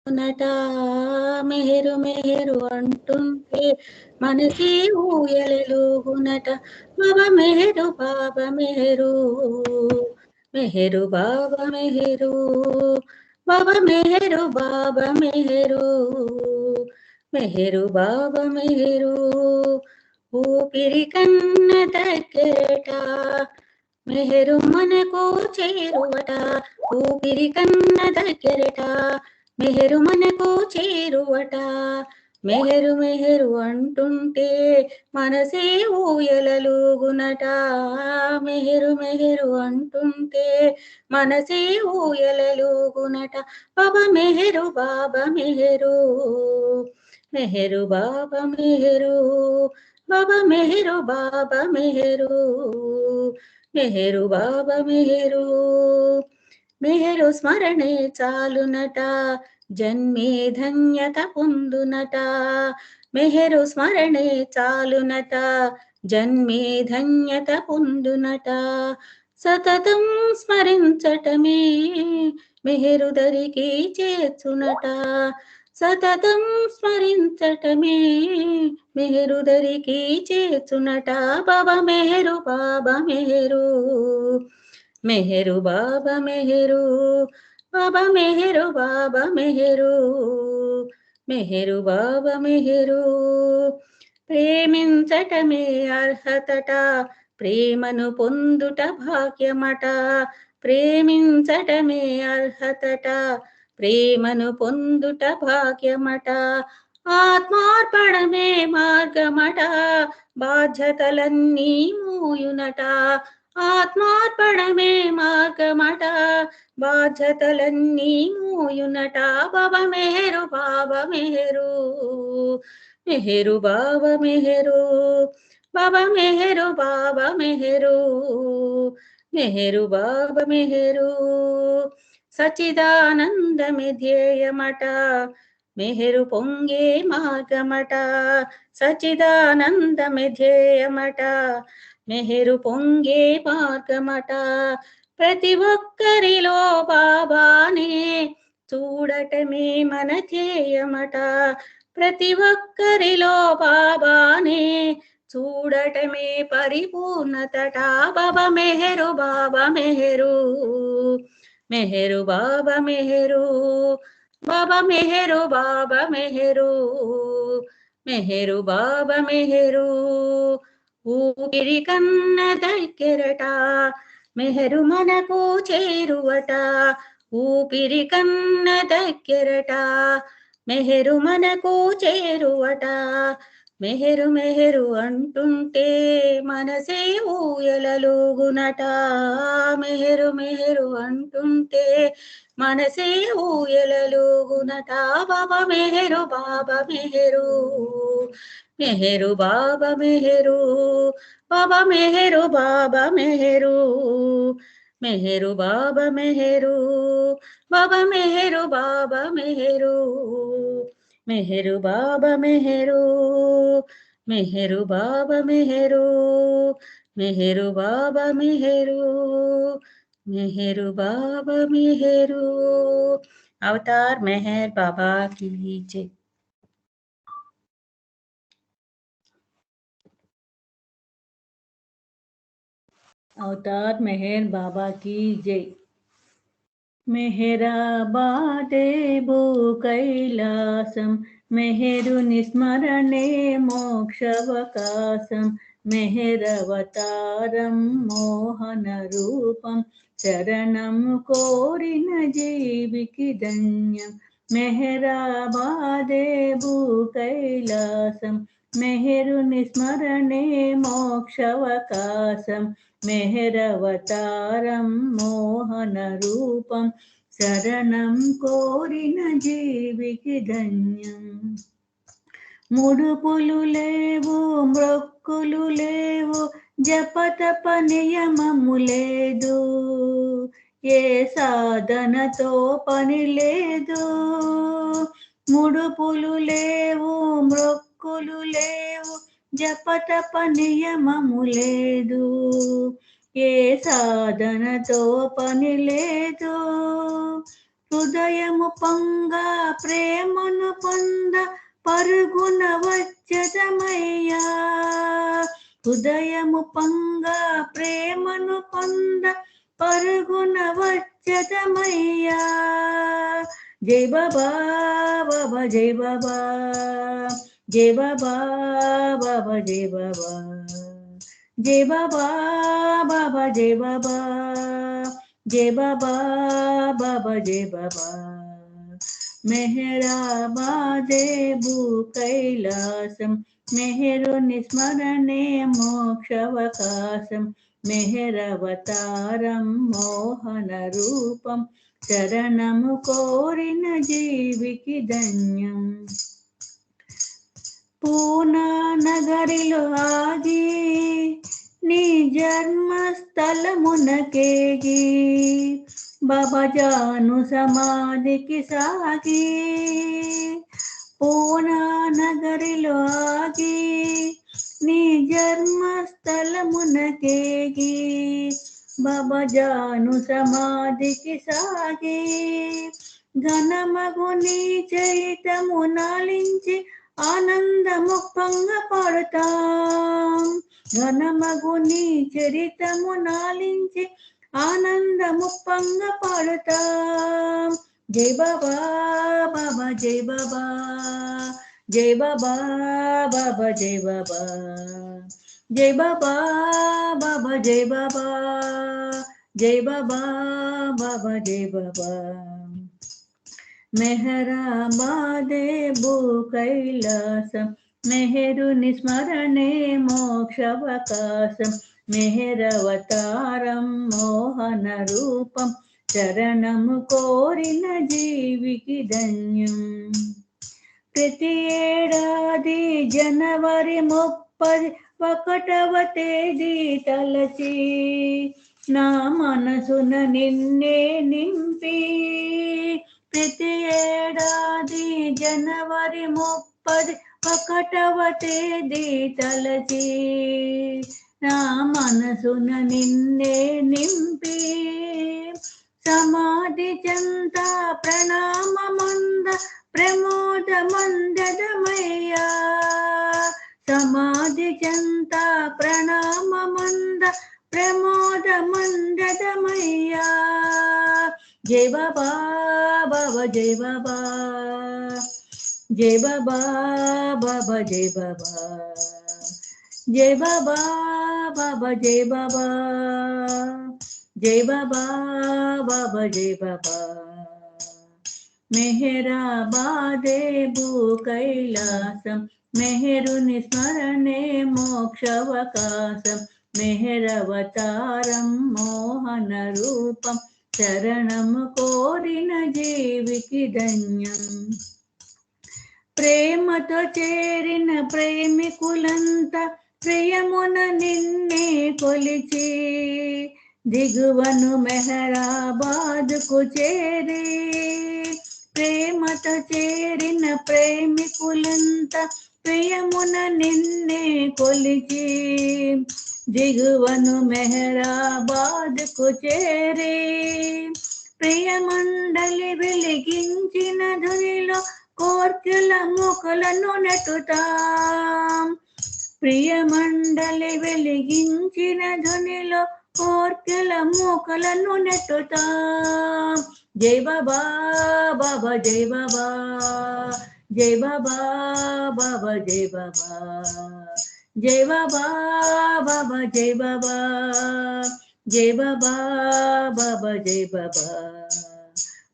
నట మెహరు మెహరు అంటుంటే మనసే ఊయలలుగునట. బాబా మెహరు బాబా మెహరు, మెహరు బాబా మెహరు, బాబా మెహరు బాబా మెహరు, మెహరు బాబా మెహరు. ఊపిరి కన్న దగ్గరట మెహరు మనకు చేరువట. ఊపిరి కన్న దగ్గరట మెహరు మనకు చేరువట. మెహరు మెహరు అంటుంటే మనసే ఊయలలుగునట. మెహరు మెహరు అంటుంటే మనసే ఊయలలుగునట. బాబా మెహరు బాబా మెహరు, మెహరు బాబా మెహరు, బాబా మెహరు బాబా మెహరు, మెహరు బాబా మెహరు. మెహరు స్మరణే చాలునట జన్మే ధన్యత పొందునట. మెహరు స్మరణే చాలునట జన్మే ధన్యత పొందునట. సతతం స్మరించటమే మెహరు దరికి చేర్చునట. సతతం స్మరించటమే మెహరు దరికి చేర్చునట. బాబా మెహరు బాబా మెహరు, మెహరు బాబా మెహరు, బాబా మెహరు బాబా మెహరు, మెహరు బాబా మెహరు. ప్రేమించటమే అర్హతట ప్రేమను పొందుట భాగ్యమట. ప్రేమించటమే అర్హతట ప్రేమను పొందుట భాగ్యమట. ఆత్మార్పణమే మార్గమట బాధ్యతలన్నీ మూయునట. ఆత్మార్పణమే మార్గమట బాధ్యతలన్నీ మూయునట. బాబా మెహరు బాబా మెహరు, మెహరు బాబా మెహరు, బాబా మెహరు బాబా మెహరు, మెహరు బాబా మెహరు. సచిదానందమే ధ్యేయమట మెహరు పొంగే మార్గమట. సచిదానందమే ధ్యేయమట మెహరు పొంగే మార్గమట. ప్రతి ఒక్కరిలో బాబానే చూడటమే మన ధ్యేయమట. ప్రతి ఒక్కరిలో బాబానే చూడటమే పరిపూర్ణతట. బాబా మెహరు బాబా మెహరు, మెహరు బాబా మెహరు, బాబా మెహరు బాబా మెహరు, మెహరు బాబా మెహరు. ఊపిరి కన్న దగ్గరట మెహరు మనకు చేరువట. ఊపిరి కన్న దగ్గరట మెహరు మనకు చేరువట. మెహరు మెహరు అంటుంటే మనసే ఊయలలుగునట. మెహరు మెహరు అంటుంటే మనసే ఊయలలుగునట. బాబా మెహరు బాబా మెహరు, మెహరు బాబా మెహరు, బాబా మెహరు బాబా మెహరు, మెహరు బాబా మెహరు, బాబా మెహరు బాబా మెహరు, మెహరు బాబా మెహరు, మెహరు బాబా మెహరు, మెహరు బాబా మెహరు, మెహరు బాబా మెహరు. అవతార్ మెహర్ బాబా की जय. అవతార్ మెహర్ బాబా की जय. మెహరాబాదే భూ కైలాసం మెహరుని స్మరణే మోక్షవకాశం. మెహరవతారం మోహన రూపం శరణం కోరిన జీవికి ధన్యం. మెహరాబాదే భూ కైలాసం మెహరుని స్మరణే మోక్షవకాశం. మెహరవతారం మోహన రూపం శరణం కోరిన జీవికి ధన్యం. ముడుపులు లేవు మ్రొక్కులు లేవు జపతప నియమము లేదు. ఏ సాధనతో పని లేదు. ముడుపులు లేవు మ్రొక్కులు లేవు జపతప నియమము లేదు. ఏ సాధనతో పని లేదు. హృదయము పొంగ ప్రేమను పొంద పరుగున వచ్చదమయ్యా. హృదయము పొంగ ప్రేమను పొంద పరుగున వచ్చదమయ్యా. జై బాబా బాబా జై బాబా, జై బాబా బాబా జై బాబా, జై బాబా బాబా జై బాబా, జై బాబా బాబా జై బాబా. మెహరాబాదే భూ కైలాసం, మెహరుని స్మరణే మోక్షవకాశం. మెహరవతారం మోహన రూపం, శరణము కోరిన జీవికి ధన్యం. పూనా నగరిలో ఆగి నీ జన్మస్థలమునకేగి, బాబాజాను సమాధికి సాగి. పూనా నగరిలో ఆగి నీ జన్మస్థలమునకేగి, బాబాజాను సమాధికి సాగి. ఘనమగు నీ చరితము నాలించి ఆనందము పొంగ పాడుతాం. ఘనమగు నీ చరితము నాలించి ఆనందము పొంగ పాడుతాం. జై బాబా బాబా జై బాబా, జై బాబా బాబా జై బాబా, జై బాబా బాబా జై బాబా, జై బాబా బాబా జై బాబా. మెహరాబాదే భూ కైలాసం, మెహరుని స్మరణే మోక్షవకాశం. మెహరవతారం మోహన రూపం, శరణము కోరిన జీవికి ధన్యం. ప్రతి ఏడాది జనవరి 31వ తేదీ తలచి, నా మనసున నిన్నే నింపి. ప్రతి ఏడాది జనవరి 31వ తేదీ తలచి, నా మనసున నిన్నే నింపి. సమాధి చెంత ప్రణామమంద ప్రమోదమందదమయ్యా. సమాధి చెంత ప్రణామమంద ప్రమోదమందదమయ్యా. జై బాబా బాబా జై బాబా, జై బాబా బాబా జై బాబా, జై బాబా బాబా జై బాబా, జై బాబా బాబా జై బాబా. మెహరాబాదే భూ కైలాసం, మెహరుని స్మరణే మోక్షవకాశం. మెహరవతారం మోహన రూపం, శరణము కోరిన జీవికి ధన్యం. ప్రేమతో చేరిన ప్రేమికులంతా ప్రియమున నిన్నే కొలిచి, దిగువను మెహరాబాదుకు చేరి. ప్రేమతో చేరిన ప్రేమికులంతా ప్రియమున నిన్నే కొలిచి, దిగువను మెహరాబాదుకు చేరి. ప్రియమండలి వెలిగించిన ధునిలో కోర్కెల మూకలను నెట్టుతాం. ప్రియమండలి వెలిగించిన ధునిలో కోర్కెల మూకలను నెట్టుతాం. జై బాబా బాబా జై బాబా, జై బాబా బాబా జై బాబా, జై బాబా బాబా జై బాబా, జై బాబా బాబా జై బాబా.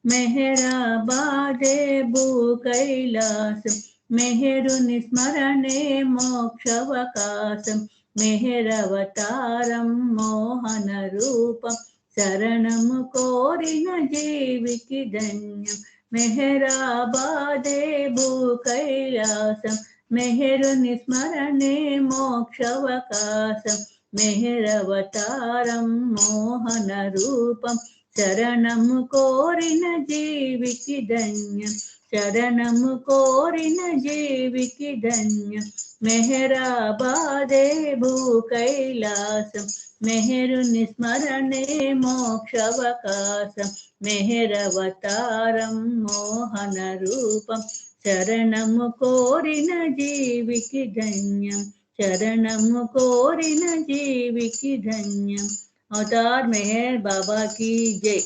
మెహరాబాదే భూ కైలాసం, మెహరుని స్మరణే మోక్షవకాశం. మెహరవతారం మోహన రూపం, శరణము కోరిన జీవికి ధన్యం. మెహరాబాదే భూ కైలాసం, మెహరుని స్మరణే మోక్షవకాశం. మెహరవతారం మోహన రూపం, శరణము కోరిన జీవికి ధన్యం. శరణము కోరిన జీవికి ధన్యం మెహరాబాదే భూ కైలాసం మెహరుని స్మరణే మోక్షవకాశం మెహరవతారం మోహన రూపం శరణము కోరిన జీవికి ధన్యం శరణము కోరిన జీవికి ధన్యం। अवतार मेहर बाबा की जय।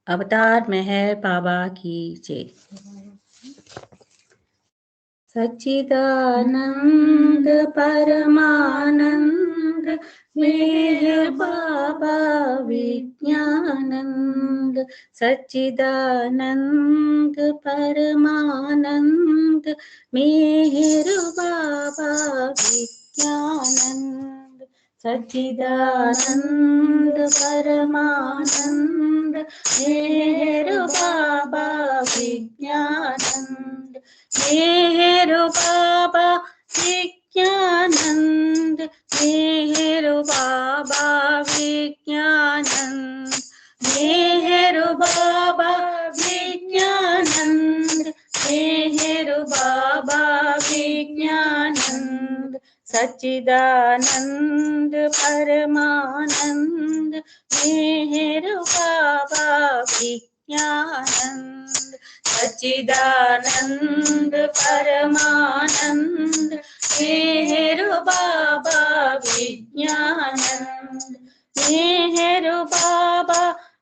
अवतार मेहर बाबा की जय। सच्चिदानंद परमानंद मेहर बाबा विज्ञानंद सच्चिदानंद परमानंद मेहर बाबा विज्ञानंद सच्चिदानंद परमानंद मेहर बाबा विज्ञानंद मेहर बाबा विज्ञानंद मेहर बाबा विज्ञानंद मेहर बाबा विज्ञानंद मेहर बाबा विज्ञानंद सच्चिदानंद परमानंद मेहर बाबा विज्ञानंद सच्चिदानंद परमानंद मेहर बाबा विज्ञानंद मेहर बाबा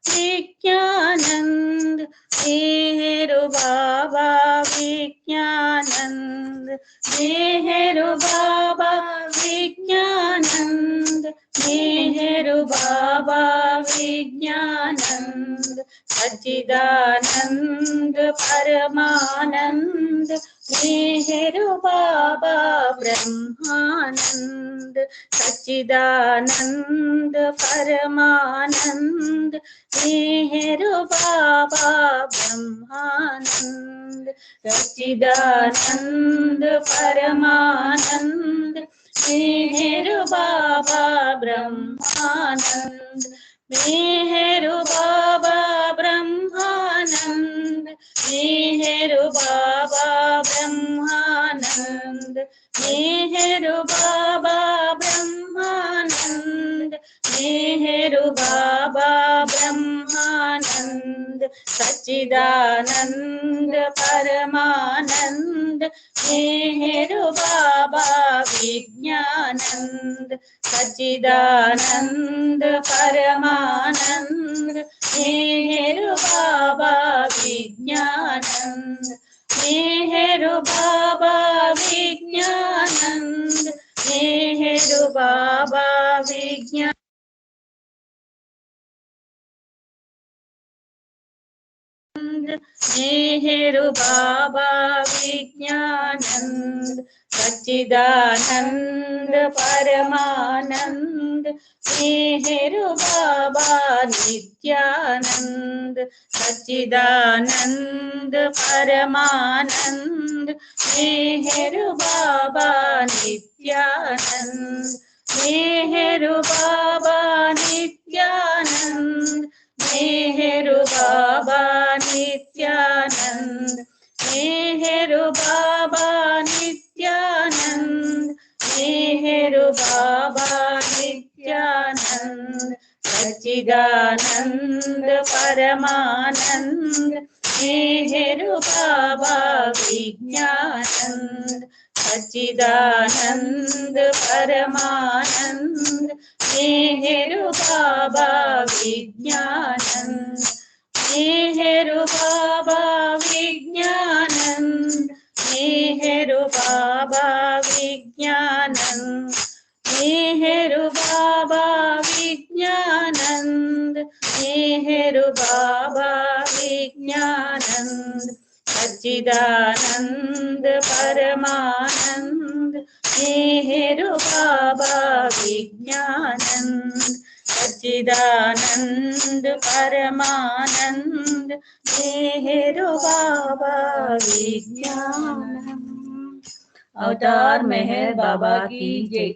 विज्ञानंद मेहर बाबा विज्ञानंद मेहर बाबा विज्ञानंद मेहर बाबा विज्ञानंद सच्चिदानंद परमानंद मेहर बाबा ब्रह्मानंद सच्चिदानंद परमानंद मेहर बाबा ब्रह्मानंद सच्चिदानंद परमानंद मेहर बाबा ब्रह्मानंद मेहर बाबा ब्रह्मानंद मेहर बाबा ब्रह्मानंद मेहर बाबा ब्रह्मानंद मेहर बाबा ब्रह्मानंद सच्चिदानंद परमानंद मेहर बाबा विज्ञानंद सच्चिदानंद परमानंद मेहर बाबा विज्ञानंद मेहर बाबा विज्ञानंद मेहर बाबा विज्ञान मेहर बाबा विज्ञानंद सच्चिदानंद परमानंद मेहर बाबा नित्यानंद सच्चिदानंद परमानंद मेहर बाबा नित्यानंद मेहर बाबा नित्यानंद मेहर बाबा नित्यानंद मेहर बाबा नित्यानंद मेहर बाबा नित्यानंद सच्चिदानंद परमानंद मेहर बाबा विज्ञानंद सच्चिदानंद परमानंद मेहर बाबा विज्ञानंद मेहर बाबा विज्ञानंद मेहर बाबा विज्ञानंद मेहर बाबा विज्ञानंद मेहर बाबा विज्ञानंद सच्चिदानंद परमानंद मेहर बाबा विज्ञानंद सच्चिदानंद परमानंद मेहर बाबा विज्ञानंद अवतार मेहर बाबा की जय।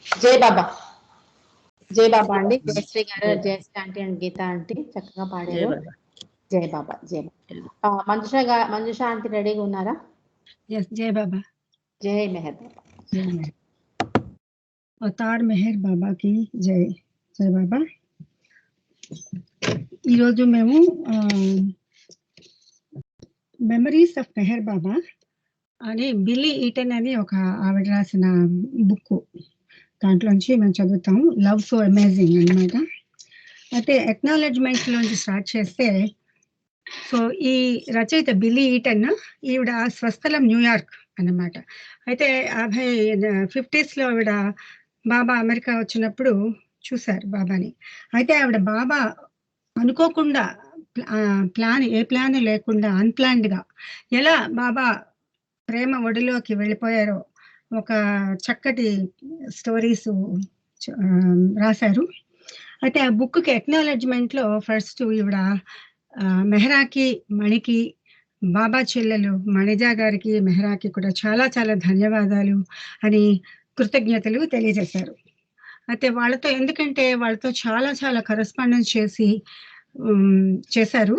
జై బాబా. జై బాబా అండి. జయశ్రీ గారు, Jayashree aunty and Geetha aunty చక్కగా పాడారు. జై బాబా. జై బాబా. మంజుష ఆంటీ రెడీగా ఉన్నారా? జై బాబా. జై మెహర్ బాబా. అవతార్ మెహర్ బాబాకి జై. జై బాబా. ఈరోజు మేము మెమరీస్ ఆఫ్ మెహర్ బాబా అని బిల్లీ ఈటన్ అని ఒక ఆవిడ రాసిన బుక్, దాంట్లోంచి మేము చదువుతాము. లవ్ సో అమేజింగ్ అన్నమాట. అయితే అక్నాలెడ్జ్మెంట్ లోంచి స్టార్ట్ చేస్తే, సో ఈ రచయిత బిల్లీ ఈటన్, ఈవిడ స్వస్థలం న్యూయార్క్ అన్నమాట. అయితే 50s లో ఆవిడ బాబా అమెరికా వచ్చినప్పుడు చూశారు బాబాని. అయితే ఆవిడ బాబా అనుకోకుండా ఏ ప్లాన్ లేకుండా అన్ప్లాన్డ్ గా ఎలా బాబా ప్రేమ ఒడిలోకి వెళ్ళిపోయారో ఒక చక్కటి స్టోరీస్ రాశారు. అయితే ఆ బుక్కి అక్నాలెడ్జ్మెంట్ లో ఫస్ట్ ఈవిడ మెహరాకి, మణికి, బాబా చెల్లెలు మణిజా గారికి, మెహరాకి కూడా చాలా చాలా ధన్యవాదాలు అని కృతజ్ఞతలు తెలియజేశారు. అయితే వాళ్ళతో, ఎందుకంటే వాళ్ళతో చాలా చాలా కరెస్పాండెన్స్ చేశారు.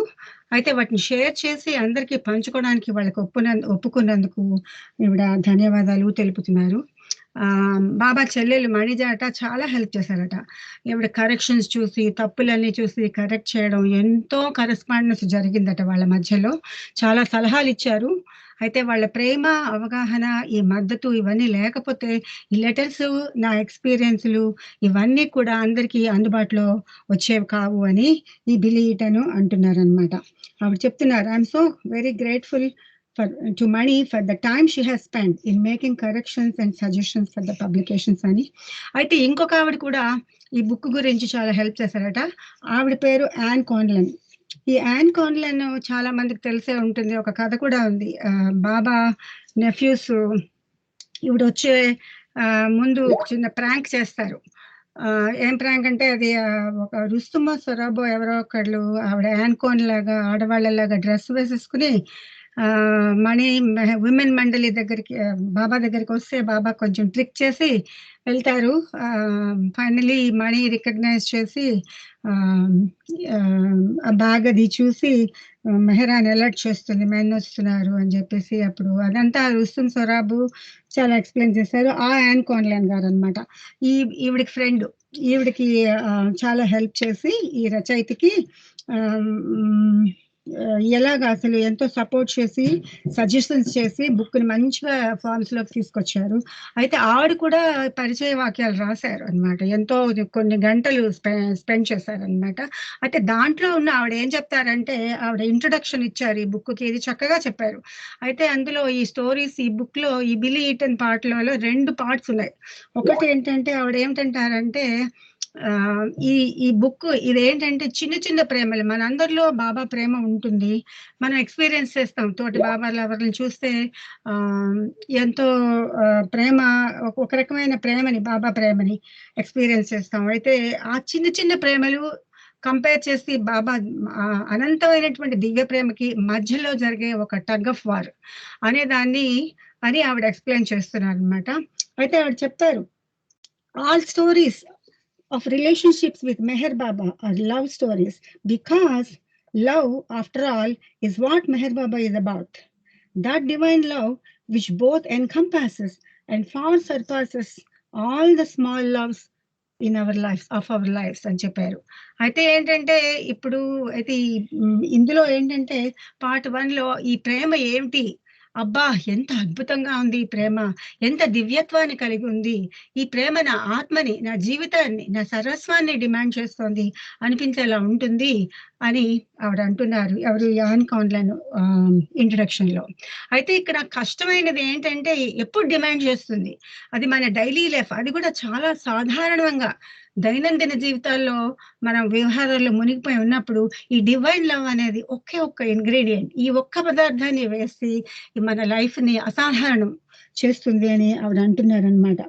అయితే వాటిని షేర్ చేసి అందరికీ పంచుకోవడానికి వాళ్ళకి ఒప్పుకున్నందుకు ఈవిడ ధన్యవాదాలు తెలుపుతున్నారు. బాబా చెల్లెలు మణిజాట చాలా హెల్ప్ చేశారట. ఈవిడ కరెక్షన్స్ చూసి, తప్పులన్నీ చూసి కరెక్ట్ చేయడం, ఎంతో కరెస్పాండెన్స్ జరిగిందట వాళ్ళ మధ్యలో. చాలా సలహాలు ఇచ్చారు. అయితే వాళ్ళ ప్రేమ, అవగాహన, ఈ మద్దతు ఇవన్నీ లేకపోతే ఈ లెటర్స్, నా ఎక్స్పీరియన్స్లు ఇవన్నీ కూడా అందరికీ అందుబాటులో వచ్చేవి కావు అని ఈ బిల్లీ ఈటన్ అంటున్నారు అనమాట. ఆవిడ చెప్తున్నారు, I'm so very grateful to Mani for the time she has spent in making corrections and suggestions for the publications అని. అయితే ఇంకొక ఆవిడ కూడా ఈ బుక్ గురించి చాలా హెల్ప్ చేశారట. ఆవిడ పేరు యాన్ కాన్లన్. ఈ యాన్ కాన్లన్ చాలా మందికి తెలిసే ఉంటుంది. ఒక కథ కూడా ఉంది. బాబా నెఫ్యూస్ ఈవిడ వచ్చే ముందు చిన్న ప్రాంక్ చేస్తారు. ఏం ప్రాంక్ అంటే, అది ఒక రుస్తుమో సొరాబో ఎవరో ఒకళ్ళు ఆవిడ యాన్ కాన్ లాగా, ఆడవాళ్ళలాగా డ్రెస్ వేసేసుకుని మణి విమెన్ మండలి దగ్గరికి, బాబా దగ్గరికి వస్తే బాబా కొంచెం ట్రిక్ చేసి వెళ్తారు. ఫైనలీ మణి రికగ్నైజ్ చేసి ఆ బ్యాగ్ అది చూసి మెహరాన్ అలర్ట్ చేస్తుంది, మెన్ వస్తున్నారు అని చెప్పేసి. అప్పుడు అదంతా రుస్తుమ్ సొరాబు చాలా ఎక్స్ప్లెయిన్ చేశారు. ఆ యాన్ కాన్లన్ గారు అనమాట ఈవిడికి ఫ్రెండ్. ఈవిడికి చాలా హెల్ప్ చేసి ఈ రచయితకి ఎలాగా అసలు ఎంతో సపోర్ట్ చేసి, సజెషన్స్ చేసి బుక్ని మంచిగా ఫార్మ్స్ లోకి తీసుకొచ్చారు. అయితే ఆవిడ కూడా పరిచయ వాక్యాలు రాశారు అనమాట. ఎంతో కొన్ని గంటలు స్పెండ్ చేశారు అనమాట. అయితే దాంట్లో ఉన్న ఆవిడ ఏం చెప్తారంటే, ఆవిడ ఇంట్రొడక్షన్ ఇచ్చారు ఈ బుక్కి, ఇది చక్కగా చెప్పారు. అయితే అందులో ఈ స్టోరీస్, ఈ బుక్ లో ఈ బిల్లీ ఈటన్ పార్ట్లలో 2 పార్ట్స్ ఉన్నాయి. ఒకటి ఏంటంటే, ఆవిడ ఏమిటంటారంటే, ఈ బుక్ ఇదేంటంటే చిన్న చిన్న ప్రేమలు, మనందరిలో బాబా ప్రేమ ఉంటుంది, మనం ఎక్స్పీరియన్స్ చేస్తాం. తోటి బాబాలు ఎవరిని చూస్తే ఎంతో ప్రేమ, ఒక రకమైన ప్రేమని, బాబా ప్రేమని ఎక్స్పీరియన్స్ చేస్తాం. అయితే ఆ చిన్న చిన్న ప్రేమలు కంపేర్ చేసి బాబా అనంతమైనటువంటి దివ్య ప్రేమకి మధ్యలో జరిగే ఒక టగ్ ఆఫ్ వార్ అనే దాన్ని అని ఆవిడ ఎక్స్ప్లెయిన్ చేస్తున్నారు అనమాట. అయితే ఆవిడ చెప్తారు, all stories of relationships with Meher Baba are love stories, because love, after all, is what Meher Baba is about. That divine love which both encompasses and far surpasses all the small loves in our lives, of our lives అని చెప్పారు. అయితే ఏంటంటే, ఇప్పుడు అయితే ఇందులో ఏంటంటే part 1లో ఈ ప్రేమ ఏమిటి, అబ్బా ఎంత అద్భుతంగా ఉంది ఈ ప్రేమ, ఎంత దివ్యత్వాన్ని కలిగి ఉంది ఈ ప్రేమ, నా ఆత్మని, నా జీవితాన్ని, నా సర్వస్వాన్ని డిమాండ్ చేస్తోంది అనిపించేలా ఉంటుంది అని ఆవిడ అంటున్నారు, ఎవరు, యాన్ కాన్లన్ ఇంట్రడక్షన్ లో. అయితే ఇక్కడ కష్టమైనది ఏంటంటే, ఎప్పుడు డిమాండ్ చేస్తుంది, అది మన డైలీ లైఫ్, అది కూడా చాలా సాధారణంగా దైనందిన జీవితాల్లో మనం వ్యవహారాల్లో మునిగిపోయి ఉన్నప్పుడు ఈ డివైన్ లవ్ అనేది ఒక్క ఇంగ్రీడియంట్, ఈ ఒక్క పదార్థాన్ని వేసి మన లైఫ్ ని అసాధారణం చేస్తుంది అని ఆవిడ అంటున్నారు అనమాట.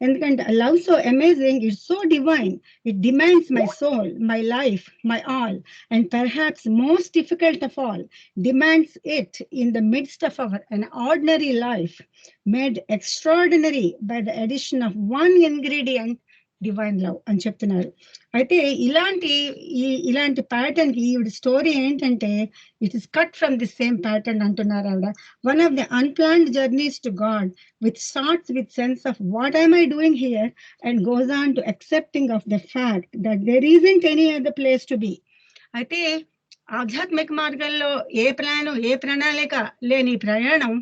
ఎందుకంటే love so amazing, it's so divine, it demands my soul, my life, my all, and perhaps most difficult of all, demands it in the midst of an ordinary life made extraordinary by the addition of one ingredient, divine love అని చెప్తున్నారు. అయితే ఇలాంటి pattern కి ఈవిడ story ఏంటంటే it is cut from the same pattern అంటున్నారు ఆవిడ. One of the unplanned journeys to God which starts with sense of what I'm I doing here and goes on to accepting of the fact that there isn't any other place to be. అయితే ఆధ్యాత్మిక మార్గంలో ఏ ప్రణాళిక లేని ప్రయాణం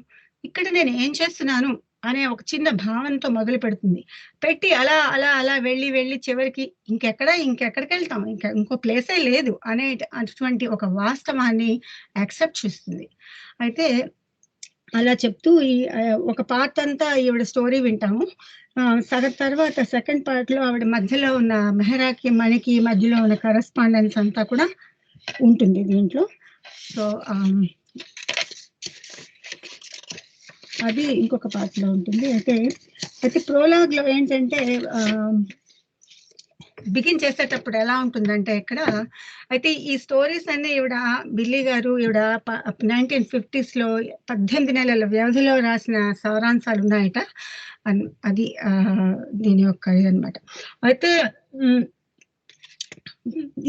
ఇక్కడ నేను ఏం చేస్తున్నాను అనే ఒక చిన్న భావనతో మొదలు పెడుతుంది. పెట్టి అలా అలా అలా వెళ్ళి చివరికి ఇంకెక్కడికి వెళ్తాం, ఇంకో ప్లేసే లేదు అనే అటువంటి ఒక వాస్తవాన్ని యాక్సెప్ట్ చేస్తుంది. అయితే అలా చెప్తూ ఒక పార్ట్ అంతా ఈవిడ స్టోరీ వింటాము. సగం తర్వాత సెకండ్ పార్ట్ లో ఆవిడ మధ్యలో ఉన్న మెహరాకి మణికి మధ్యలో ఉన్న కరెస్పాండెన్స్ అంతా కూడా ఉంటుంది దీంట్లో. సో అది ఇంకొక పార్ట్ లో ఉంటుంది. అయితే ప్రోలాగ్ లో ఏంటంటే బిగిన్ చేసేటప్పుడు ఎలా ఉంటుందంటే ఇక్కడ అయితే ఈ స్టోరీస్ అన్ని బిల్లీ గారు 1950s లో 18 నెలల వ్యవధిలో రాసిన సారాంశాలు ఉన్నాయట. అది దీని యొక్క ఇదనమాట. అయితే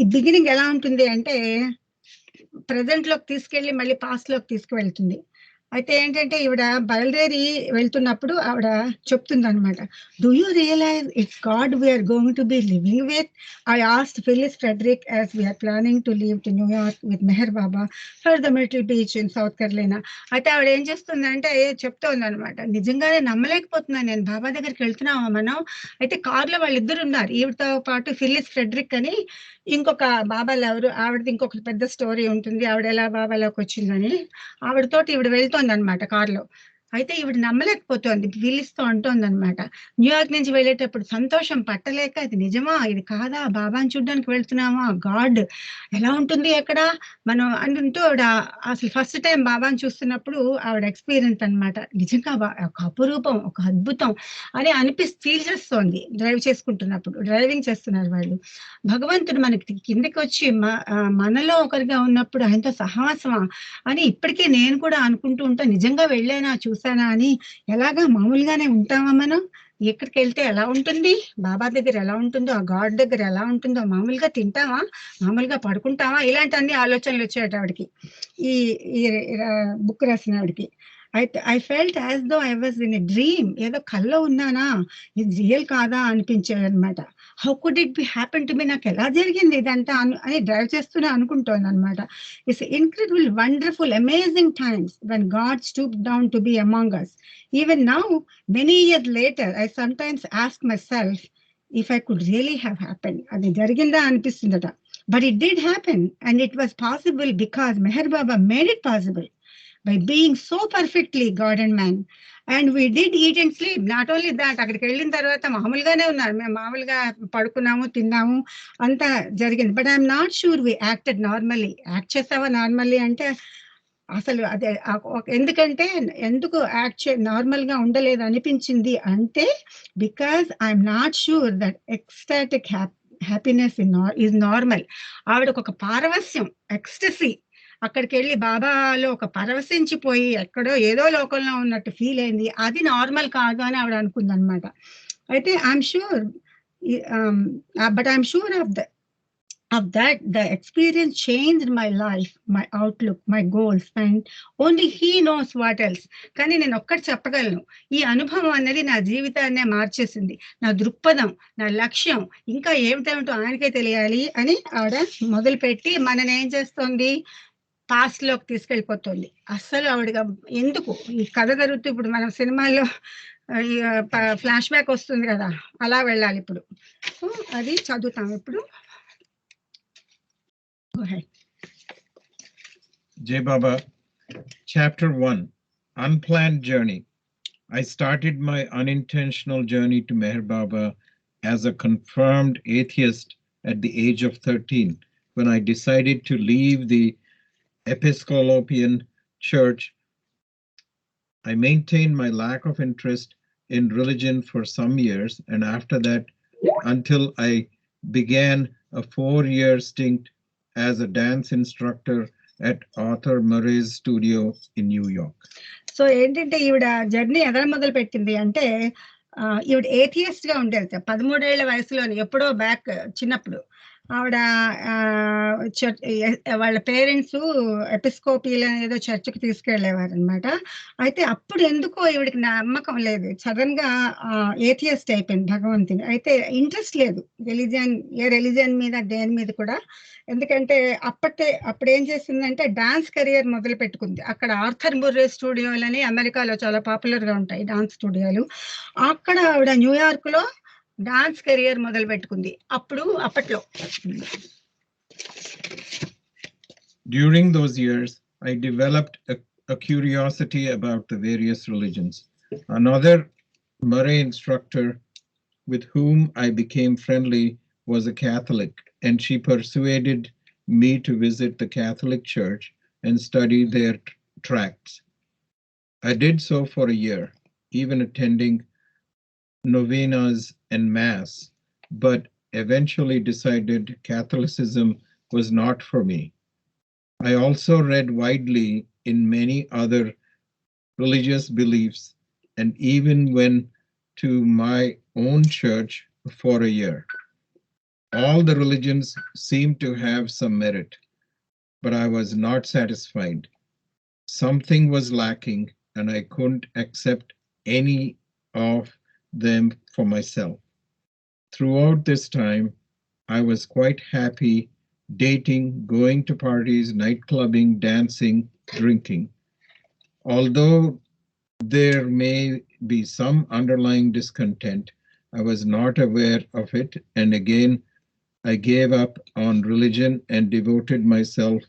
ఈ బిగినింగ్ ఎలా ఉంటుంది అంటే ప్రెజెంట్ లోకి తీసుకెళ్లి మళ్ళీ పాస్ట్ లోకి తీసుకువెళ్తుంది. అయితే ఏంటంటే ఈవిడ బయలుదేరి వెళ్తున్నప్పుడు ఆవిడ చెప్తుంది అనమాట, do you realise it's God we're going to be living with? I asked Phyllis Frederick as we're planning to leave to New York with Meher Baba for the middle beach in South Carolina. అయితే ఆవిడ ఏం చేస్తుందంటే చెప్తోంది అనమాట, నిజంగానే నమ్మలేకపోతున్నాను నేను, బాబా దగ్గరికి వెళ్తున్నామా మనం? అయితే కార్లో వాళ్ళిద్దరు ఉన్నారు, ఈవిడతో పాటు ఫిలిస్ ఫ్రెడరిక్ అని ఇంకొక బాబాలు ఎవరు, ఆవిడది ఇంకొక పెద్ద స్టోరీ ఉంటుంది, ఆవిడ ఎలా బాబాలోకి వచ్చిందని. ఆవిడతోటి ఈవిడ వెళ్తోంది అనమాట కార్లో. అయితే ఈవిడ నమ్మలేకపోతుంది, ఫిలిస్తో అంటోంది అనమాట, న్యూయార్క్ నుంచి వెళ్ళేటప్పుడు సంతోషం పట్టలేక, ఇది నిజమా ఇది కాదా, బాబాని చూడ్డానికి వెళ్తున్నామా, గాడ్ ఎలా ఉంటుంది అక్కడ మనం అంటూ ఆవిడ అసలు ఫస్ట్ టైం బాబాని చూస్తున్నప్పుడు ఆవిడ ఎక్స్పీరియన్స్ అనమాట, నిజంగా ఒక అపురూపం, ఒక అద్భుతం అని ఫీల్ చేస్తోంది. డ్రైవింగ్ చేస్తున్నారు వాళ్ళు. భగవంతుడు మనకి కిందకి వచ్చి మనలో ఒకరిగా ఉన్నప్పుడు ఆయనతో సహవాసమా అని ఇప్పటికే నేను కూడా అనుకుంటూ ఉంటాను, నిజంగా వెళ్ళానా చూసానా అని. ఎలాగా మామూలుగానే ఉంటామా మనం? ఎక్కడికి వెళ్తే ఎలా ఉంటుంది, బాబా దగ్గర ఎలా ఉంటుందో, ఆ గాడ్ దగ్గర ఎలా ఉంటుందో, మామూలుగా తింటామా, మామూలుగా పడుకుంటామా, ఇలాంటి అన్ని ఆలోచనలు వచ్చాయట ఆవిడకి, ఈ బుక్ రాసిన ఆవిడకి. I felt as though I was in a dream. ఏదో కల్లో ఉన్నానా, ఇది రియల్ కాదా అనిపించేది అనమాట. How could it be happen to me, నాకు ఎలా జరిగింది ఇదంతా అని డ్రైవ్ చేస్తూనే అనుకుంటోంది అనమాట. It's incredible, wonderful, amazing times when God stooped down to be among us. Even now, many years later, I sometimes ask myself if I could really have happened. అది జరిగిందా అనిపిస్తుందట. But it did happen, and it was possible because Meher Baba made it possible by being so perfectly God and man. And we did eat and sleep. Not only that, అక్కడికి వెళ్ళిన తర్వాత మామూలుగానే ఉన్నారు, మేము మామూలుగా పడుకున్నాము, తిన్నాము, అంతా జరిగింది. But I'm not sure we acted normally. Act చేస్తావా నార్మల్లీ అంటే అసలు అదే ఎందుకు నార్మల్ గా ఉండలేదు అనిపించింది అంటే, because I'm not sure that ecstatic happiness is normal. ఆవిడకు ఒక పారవస్యం, ఎక్స్టసీ, అక్కడికి వెళ్ళి బాబాలో ఒక పరవశించిపోయి ఎక్కడో ఏదో లోకంలో ఉన్నట్టు ఫీల్ అయింది, అది నార్మల్ కాదు అని ఆవిడ అనుకుంది అనమాట. అయితే I'm sure, but I'm sure of that the experience changed my life, my outlook, my goals, and only he knows what else. కానీ నేను ఒక్కటి చెప్పగలను, ఈ అనుభవం అనేది నా జీవితాన్నే మార్చేసింది, నా దృక్పథం, నా లక్ష్యం ఇంకా ఏమిటేమిటో ఆయనకే తెలియాలి అని ఆవిడ మొదలుపెట్టి మనని ఏం చేస్తోంది, పాస్ట్ లోకి తీసుకెళ్ళిపోతుంది. అస్సలు ఆవిడగా ఎందుకు ఈ కథ జరుగుతూ ఇప్పుడు మనం సినిమాల్లో ఫ్లాష్ బ్యాక్ వస్తుంది కదా, అలా వెళ్ళాలి ఇప్పుడు. అది చదువుతాం ఇప్పుడు. Go ahead. Jai Baba, Chapter 1, Unplanned Journey. I started my unintentional journey to Meher Baba as a confirmed atheist at the age of 13, when I decided to leave the Episcopalian Church. I maintained my lack of interest in religion for some years, and after that, until I began a 4-year stint as a dance instructor at Arthur Murray's studio in New York. So ఏంటంటే ఈవిడ journey ఎలా మొదలు పెట్టింది అంటే ఈవిడ atheist గా ఉండేది 13 ఏళ్ల వయసులోని ఎప్పుడో బ్యాక్ చిన్నప్పుడు ఆవిడ వాళ్ళ పేరెంట్స్ ఎపిస్కోపియల్ ఏదో చర్చికి తీసుకెళ్లేవారు అనమాట. అయితే అప్పుడు ఎందుకో ఈవిడికి నమ్మకం లేదు, సడన్ గా ఏథియస్ట్ అయిపోయింది భగవంతుని. అయితే ఇంట్రెస్ట్ లేదు ఏ రిలీజియన్ మీద దేని మీద కూడా. ఎందుకంటే అప్పుడు ఏం చేసిందంటే డాన్స్ కెరియర్ మొదలు పెట్టుకుంది. అక్కడ ఆర్థర్ ముర్రే స్టూడియోలని అమెరికాలో చాలా పాపులర్ గా ఉంటాయి డాన్స్ స్టూడియోలు. అక్కడ ఆవిడ న్యూయార్క్ లో డాన్స్ కెరియర్ మొదలు పెట్టుకుంది అప్పట్లో. During those years, I developed a curiosity about the various religions. Another Murray instructor with whom I became friendly was a Catholic, and she persuaded me to visit the Catholic Church and study their tracts. I did so for a year, even attending novenas and Mass, but eventually decided Catholicism was not for me. I also read widely in many other religious beliefs and even went to my own church for a year. All the religions seemed to have some merit, but I was not satisfied. Something was lacking, and I couldn't accept any of them for myself. Throughout this time, I was quite happy dating, going to parties, night clubbing, dancing, drinking. Although there may be some underlying discontent, I was not aware of it, and again, I gave up on religion and devoted myself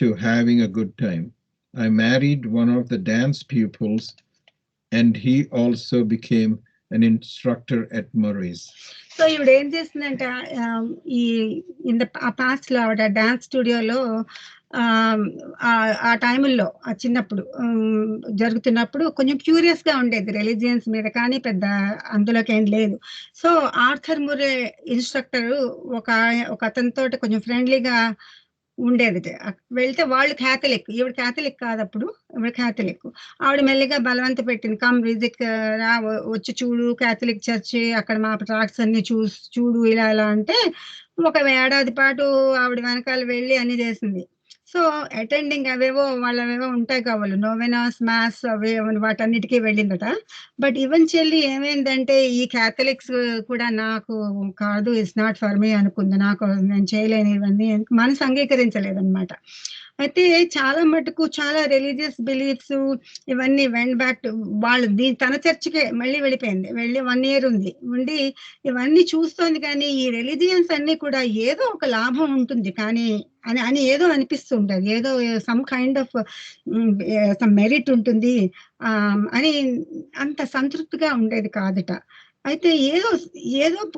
to having a good time. I married one of the dance pupils, and he also became an instructor at Murray's. So ఈవిడ ఏం చేసిందంటే past లో ఆవిడ dance స్టూడియోలో ఆ టైముల్లో చిన్నప్పుడు జరుగుతున్నప్పుడు కొంచెం క్యూరియస్ గా ఉండేది రిలీజియన్స్ మీద, కానీ పెద్ద అందులోకి ఏం లేదు. సో ఆర్థర్ మురే ఇన్స్ట్రక్టర్ ఒక అతనితో కొంచెం ఫ్రెండ్లీగా ఉండేది. వెళ్తే వాళ్ళు క్యాథలిక్, ఈవిడ క్యాథలిక్ కాదు, అప్పుడు ఈవిడ క్యాథలిక్. ఆవిడ మెల్లిగా బలవంత పెట్టింది, కమ్ విజిట్ రా, వచ్చి చూడు క్యాథలిక్ చర్చి, అక్కడ మా ట్రాక్ట్స్ అన్ని చూడు ఇలా అంటే ఒక ఏడాది పాటు ఆవిడ వెనకాల వెళ్ళి అన్ని చేసింది. సో అటెండింగ్ అవేవో వాళ్ళవేవో ఉంటాయి కావాలి, నోవెనాస్, మ్యాథ్స్ అవే వాటన్నిటికీ వెళ్ళిందట. బట్ ఈవెన్చువల్లీ ఏమైందంటే ఈ క్యాథలిక్స్ కూడా నాకు కాదు, ఇట్స్ నాట్ ఫర్ మీ అనుకుంది. నేను చేయలేని ఇవన్నీ మనసు అంగీకరించలేదన్నమాట. అయితే చాలా మటుకు చాలా రిలీజియస్ బిలీఫ్స్ ఇవన్నీ వెంట్ బ్యాక్ వాళ్ళు తన చర్చికే మళ్ళీ వెళ్ళిపోయింది. వెళ్ళి 1 year ఉండి ఇవన్నీ చూస్తోంది. కానీ ఈ రిలీజియన్స్ అన్ని కూడా ఏదో ఒక లాభం ఉంటుంది కానీ అని ఏదో అనిపిస్తుంటది, ఏదో some kind of some merit ఉంటుంది అని అంత సంతృప్తిగా ఉండేది కాదట. అయితే ఏదో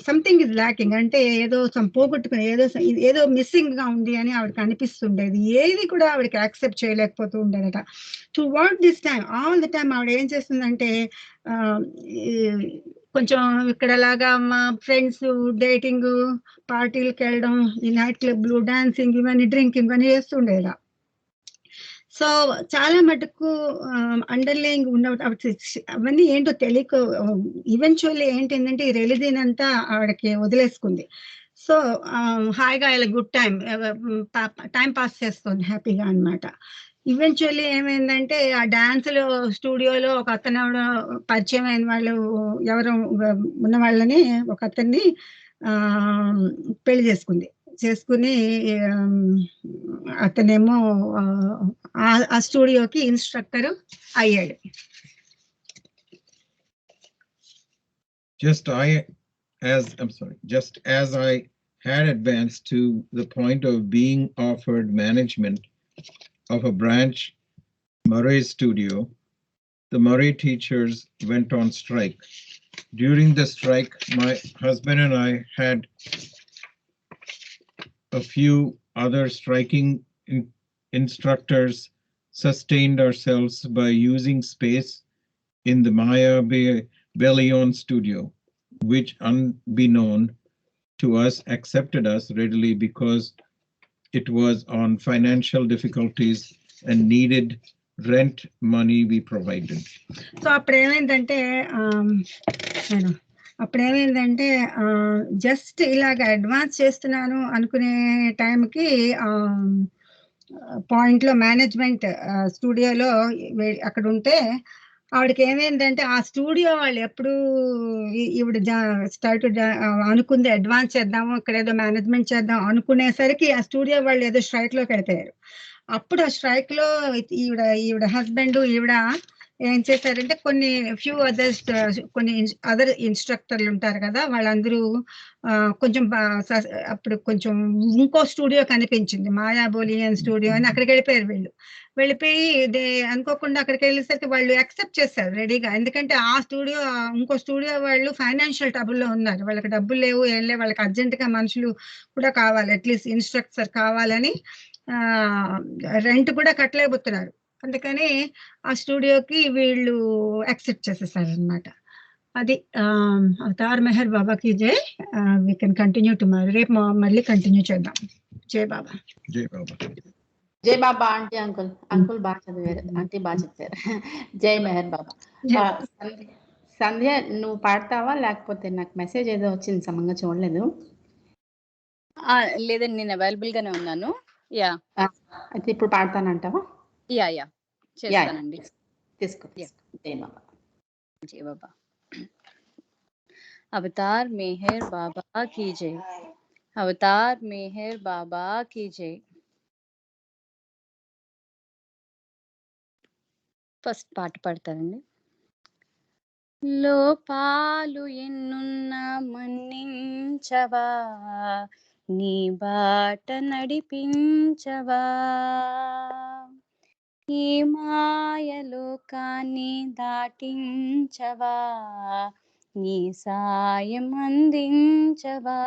సంథింగ్ ఇస్ లాకింగ్, అంటే ఏదో పోగొట్టుకుని ఏదో మిస్సింగ్ గా ఉంది అని ఆవిడకి అనిపిస్తుండేది. ఏది కూడా ఆవిడకి యాక్సెప్ట్ చేయలేకపోతూ ఉండేదట. To what this time all the time ఆవిడ ఏం చేస్తుందంటే కొంచెం ఇక్కడలాగా మా ఫ్రెండ్స్ డేటింగ్, పార్టీలకు వెళ్ళడం, ఈ నైట్ క్లబ్లు, డాన్సింగ్, ఇవన్నీ డ్రింకింగ్ అని చేస్తుండేదా. సో చాలా మటుకు అండర్లైన్ ఉన్న అవన్నీ ఏంటో తెలియక ఈవెన్చువల్లీ ఏంటంటే ఈ రిలీజియన్ అంతా ఆవిడకి వదిలేసుకుంది. సో హాయిగా ఇలా గుడ్ టైం పాస్ చేస్తుంది హ్యాపీగా అన్నమాట. ఈవెన్చువల్లీ ఏమైందంటే ఆ డాన్స్లో స్టూడియోలో ఒక అతను పరిచయం అయిన వాళ్ళు ఎవరో ఉన్న వాళ్ళని ఒక అతన్ని పెళ్లి చేసుకుని అతనేమో ఆ స్టూడియోకి ఇన్స్ట్రక్టర్ అయ్యాడు. Just as I had advanced to the point of being offered management of a branch Murray studio, the Murray teachers went on strike. During the strike, my husband and I had a few other striking instructors sustained ourselves by using space in the Maya Bellion studio, which unbeknown to us accepted us readily because it was on financial difficulties and needed rent money we provided. So అప్పుడు ఏమైందంటే నేను అప్పుడు ఏమైందంటే just ఇలాగ advance చేస్తున్నాను అనుకునే టైంకి పాయింట్లో మేనేజ్మెంట్ స్టూడియోలో అక్కడ ఉంటే ఆవిడకి ఏమైందంటే ఆ స్టూడియో వాళ్ళు ఎప్పుడు ఈవిడ స్టార్ట్ అనుకుంది అడ్వాన్స్ చేద్దాము ఇక్కడ ఏదో మేనేజ్మెంట్ చేద్దాం అనుకునేసరికి ఆ స్టూడియో వాళ్ళు ఏదో స్ట్రైక్ లోకి వెళ్ళిపోయారు. అప్పుడు ఆ స్ట్రైక్ లో ఈవిడ హస్బెండ్ ఈవిడ ఏం చేశారంటే కొన్ని ఫ్యూ అదర్స్ కొన్ని అదర్ ఇన్స్ట్రక్టర్లు ఉంటారు కదా వాళ్ళందరూ కొంచెం అప్పుడు కొంచెం ఇంకో స్టూడియో కనిపించింది మాయా బోలియన్ స్టూడియో అని అక్కడికి వెళ్ళిపోయారు వెళ్ళిపోయి అనుకోకుండా అక్కడికి వెళ్ళేసరికి వాళ్ళు యాక్సెప్ట్ చేశారు రెడీగా. ఎందుకంటే ఆ స్టూడియో ఇంకో స్టూడియో వాళ్ళు ఫైనాన్షియల్ ట్రబుల్లో ఉన్నారు, వాళ్ళకి డబ్బులు లేవు ఏం లేవు, వాళ్ళకి అర్జెంటుగా మనుషులు కూడా కావాలి, అట్లీస్ట్ ఇన్స్ట్రక్టర్ కావాలని రెంట్ కూడా కట్టలేకపోతున్నారు. అందుకని ఆ స్టూడియోకి వీళ్ళు యాక్సెప్ట్ చేసేసారు అనమాట. అది అవతార్ మెహర్ బాబాకి జై. We can continue tomorrow. రేపు మళ్ళీ కంటిన్యూ చేద్దాం. జై బాబా. జై బాబా. జై బాబా ఆంటీ అంకుల్ బాగా చదివారు, ఆంటీ బాగా చెప్తారు. జై మెహర్ బాబా. సంధ్య నువ్వు పాడతావా లేకపోతే నాకు మెసేజ్ ఏదో వచ్చింది సమంగా చూడలేదు. లేదండి నేను అవైలబుల్ గానే ఉన్నాను. యా అయితే ఇప్పుడు పాడతానంటావా? యా చేస్తానండి. తీసుకో. జై బాబా. జై బాబా. అవతార్ మెహర్ బాబా की जय. అవతార్ మెహర్ బాబా की जय. ఫస్ట్ పాట పాడతానండి. లోపాలు ఎన్నున్నా మన్నించవా, నీ బాట నడిపించవా, ఈ మాయలోకాన్ని దాటించవా, నీ సాయం అందించవా.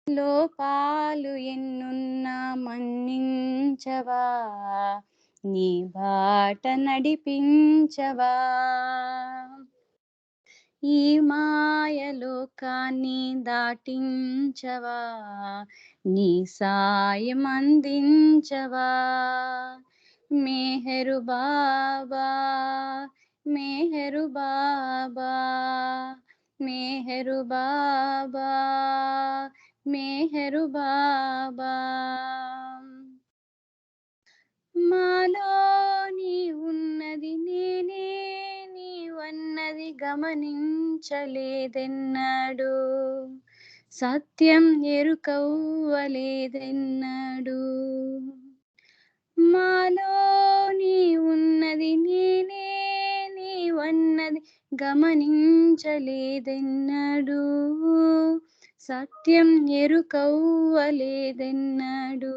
లోపాలు ఎన్నున్నా మన్నించవా, నీ బాట నడిపించవా, ఈ మాయలోకాన్ని దాటించవా, నీ సాయం అందించవా. మెహరు బాబా మెహరు బాబా మెహరు బాబా మెహరు బాబా. మాలో నీ ఉన్నది నేనే, నీవన్నది గమనించలేదెన్నడు, సత్యం ఎరుకవ్వలేదెన్నడు. మాలో నీ ఉన్నది నేనే, నీవన్నది గమనించలేదెన్నడు, సత్యం ఎరుకవ్వలేదెన్నడు.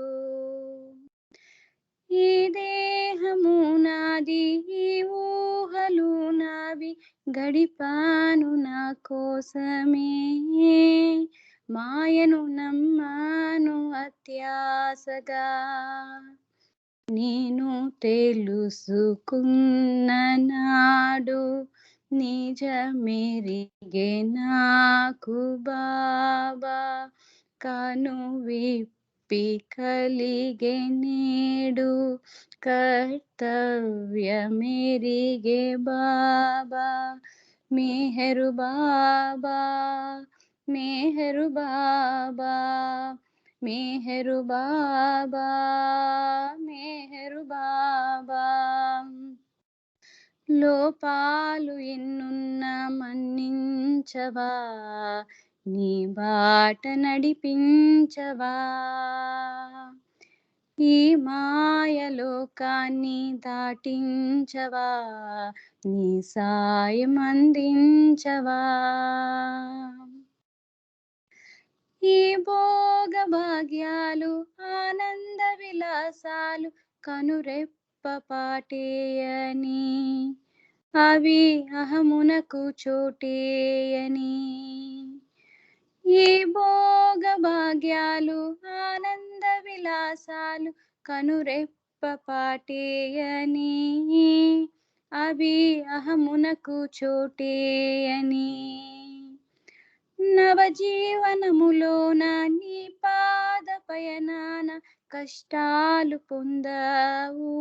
ఈ దేహము నాది, ఈ ఊహలు నావి, గడిపాను నా కోసమే, మాయను నమ్మాను అత్యాసగా. నేను తెలుసుకున్న నాడు నిజమెరిగే నాకు బాబా, కను విప్పి కలిగే నేడు కర్తవ్యమెరిగే బాబా. మెహరు బాబా మెహరు బాబా మెహరు బాబా మెహరు బాబా. లోపాలు ఎన్నున్నా మన్నించవా, నీ బాట నడిపించవా, ఈ మాయలోకాన్ని దాటించవా, నీ సాయం అందించవా. ఈ భోగ భాగ్యాలు ఆనంద విలాసాలు కనురెప్ప పాటేయని, అవి అహమునకు చోటేయని. ఈ భోగ భాగ్యాలు ఆనంద విలాసాలు కనురెప్ప పాటేయని, భావి అహమునకు చోటే అని నవజీవనములోన నీ పాద పయనాన కష్టాలు పొందావు,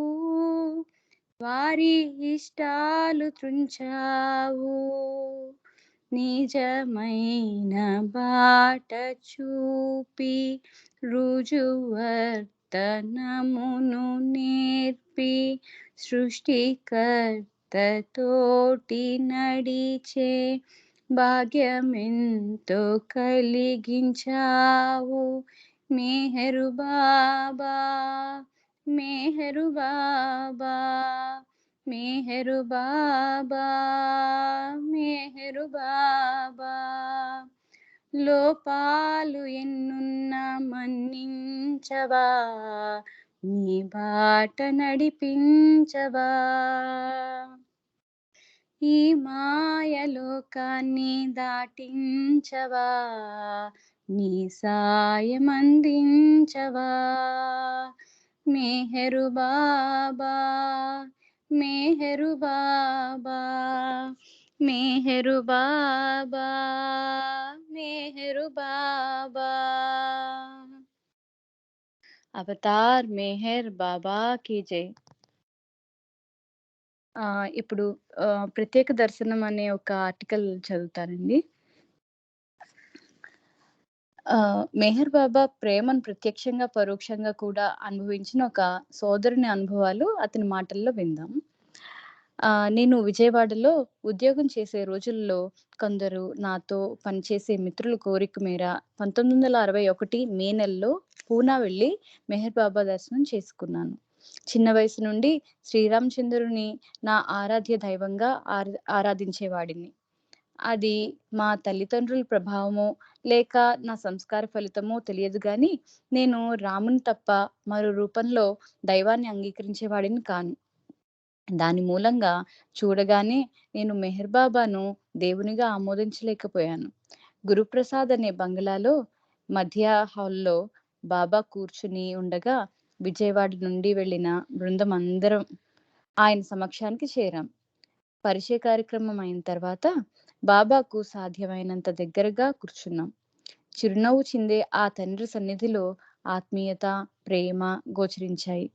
వారి ఇష్టాలు త్రుంచావు, నిజమైన బాట చూపి రుజువర్తనమును నేర్పి సృష్టికర్తతోటి నడిచే భాగ్యమెంతో కలిగించావు. మెహరు బాబా, మెహరు బాబా, మెహరు బాబా, మెహరు బాబా. లోపాలు ఎన్నున్నా మన్నించవా, నీ బాట నడిపించవా. ఈ మాయలోకాన్ని దాటించవా, నీ సాయం అందించవా. మెహరు బాబా, మెహరు బాబా, మెహరు బాబా, మెహరు బాబా. అవతార్ మెహర్ బాబా కీ జై. ఇప్పుడు ప్రత్యేక దర్శనం అనే ఒక ఆర్టికల్ చదువుతానండి. మెహర్ బాబా ప్రేమను ప్రత్యక్షంగా పరోక్షంగా కూడా అనుభవించిన ఒక సోదరుని అనుభవాలు అతని మాటల్లో విందాం. నేను విజయవాడలో ఉద్యోగం చేసే రోజుల్లో కొందరు నాతో పనిచేసే మిత్రుల కోరిక మేర 1961 మే నెలలో పూనా వెళ్ళి మెహర్ బాబా దర్శనం చేసుకున్నాను. చిన్న వయసు నుండి శ్రీరామచంద్రుని నా ఆరాధ్య దైవంగా ఆరాధించేవాడిని. అది మా తల్లిదండ్రుల ప్రభావమో లేక నా సంస్కార ఫలితమో తెలియదు గాని నేను రాముని తప్ప మరో రూపంలో దైవాన్ని అంగీకరించేవాడిని కాను. దాని మూలంగా చూడగానే నేను మెహర్ బాబాను దేవునిగా ఆమోదించలేకపోయాను. గురుప్రసాద్ అనే బంగ్లాలో మధ్య హాల్లో బాబా కూర్చుని ఉండగా విజయవాడ నుండి వెళ్ళిన బృందం అందరం ఆయన సమక్షానికి చేరాం. పరిచయ కార్యక్రమం అయిన తర్వాత బాబాకు సాధ్యమైనంత దగ్గరగా కూర్చున్నాం. చిరునవ్వు చిందే ఆ తండ్రి సన్నిధిలో ఆత్మీయత, ప్రేమ గోచరించాయి.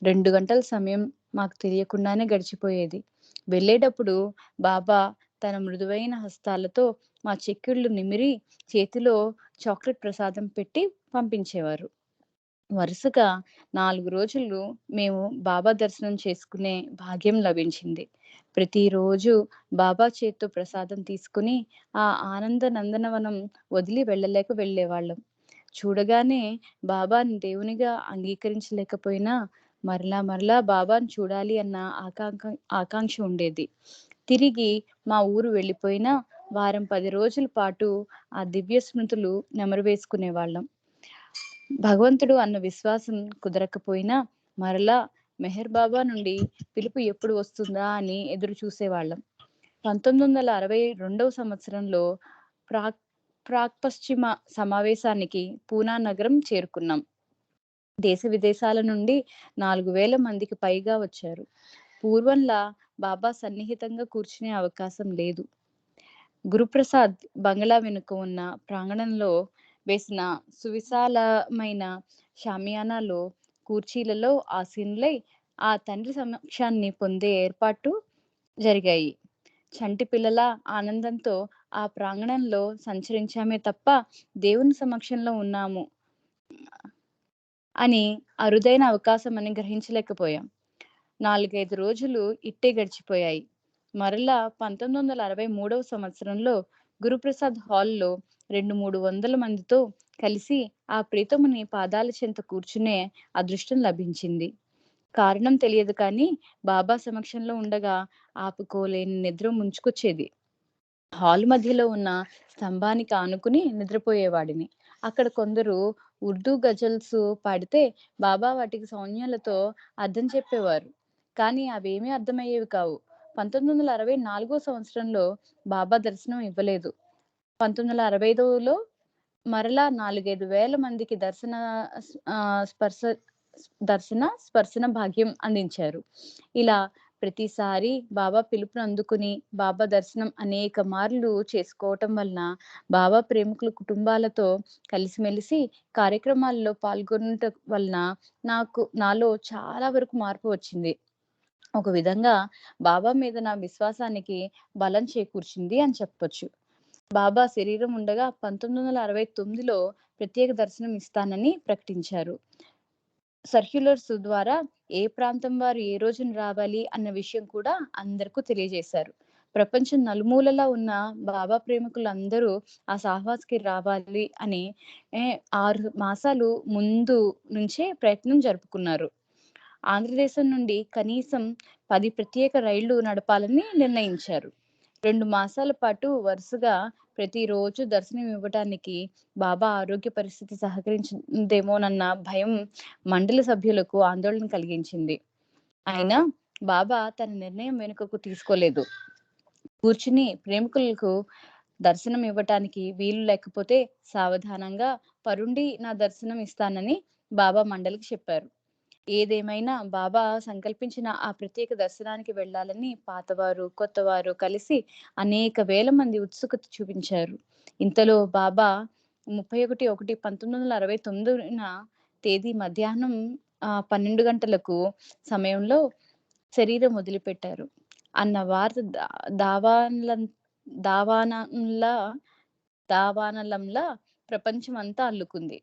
2 గంటల సమయం మాకు తెలియకుండానే గడిచిపోయేది. వెళ్ళేటప్పుడు బాబా తన మృదువైన హస్తాలతో మా చెక్కిళ్ళు నిమిరి చేతిలో చాక్లెట్ ప్రసాదం పెట్టి పంపించేవారు. వరుసగా 4 రోజులు మేము బాబా దర్శనం చేసుకునే భాగ్యం లభించింది. ప్రతిరోజు బాబా చేత్తో ప్రసాదం తీసుకుని ఆ ఆనంద నందనవనం వదిలి వెళ్ళేవాళ్ళం. చూడగానే బాబాని దేవునిగా అంగీకరించలేకపోయినా మరలా బాబాను చూడాలి అన్న ఆకాంక్ష ఉండేది. తిరిగి మా ఊరు వెళ్ళిపోయినా వారం 10 రోజుల పాటు ఆ దివ్య స్మృతులు నెమరు వేసుకునేవాళ్ళం. భగవంతుడు అన్న విశ్వాసం కుదరకపోయినా మరలా మెహర్ బాబా నుండి పిలుపు ఎప్పుడు వస్తుందా అని ఎదురు చూసేవాళ్ళం. 1962 సంవత్సరంలో ప్రాక్పశ్చిమ సమావేశానికి పూనా నగరం చేరుకున్నాం. దేశ విదేశాల నుండి 4000 మందికి పైగా వచ్చారు. పూర్వంలా బాబా సన్నిహితంగా కూర్చునే అవకాశం లేదు. గురుప్రసాద్ బంగ్లా వెనుక ఉన్న ప్రాంగణంలో వేసిన సువిశాలమైన షామియానాలో కుర్చీలలో ఆసీనులై ఆ తండ్రి సమక్షాన్ని పొందే ఏర్పాటు జరిగాయి. చంటి పిల్లల ఆనందంతో ఆ ప్రాంగణంలో సంచరించామే తప్ప దేవుని సమక్షంలో ఉన్నాము అని అరుదైన అవకాశం అని గ్రహించలేకపోయాం. 4-5 రోజులు ఇట్టే గడిచిపోయాయి. మరలా 1963 సంవత్సరంలో గురుప్రసాద్ హాల్లో 200-300 మందితో కలిసి ఆ ప్రీతముని పాదాల చెంత కూర్చునే అదృష్టం లభించింది. కారణం తెలియదు కానీ బాబా సమక్షంలో ఉండగా ఆపుకోలేని నిద్ర ముంచుకొచ్చేది. హాల్ మధ్యలో ఉన్న స్తంభానికి ఆనుకుని నిద్రపోయేవాడిని. అక్కడ కొందరు ఉర్దూ గజల్స్ పాడితే బాబా వాటికి సౌజ్ఞాలతో అర్థం చెప్పేవారు. కానీ అవేమీ అర్థమయ్యేవి కావు. 1964 సంవత్సరంలో బాబా దర్శనం ఇవ్వలేదు. 1965లో మరలా 4-5 వేల మందికి దర్శన స్పర్శన భాగ్యం అందించారు. ఇలా ప్రతిసారి బాబా పిలుపుని అందుకుని బాబా దర్శనం అనేక మార్లు చేసుకోవటం వలన బాబా ప్రేమికుల కుటుంబాలతో కలిసిమెలిసి కార్యక్రమాల్లో పాల్గొనటం వలన నాలో చాలా వరకు మార్పు వచ్చింది. ఒక విధంగా బాబా మీద నా విశ్వాసానికి బలం చేకూర్చింది అని చెప్పొచ్చు. బాబా శరీరం ఉండగా 1969లో ప్రత్యేక దర్శనం ఇస్తానని ప్రకటించారు. సర్క్యులర్స్ ద్వారా ఏ ప్రాంతం వారు ఏ రోజున రావాలి అన్న విషయం కూడా అందరికీ తెలియజేశారు. ప్రపంచం నలుమూలలా ఉన్న బాబా ప్రేమికులందరూ ఆ సాహ్వాస్కి రావాలి అని 6 మాసాలు ముందు నుంచే ప్రయత్నం జరుపుకున్నారు. ఆంధ్రదేశం నుండి కనీసం 10 ప్రత్యేక రైళ్లు నడపాలని నిర్ణయించారు. 2 మాసాల పాటు వరుసగా ప్రతిరోజు దర్శనం ఇవ్వటానికి బాబా ఆరోగ్య పరిస్థితి సహకరించిందేమోనన్న భయం మండలి సభ్యులకు ఆందోళన కలిగించింది. అయినా బాబా తన నిర్ణయం వెనుకకు తీసుకోలేదు. కూర్చుని ప్రేమికులకు దర్శనం ఇవ్వటానికి వీలు లేకపోతే సావధానంగా పరుండి నా దర్శనం ఇస్తానని బాబా మండలికి చెప్పారు. ఏదేమైనా బాబా సంకల్పించిన ఆ ప్రత్యేక దర్శనానికి వెళ్ళాలని పాతవారు కొత్తవారు కలిసి అనేక వేల మంది ఉత్సుకత చూపించారు. ఇంతలో బాబా 31/1/1969న తేదీ మధ్యాహ్నం 12 గంటలకు సమయంలో శరీరం వదిలిపెట్టారు అన్న వార్త దావానలంలా ప్రపంచమంతా అల్లుకుంది.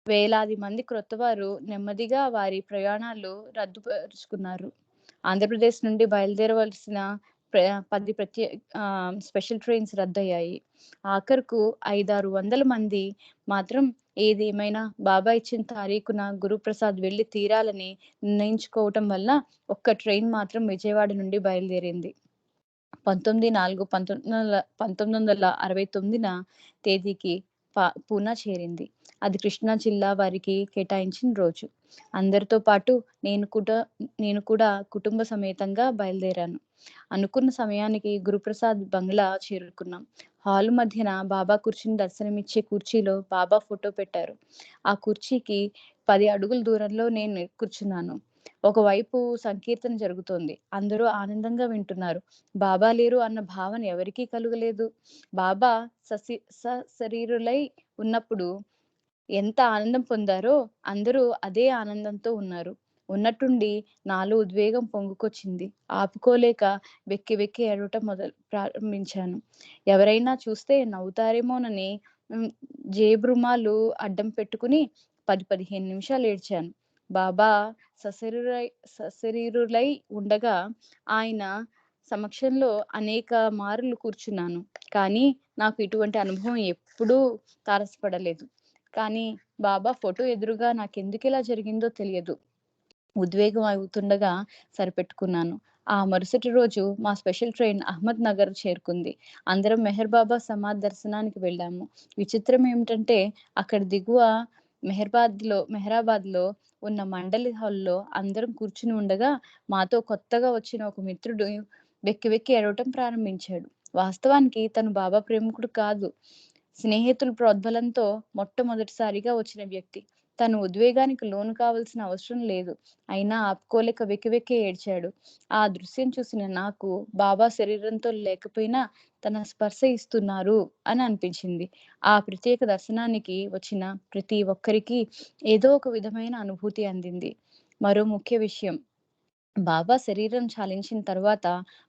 వేలాది మంది క్రొత్తవారు నెమ్మదిగా వారి ప్రయాణాలు రద్దుపరుచుకున్నారు. ఆంధ్రప్రదేశ్ నుండి బయలుదేరవలసిన 10 స్పెషల్ ట్రైన్స్ రద్దయ్యాయి. ఆఖరుకు 500-600 మంది మాత్రం ఏదేమైనా బాబా ఇచ్చిన తారీఖున గురుప్రసాద్ వెళ్లి తీరాలని నిర్ణయించుకోవటం వల్ల ఒక్క ట్రైన్ మాత్రం విజయవాడ నుండి బయలుదేరింది. 19/4/1969న తేదీకి పూనా చేరింది. అది కృష్ణా జిల్లా వారికి కేటాయించిన రోజు. అందరితో పాటు నేను కూడా కుటుంబ సమేతంగా బయలుదేరాను. అనుకున్న సమయానికి గురుప్రసాద్ బంగ్లా చేరుకున్నాం. హాలు మధ్యన బాబా కూర్చుని దర్శనమిచ్చే కుర్చీలో బాబా ఫోటో పెట్టారు. ఆ కుర్చీకి 10 అడుగుల దూరంలో నేను కూర్చున్నాను. ఒకవైపు సంకీర్తన జరుగుతోంది. అందరూ ఆనందంగా వింటున్నారు. బాబా లేరు అన్న భావన ఎవరికీ కలుగలేదు. బాబా సశరీరులై ఉన్నప్పుడు ఎంత ఆనందం పొందారో అందరూ అదే ఆనందంతో ఉన్నారు. ఉన్నట్టుండి నాలో ఉద్వేగం పొంగుకొచ్చింది. ఆపుకోలేక వెక్కి వెక్కి ఏడవటం ప్రారంభించాను. ఎవరైనా చూస్తే నవ్వుతారేమోనని జేబురుమాలు అడ్డం పెట్టుకుని 10-15 నిమిషాలు ఏడ్చాను. బాబా సశరీరులై ఉండగా ఆయన సమక్షంలో అనేక మార్లు కూర్చున్నాను. కానీ నాకు ఇటువంటి అనుభవం ఎప్పుడూ తారసపడలేదు. కానీ బాబా ఫోటో ఎదురుగా నాకెందుకు ఇలా జరిగిందో తెలియదు. ఉద్వేగం అవుతుండగా సరిపెట్టుకున్నాను. ఆ మరుసటి రోజు మా స్పెషల్ ట్రైన్ అహ్మద్ నగర్ చేరుకుంది. అందరం మెహర్ బాబా సమాధి దర్శనానికి వెళ్ళాము. విచిత్రం ఏమిటంటే అక్కడ దిగువ మెహరాబాద్లో ఉన్న మండలి హాల్లో అందరం కూర్చుని ఉండగా మాతో కొత్తగా వచ్చిన ఒక మిత్రుడు వెక్కి వెక్కి ఏడవటం ప్రారంభించాడు. వాస్తవానికి తను బాబా ప్రేమికుడు కాదు, స్నేహితుల ప్రోద్బలంతో మొట్టమొదటిసారిగా వచ్చిన వ్యక్తి. తను ఉద్వేగానికి లోను కావాల్సిన అవసరం లేదు. అయినా ఆపుకోలేక వెక్కి వెక్కి ఏడ్చాడు. ఆ దృశ్యం చూసిన నాకు బాబా శరీరంతో లేకపోయినా తన స్పర్శ ఇస్తున్నారు అని అనిపించింది. ఆ ప్రత్యేక దర్శనానికి వచ్చిన ప్రతి ఒక్కరికి ఏదో ఒక విధమైన అనుభూతి అందింది. మరో ముఖ్య విషయం, బాబా శరీరం చాలించిన తర్వాత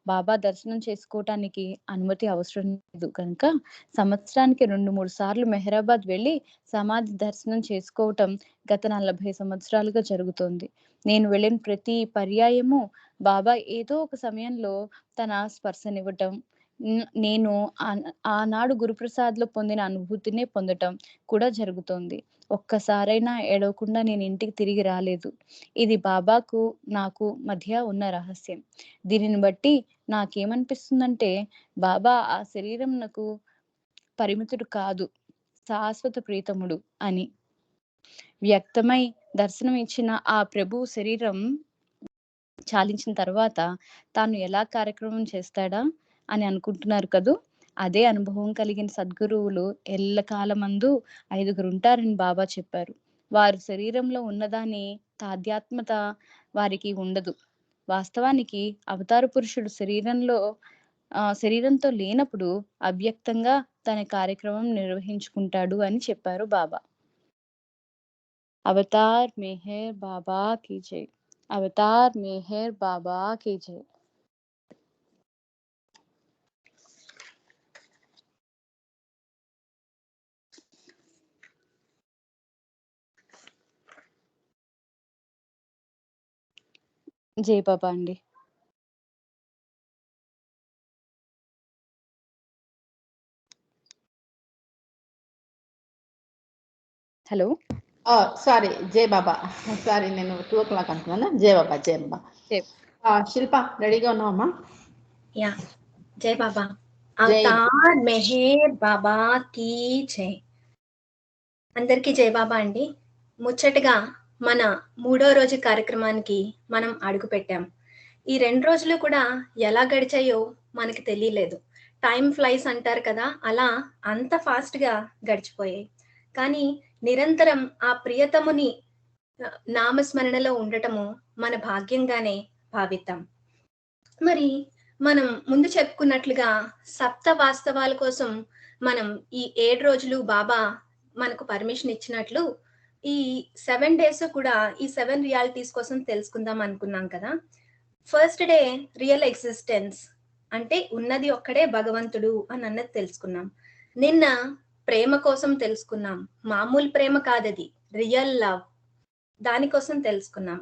బాబా దర్శనం చేసుకోవటానికి అనుమతి అవసరం లేదు కనుక సంవత్సరానికి 2-3 సార్లు మెహరాబాద్ వెళ్ళి సమాధి దర్శనం చేసుకోవటం గత 40 సంవత్సరాలుగా జరుగుతోంది. నేను వెళ్ళిన ప్రతి పర్యాయము బాబా ఏదో ఒక సమయంలో తన స్పర్శనివ్వటం, నేను ఆనాడు గురుప్రసాద్లో పొందిన అనుభూతినే పొందటం కూడా జరుగుతోంది. ఒక్కసారైనా ఏడవకుండా నేను ఇంటికి తిరిగి రాలేదు. ఇది బాబాకు నాకు మధ్య ఉన్న రహస్యం. దీనిని బట్టి నాకేమనిపిస్తుందంటే బాబా ఆ శరీరం నాకు పరిమితుడు కాదు, శాశ్వత ప్రీతముడు అని. వ్యక్తమై దర్శనం ఇచ్చిన ఆ ప్రభు శరీరం చాలించిన తర్వాత తాను ఎలా కార్యక్రమం చేస్తాడా అని అనుకుంటున్నారు కదూ. అదే అనుభవం కలిగిన సద్గురువులు ఎల్లకాలమందు 5 ఉంటారని బాబా చెప్పారు. వారు శరీరంలో ఉన్నదాని తాదాత్మ్యత వారికి ఉండదు. వాస్తవానికి అవతార పురుషుడు శరీరంతో లేనప్పుడు అవ్యక్తంగా తన కార్యక్రమం నిర్వహించుకుంటాడు అని చెప్పారు బాబా. అవతార్ మెహర్ బాబా కీ జై. అవతార్ మెహర్ బాబా కీ జై. జై బాబా అండి. హలో. సారీ, జై బాబా. సారీ, నేను 2 o'clock అనుకున్నాను. జై బాబా, జై బాబా. శిల్ప రెడీగా ఉన్నావమ్మా? యా. జై బాబా. అవతార్ మెహర్ బాబా కీ జై. అందరికీ జై బాబా అండి. ముచ్చటగా మన 3వ రోజు కార్యక్రమానికి మనం అడుగు పెట్టాం. ఈ 2 రోజులు కూడా ఎలా గడిచాయో మనకి తెలియలేదు. టైం ఫ్లైస్ అంటారు కదా, అలా అంత ఫాస్ట్గా గడిచిపోయాయి. కానీ నిరంతరం ఆ ప్రియతముని నామస్మరణలో ఉండటము మన భాగ్యంగానే భావిద్దాం. మరి మనం ముందు చెప్పుకున్నట్లుగా సప్త వాస్తవాల కోసం మనం ఈ 7 రోజులు బాబా మనకు పర్మిషన్ ఇచ్చినట్లు ఈ 7 days కూడా ఈ 7 రియాలిటీస్ కోసం తెలుసుకుందాం అనుకున్నాం కదా. ఫస్ట్ డే రియల్ ఎగ్జిస్టెన్స్ అంటే ఉన్నది ఒక్కడే భగవంతుడు అని అన్నది తెలుసుకున్నాం. నిన్న ప్రేమ కోసం తెలుసుకున్నాం. మామూలు ప్రేమ కాదది, రియల్ లవ్, దానికోసం తెలుసుకున్నాం.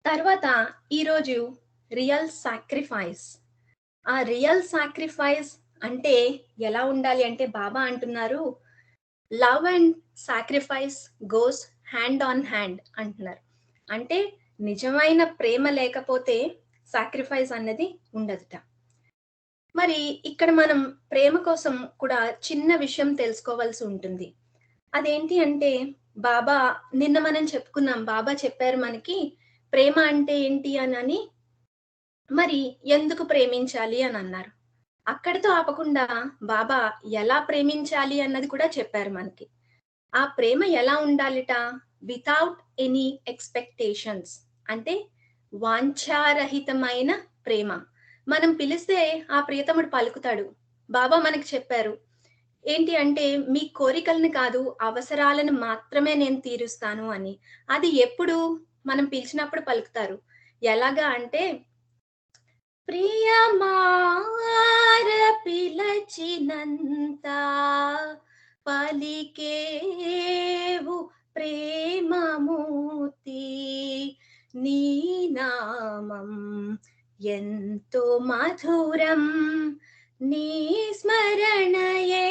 తర్వాత ఈరోజు రియల్ సాక్రిఫైస్. ఆ రియల్ సాక్రిఫైస్ అంటే ఎలా ఉండాలి అంటే బాబా అంటున్నారు, love and sacrifice goes hand on hand అంటున్నారు. అంటే నిజమైన ప్రేమ లేకపోతే సాక్రిఫైస్ అన్నది ఉండదుట. మరి ఇక్కడ మనం ప్రేమ కోసం కూడా చిన్న విషయం తెలుసుకోవాల్సి ఉంటుంది. అదేంటి అంటే బాబా నిన్న మనం చెప్పుకున్నాం, బాబా చెప్పారు మనకి ప్రేమ అంటే ఏంటి అని. మరి ఎందుకు ప్రేమించాలి అని అన్నారు. అక్కడితో ఆపకుండా బాబా ఎలా ప్రేమించాలి అన్నది కూడా చెప్పారు మనకి. ఆ ప్రేమ ఎలా ఉండాలిట? వితౌట్ ఎనీ ఎక్స్పెక్టేషన్స్, అంటే వాంఛారహితమైన ప్రేమ. మనం పిలిస్తే ఆ ప్రియతముడు పలుకుతాడు. బాబా మనకి చెప్పారు ఏంటి అంటే, మీ కోరికలను కాదు అవసరాలను మాత్రమే నేను తీరుస్తాను అని. అది ఎప్పుడు? మనం పిలిచినప్పుడు పలుకుతారు. ఎలాగా అంటే, ప్రియమార పిలచినంత పలికేవు ప్రేమమూర్తి, నీ నామం ఎంతో మధురం, నీ స్మరణయే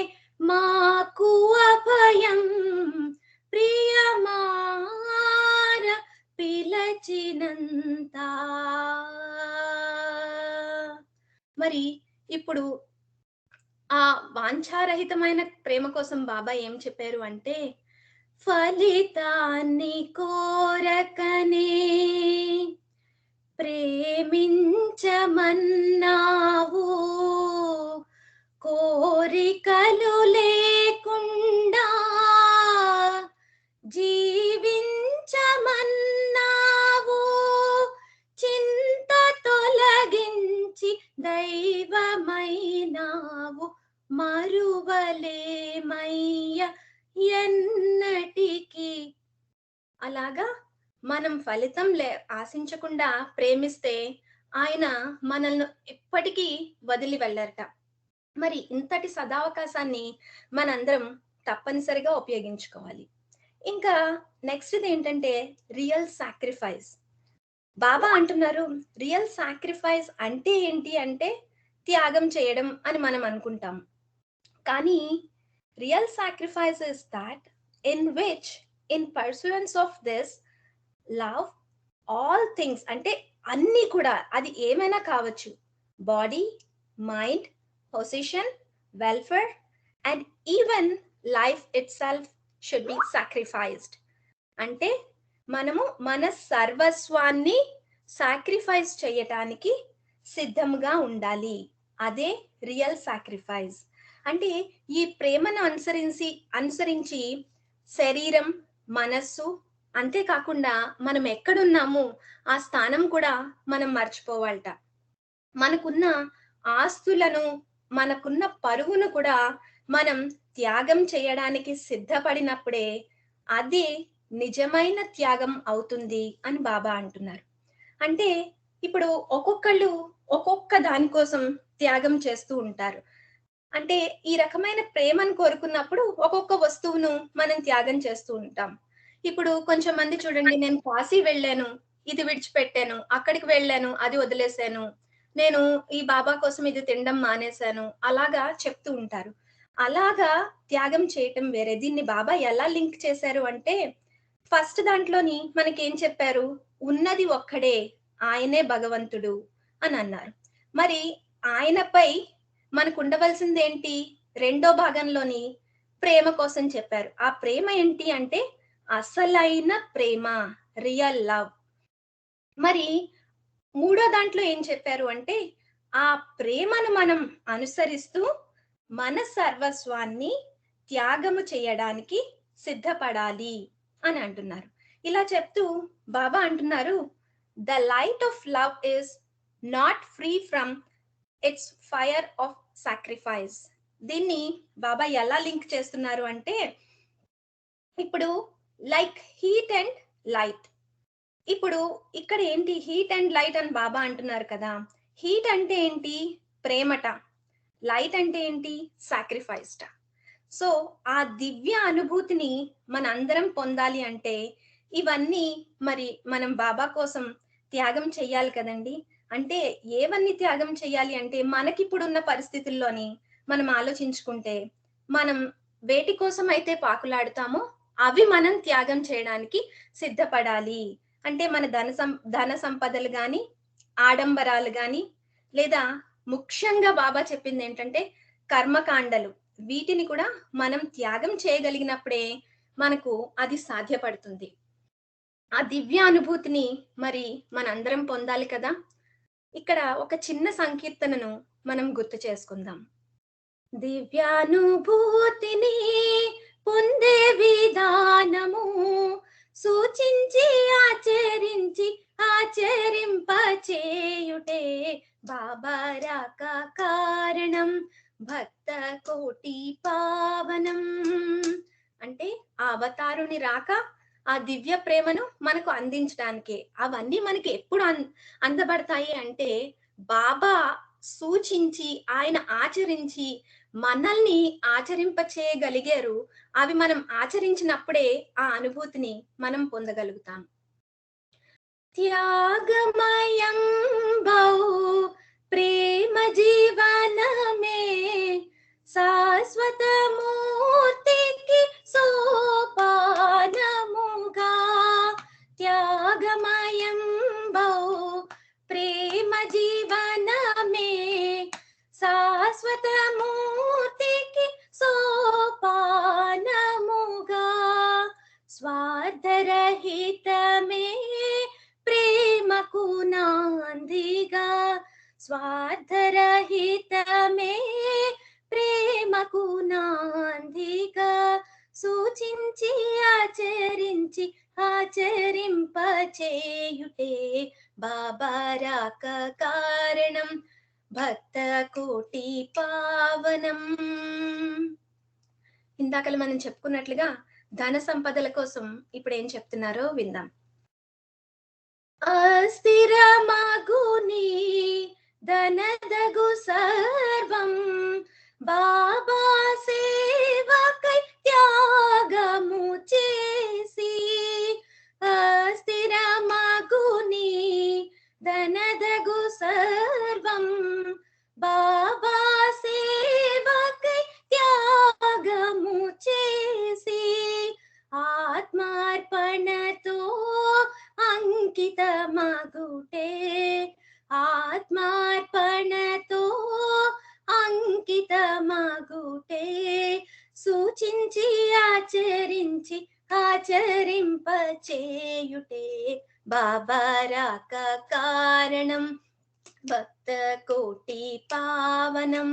మాకు అభయం, ప్రియమార పిలచినంత. మరి ఇప్పుడు ఆ వాంఛారహితమైన ప్రేమ కోసం బాబా ఏం చెప్పారు అంటే, ఫలితాన్ని కోరకనే ప్రేమించమన్నావు, కోరికలు లేకుండా జీవించమన్నావు, చింత తొలగించి దైవమైనావు, మరువలేమయ్య ఎన్నటికి. అలాగా మనం ఫలితం ఆశించకుండా ప్రేమిస్తే ఆయన మనల్ని ఎప్పటికీ వదిలి వెళ్ళరట. మరి ఇంతటి సదావకాశాన్ని మనందరం తప్పనిసరిగా ఉపయోగించుకోవాలి. ఇంకా నెక్స్ట్ ఏంటంటే రియల్ సాక్రిఫైస్. బాబా అంటున్నారు రియల్ సాక్రిఫైస్ అంటే ఏంటి అంటే త్యాగం చేయడం అని మనం అనుకుంటాం. కానీ real sacrifice is that in which in pursuance of this love all things, అంటే అన్ని కూడా, అది ఏమైనా కావచ్చు, body, mind, position, welfare and even life itself should be sacrificed. అంటే మనము మన సర్వస్వాన్ని సాక్రిఫైస్ చేయటానికి సిద్ధంగా ఉండాలి. అదే రియల్ సాక్రిఫైస్. అంటే ఈ ప్రేమను అనుసరించి శరీరం, మనస్సు అంతేకాకుండా మనం ఎక్కడున్నాము ఆ స్థానం కూడా మనం మర్చిపోవాలట. మనకున్న ఆస్తులను, మనకున్న పరువును కూడా మనం త్యాగం చేయడానికి సిద్ధపడినప్పుడే అది నిజమైన త్యాగం అవుతుంది అని బాబా అంటున్నారు. అంటే ఇప్పుడు ఒక్కొక్కళ్ళు ఒక్కొక్క దానికోసం త్యాగం చేస్తూ ఉంటారు. అంటే ఈ రకమైన ప్రేమను కోరుకున్నప్పుడు ఒక్కొక్క వస్తువును మనం త్యాగం చేస్తూ ఉంటాం. ఇప్పుడు కొంచెం మంది చూడండి, నేను కాశీ వెళ్ళాను, ఇది విడిచిపెట్టాను, అక్కడికి వెళ్ళాను, అది వదిలేశాను, నేను ఈ బాబా కోసం ఇది తినడం మానేశాను, అలాగా చెప్తూ ఉంటారు. అలాగా త్యాగం చేయటం వేరే. దీన్ని బాబా ఎలా లింక్ చేశారు అంటే, ఫస్ట్ దాంట్లోని మనకి ఏం చెప్పారు, ఉన్నది ఒక్కడే, ఆయనే భగవంతుడు అని అన్నారు. మరి ఆయనపై మనకు ఉండవలసింది ఏంటి, రెండో భాగంలోని ప్రేమ కోసం చెప్పారు. ఆ ప్రేమ ఏంటి అంటే అసలైన ప్రేమ, రియల్ లవ్. మరి మూడో దాంట్లో ఏం చెప్పారు అంటే, ఆ ప్రేమను మనం అనుసరిస్తూ మన సర్వస్వాన్ని త్యాగము చేయడానికి సిద్ధపడాలి అని అంటున్నారు. ఇలా చెప్తూ బాబా అంటున్నారు, the light of love is not free from it's fire of sacrifice. దీన్ని బాబా ఎలా లింక్ చేస్తున్నారు అంటే, ఇప్పుడు లైక్ హీట్ అండ్ లైట్. ఇప్పుడు ఇక్కడ ఏంటి, హీట్ అండ్ లైట్ అని బాబా అంటున్నారు కదా. హీట్ అంటే ఏంటి, ప్రేమట. లైట్ అంటే ఏంటి, సాక్రిఫైస్ట. సో ఆ దివ్య అనుభూతిని మనందరం పొందాలి అంటే ఇవన్నీ మరి మనం బాబా కోసం త్యాగం చెయ్యాలి కదండి. అంటే ఏవన్నీ త్యాగం చెయ్యాలి అంటే, మనకిప్పుడున్న పరిస్థితుల్లోని మనం ఆలోచించుకుంటే, మనం వేటి కోసం అయితే పాకులాడుతామో అవి మనం త్యాగం చేయడానికి సిద్ధపడాలి. అంటే మన ధన సంపదలు గాని, ఆడంబరాలు గాని, లేదా ముఖ్యంగా బాబా చెప్పింది ఏంటంటే కర్మకాండలు, వీటిని కూడా మనం త్యాగం చేయగలిగినప్పుడే మనకు అది సాధ్యపడుతుంది. ఆ దివ్య అనుభూతిని మరి మనందరం పొందాలి కదా. ఇక్కడ ఒక చిన్న సంకీర్తనను మనం గుర్తు చేసుకుందాం. దివ్యానుభూతిని పొందే విధానము సూచించి ఆచరించి ఆచరింపచేయుటే బాబా రాక కారణం, భక్త కోటి పావనం. అంటే ఆ అవతారుని రాక ఆ దివ్య ప్రేమను మనకు అందించడానికే. అవన్నీ మనకి ఎప్పుడు అందబడతాయి అంటే, బాబా సూచించి ఆయన ఆచరించి మనల్ని ఆచరింప చేయగలిగారు. అవి మనం ఆచరించినప్పుడే ఆ అనుభూతిని మనం పొందగలుగుతాం. త్యాగమయం బహు ప్రేమ జీవనమే శాశ్వత మూర్తికి సోపానముగా. త్యాగమయం బహు ప్రేమ జీవనమే శాశ్వత మూర్తికి సోపానముగా. స్వార్థరహితమే ప్రేమకు నాందిగా, స్వార్థరహితమే ప్రేమకు నాందిగా. సూచించి ఆచరించి ఆచరింపచేయుటే బాబా రాక కారణం, భక్త కోటి పావనం. ఇందాకలు మనం చెప్పుకున్నట్లుగా ధన సంపదల కోసం ఇప్పుడు ఏం చెప్తున్నారో విందాం. అస్థిరమగుని ధనదగు సర్వం బాబా సేవకై త్యాగము చేసి. అస్థిరమగుని ధనదగు సర్వం బాబా సేవకై త్యాగము చేసి. ఆత్మార్పణతో అంకితమగుటే, ఆత్మార్పణతో అంకితమగుటే. సూచించి ఆచరించి ఆచరింపచేయుటే బాబా రాక కారణం, భక్త కోటి పావనం.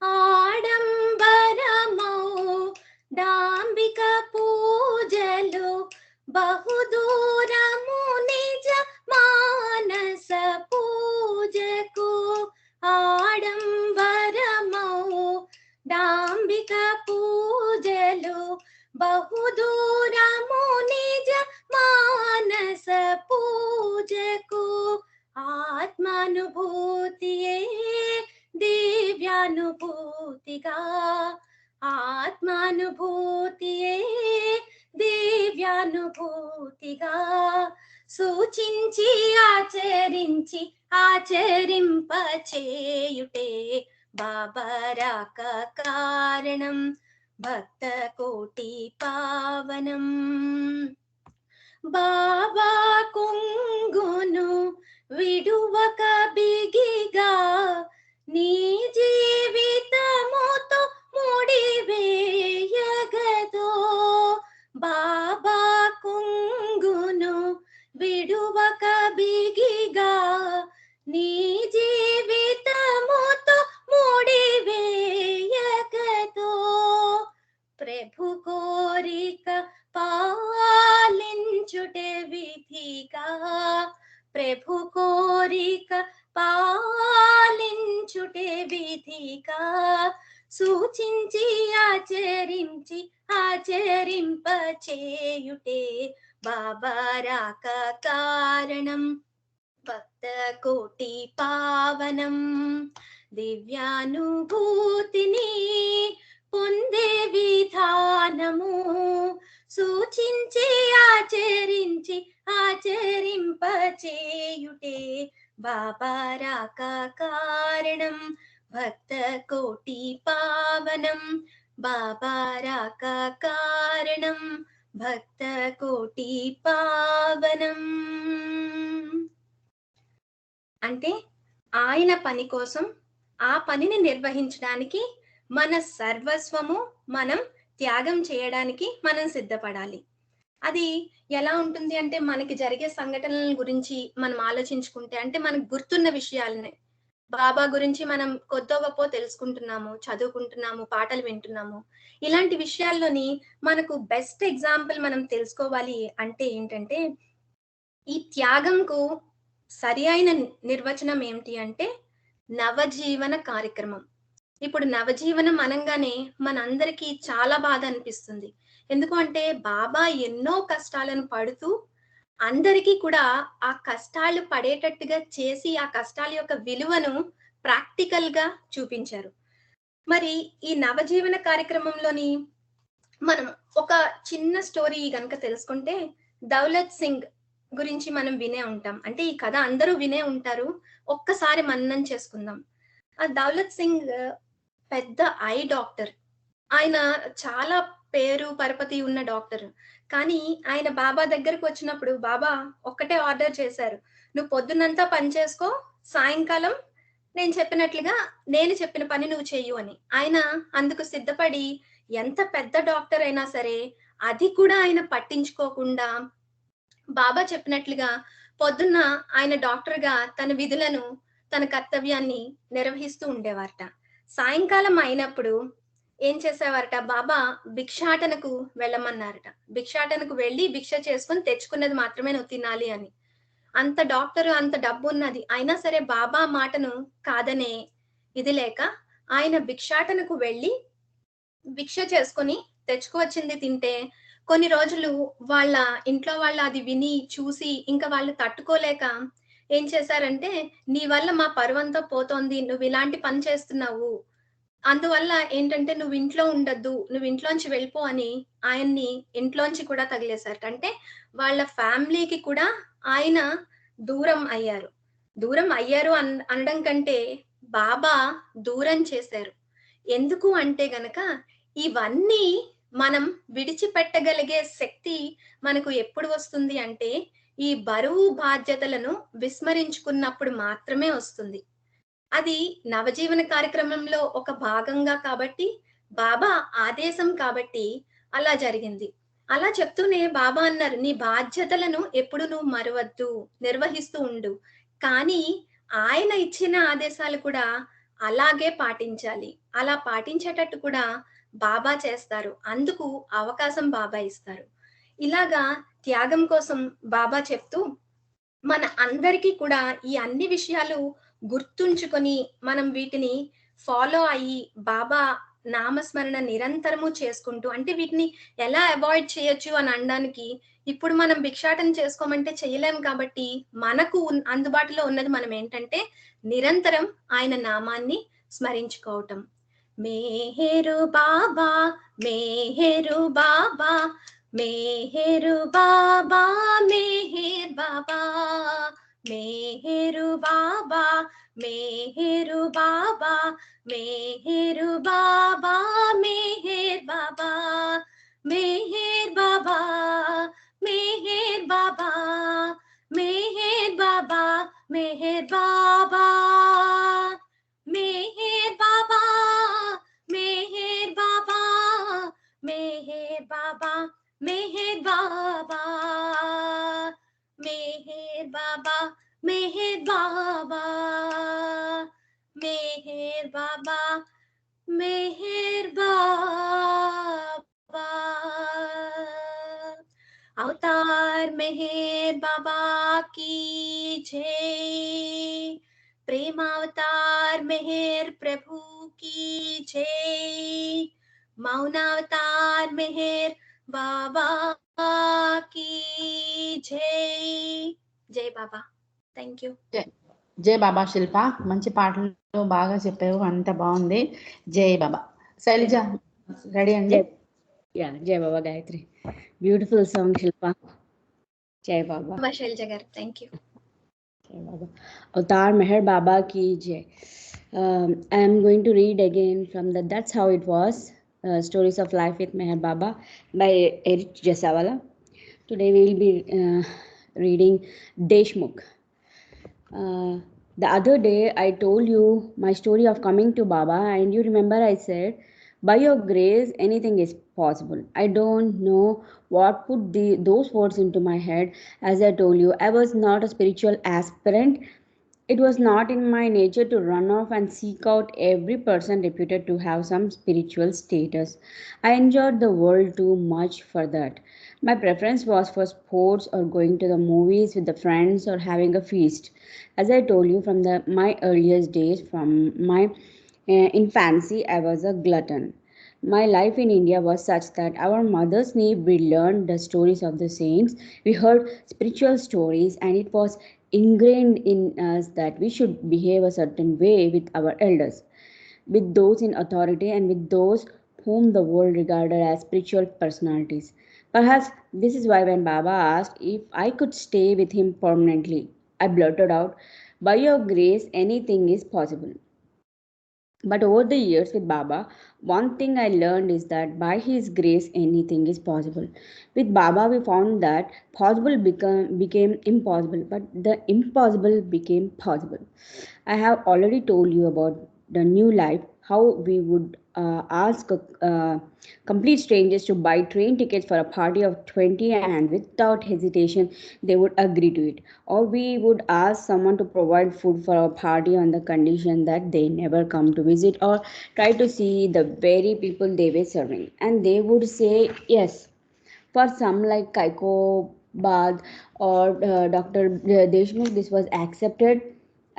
ఆడంబరమౌ డాంబిక పూజలు బహుదూరము నిజ మానస పూజకు ఆడంబరమౌ డాంబిక పూజలు బహుదూరము నిజ మానస పూజకు ఆత్మానుభూతియే దివ్యానుభూతిగా ఆత్మానుభూతియే దివ్యానుభూతిగా సూచించి ఆచరించి ఆచరింపచేయుటే బాబరాక కారణం భక్త కోటి పావనం బాబా కొంగును విడువక బిగిగా నీ జీవితముతో ముడివేయగదో బాబా కొంగును విడువక బిగిగా నీ జీవితముతో ముడివేయగదో ప్రభు కోరిక పాలించుటే విధిగా ప్రభు కోరిక పాలించుటే విధిగా సూచించి ఆచరించి ఆచరింపచేయుటే బాబరాక కారణం భక్త కోటి పావనం దివ్యానుభూతిని పొందే విధానము సూచించి ఆచరించి ఆచరింపచేయుటే బాబరాక కారణం భక్త కోటి పావనం బాబరాక కారణం భక్త కోటి పావనం. అంటే ఆయన పని కోసం ఆ పనిని నిర్వహించడానికి మన సర్వస్వము మనం త్యాగం చేయడానికి మనం సిద్ధపడాలి. అది ఎలా ఉంటుంది అంటే మనకి జరిగే సంఘటనల గురించి మనం ఆలోచించుకుంటే అంటే మనకు గుర్తున్న విషయాలనే బాబా గురించి మనం కొద్దో గొప్ప తెలుసుకుంటున్నాము, చదువుకుంటున్నాము, పాటలు వింటున్నాము. ఇలాంటి విషయాల్లోని మనకు బెస్ట్ ఎగ్జాంపుల్ మనం తెలుసుకోవాలి అంటే ఏంటంటే ఈ త్యాగంకు సరి అయిన నిర్వచనం ఏమిటి అంటే నవజీవన కార్యక్రమం. ఇప్పుడు నవజీవనం అనగానే మనందరికీ చాలా బాధ అనిపిస్తుంది. ఎందుకు అంటే బాబా ఎన్నో కష్టాలను పడుతూ అందరికీ కూడా ఆ కష్టాలు పడేటట్టుగా చేసి ఆ కష్టాల యొక్క విలువను ప్రాక్టికల్ గా చూపించారు. మరి ఈ నవజీవన కార్యక్రమంలోని మనం ఒక చిన్న స్టోరీ గనక తెలుసుకుంటే దౌలత్ సింగ్ గురించి మనం వినే ఉంటాం. అంటే ఈ కథ అందరూ వినే ఉంటారు, ఒక్కసారి మననం చేసుకుందాం. ఆ దౌలత్ సింగ్ పెద్ద ఐ డాక్టర్. ఆయన చాలా పేరు పరపతి ఉన్న డాక్టర్. కానీ ఆయన బాబా దగ్గరకు వచ్చినప్పుడు బాబా ఒక్కటే ఆర్డర్ చేశారు, నువ్వు పొద్దున్నంతా పని చేసుకో, సాయంకాలం నేను చెప్పిన పని నువ్వు చెయ్యు అని. ఆయన అందుకు సిద్ధపడి ఎంత పెద్ద డాక్టర్ అయినా సరే అది కూడా ఆయన పట్టించుకోకుండా బాబా చెప్పినట్లుగా పొద్దున్న ఆయన డాక్టర్ గా తన విధులను తన కర్తవ్యాన్ని నిర్వహిస్తూ ఉండేవారట. సాయంకాలం అయినప్పుడు ఏం చేసేవారట, బాబా భిక్షాటనకు వెళ్ళమన్నారట. భిక్షాటనకు వెళ్ళి భిక్ష చేసుకుని తెచ్చుకున్నది మాత్రమే నువ్వు తినాలి అని. అంత డాక్టర్, అంత డబ్బు ఉన్నది, అయినా సరే బాబా మాటను కాదనే ఇది లేక ఆయన భిక్షాటనకు వెళ్ళి భిక్ష చేసుకుని తెచ్చుకువచ్చింది తింటే కొన్ని రోజులు వాళ్ళ ఇంట్లో వాళ్ళు అది విని చూసి ఇంకా వాళ్ళు తట్టుకోలేక ఏం చేశారంటే, నీ వల్ల మా పరువంతా పోతోంది, నువ్వు ఇలాంటి పని చేస్తున్నావు, అందువల్ల ఏంటంటే నువ్వు ఇంట్లో ఉండద్దు, నువ్వు ఇంట్లోంచి వెళ్ళిపో అని ఆయన్ని ఇంట్లోంచి కూడా తగిలేశారట. అంటే వాళ్ళ ఫ్యామిలీకి కూడా ఆయన దూరం అయ్యారు అనడం కంటే బాబా దూరం చేశారు. ఎందుకు అంటే గనక ఇవన్నీ మనం విడిచిపెట్టగలిగే శక్తి మనకు ఎప్పుడు వస్తుంది అంటే ఈ బరువు బాధ్యతలను విస్మరించుకున్నప్పుడు మాత్రమే వస్తుంది. అది నవజీవన కార్యక్రమంలో ఒక భాగంగా కాబట్టి, బాబా ఆదేశం కాబట్టి అలా జరిగింది. అలా చెప్తూనే బాబా అన్నారు, నీ బాధ్యతలను ఎప్పుడు నువ్వు మరవద్దు, నిర్వహిస్తూ ఉండు. కానీ ఆయన ఇచ్చిన ఆదేశాలు కూడా అలాగే పాటించాలి. అలా పాటించేటట్టు కూడా బాబా చేస్తారు. అందుకు అవకాశం బాబా ఇస్తారు. ఇలాగా త్యాగం కోసం బాబా చెప్తూ మన అందరికీ కూడా ఈ అన్ని విషయాలు గుర్తుంచుకొని మనం వీటిని ఫాలో అయ్యి బాబా నామస్మరణ నిరంతరము చేసుకుంటూ, అంటే వీటిని ఎలా అవాయిడ్ చేయొచ్చు అని అనడానికి, ఇప్పుడు మనం భిక్షాటన చేసుకోమంటే చేయలేం కాబట్టి మనకు అందుబాటులో ఉన్నది మనం ఏంటంటే నిరంతరం ఆయన నామాన్ని స్మరించుకోవటం. మేహేరు బాబా, మేహేరు బాబా, మేహేరు బాబా, మేహేర్ బాబా, మేహేరు బాబా, మేహేరు బాబా, మేహేరు బాబా, మేహేర్ బాబా, మేహేర్ బాబా, మేహేర్ బాబా, మేహేర్ బాబా, మేహేర్ బాబా, మేహేర్ బాబా, మేహేర్ బాబా, మేహేర్ బాబా, మేహేర్ బాబా, మేహేర్ బాబా, మేహేర్ బాబా, మేహేర్ బాబా, మేహేర్ బాబా. अवतार मेहर बाबा की जय। प्रेमावतार मेहर प्रभु की जय। मौनावतार मेहर बाबा की जय। जय बाबा. Thank you. జై బాబా. శిల్ప, మంచి పాటలు బాగా చెప్పావు, అంత బాగుంది. జై బాబా. శైలజ రెడీ అండి? జై బాబా గాయత్రి. Beautiful song Shilpa. జై బాబా. శైలజ గారు, థ్యాంక్ యూ. జై Baba. Avatar Meher Baba ki jai. I am going to read again from the That's How It Was, Stories of Life with Meher Baba by Eric Jasawala. Today we will be reading Deshmukh. The other day I told you my story of coming to Baba, and you remember I said, by your grace anything is possible. I don't know what put those words into my head. As I told you, I was not a spiritual aspirant. It was not in my nature to run off and seek out every person reputed to have some spiritual status. I enjoyed the world too much for that. My preference was for sports or going to the movies with the friends or having a feast. As I told you, from my earliest days, from my infancy, I was a glutton. My life in India was such that our mothers need we learned the stories of the saints. We heard spiritual stories, and it was ingrained in us that we should behave a certain way with our elders, with those in authority, and with those whom the world regarded as spiritual personalities. Perhaps this is why when Baba asked if I could stay with him permanently, I blurted out, by your grace anything is possible. But over the years with Baba, one thing I learned is that by His grace, anything is possible. With Baba, we found that possible became impossible, but the impossible became possible. I have already told you about the new life, how we would ask complete strangers to buy train tickets for a party of 20, and without hesitation they would agree to it. Or we would ask someone to provide food for a party on the condition that they never come to visit or try to see the very people they were serving, and they would say yes. For some like Kaiko Bad or Dr. Deshmukh, this was accepted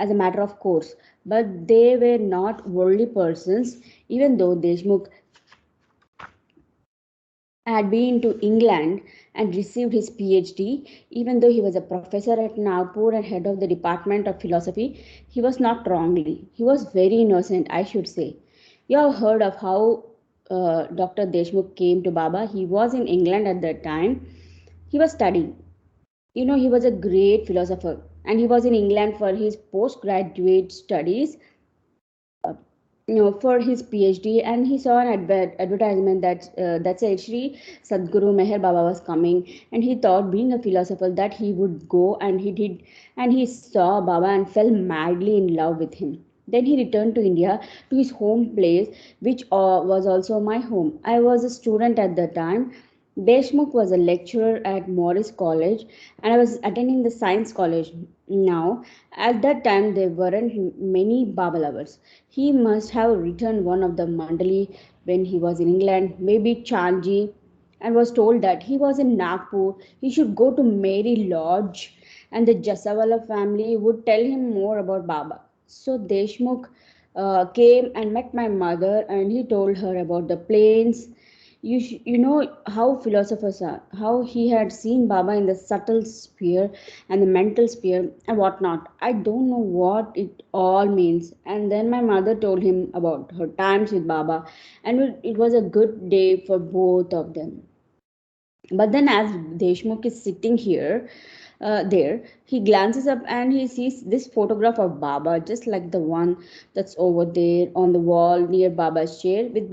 as a matter of course, but they were not worldly persons. Even though Deshmukh had been to England and received his PhD, even though he was a professor at Nagpur and head of the Department of Philosophy, he was not wrongly. He was very innocent, I should say. You have heard of how Dr. Deshmukh came to Baba. He was in England at that time. He was studying. You know, he was a great philosopher, and he was in England for his postgraduate studies, for his PhD, and he saw an advertisement that said Shri Sadguru Meher Baba was coming, and he thought, being a philosopher, that he would go, and he did, and he saw Baba and fell madly in love with him. Then he returned to India, to his home place, which was also my home. I was a student at the time. Deshmukh was a lecturer at Morris College, and I was attending the Science College. Now, at that time, there weren't many Baba lovers. He must have written one of the Mandali when he was in England, maybe Chanji, and was told that he was in Nagpur, he should go to Mary Lodge, and the Jasawala family would tell him more about Baba. So Deshmukh came and met my mother, and he told her about the plains. You know how philosophers are, how he had seen Baba in the subtle sphere and the mental sphere and whatnot. I don't know what it all means. And then my mother told him about her times with Baba, and it was a good day for both of them. But then, as Deshmukh is sitting there, he glances up and he sees this photograph of Baba, just like the one that's over there on the wall near Baba's chair, with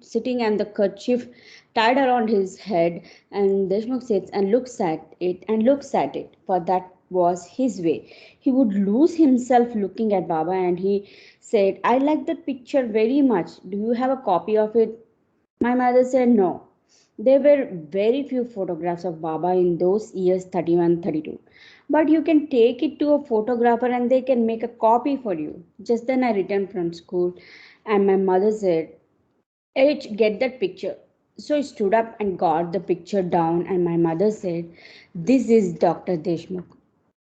sitting and the kerchief tied around his head. And Deshmukh sits and looks at it, for that was his way. He would lose himself looking at Baba, and he said, "I like that picture very much. Do you have a copy of it?" My mother said no. There were very few photographs of Baba in those years 31, 32. But you can take it to a photographer and they can make a copy for you. Just then I returned from school and my mother said, "H, get that picture." So I stood up and got the picture down, and my mother said, "This is Dr. Deshmukh."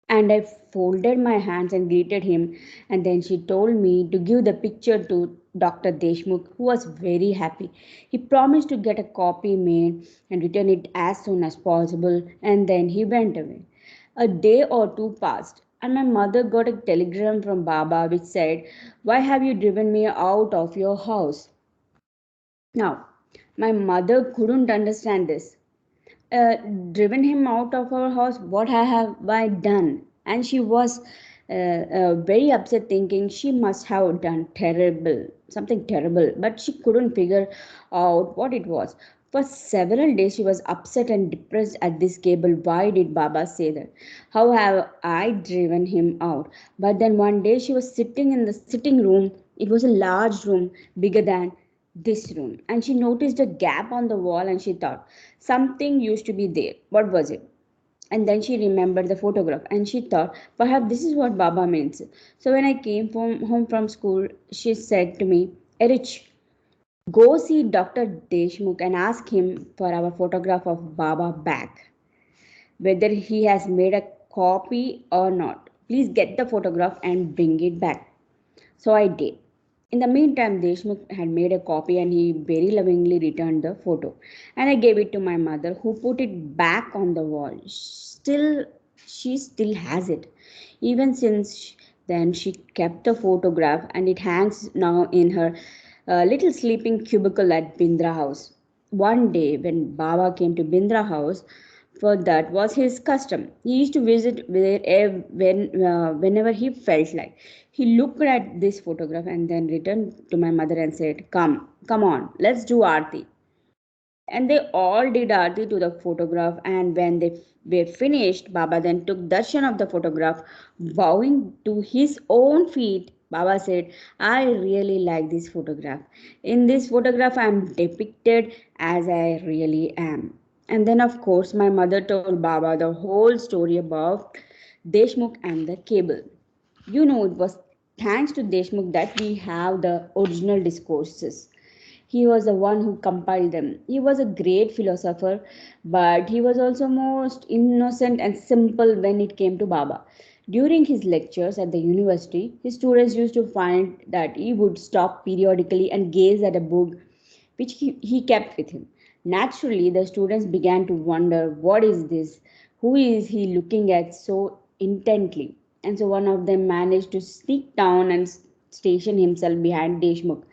And I folded my hands and greeted him. And then she told me to give the picture to Dr. Deshmukh, who was very happy. He promised to get a copy made and return it as soon as possible, and then he went away. A day or two passed, and my mother got a telegram from Baba which said, "Why have you driven me out of your house?" Now, my mother couldn't understand this. uh, Driven him out of our house, what have I done? And she was very upset, thinking she must have done something terrible, but she couldn't figure out what it was. For several days she was upset and depressed at this cable. Why did Baba say that? How have I driven him out? But then one day she was sitting in the sitting room. It was a large room, bigger than this room, and she noticed a gap on the wall, and she thought something used to be there. What was it? And then she remembered the photograph, and she thought perhaps this is what Baba means. So when I came home from school, she said to me, "Erich, go see Dr. Deshmukh and ask him for our photograph of Baba back, whether he has made a copy or not. Please get the photograph and bring it back." So I did. In the meantime, Deshmukh had made a copy, and he very lovingly returned the photo. And I gave it to my mother, who put it back on the wall. She still has it. Even since then, she kept the photograph, and it hangs now in her little sleeping cubicle at Bindra House. One day, when Baba came to Bindra House, for that was his custom. He used to visit there whenever he felt like. He looked at this photograph and then returned to my mother and said, come on, let's do Aarti." And they all did Aarti to the photograph. And when they were finished, Baba then took darshan of the photograph, bowing to his own feet. Baba said, "I really like this photograph. In this photograph, I am depicted as I really am." And then, of course, my mother told Baba the whole story about Deshmukh and the cable. You know, it was thanks to Deshmukh that we have the original discourses. He was the one who compiled them. He was a great philosopher, but he was also most innocent and simple when it came to Baba. During his lectures at the university, his students used to find that he would stop periodically and gaze at a book which he kept with him. Naturally, the students began to wonder, what is this? Who is he looking at so intently? And so one of them managed to sneak down and station himself behind Deshmukh.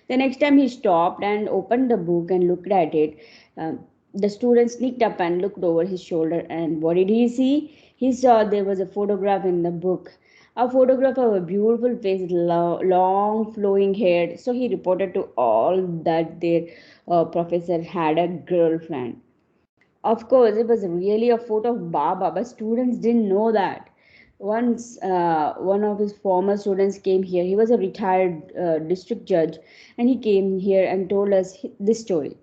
The next time he stopped and opened the book and looked at it, uh, the student sneaked up and looked over his shoulder. And what did he see? He saw there was a photograph in the book, a photograph of a beautiful face, long flowing hair. So he reported to all that their professor had a girlfriend. Of course, it was really a photo of Baba, but students didn't know that. Once one of his former students came here. He was a retired district judge, and he came here and told us this story.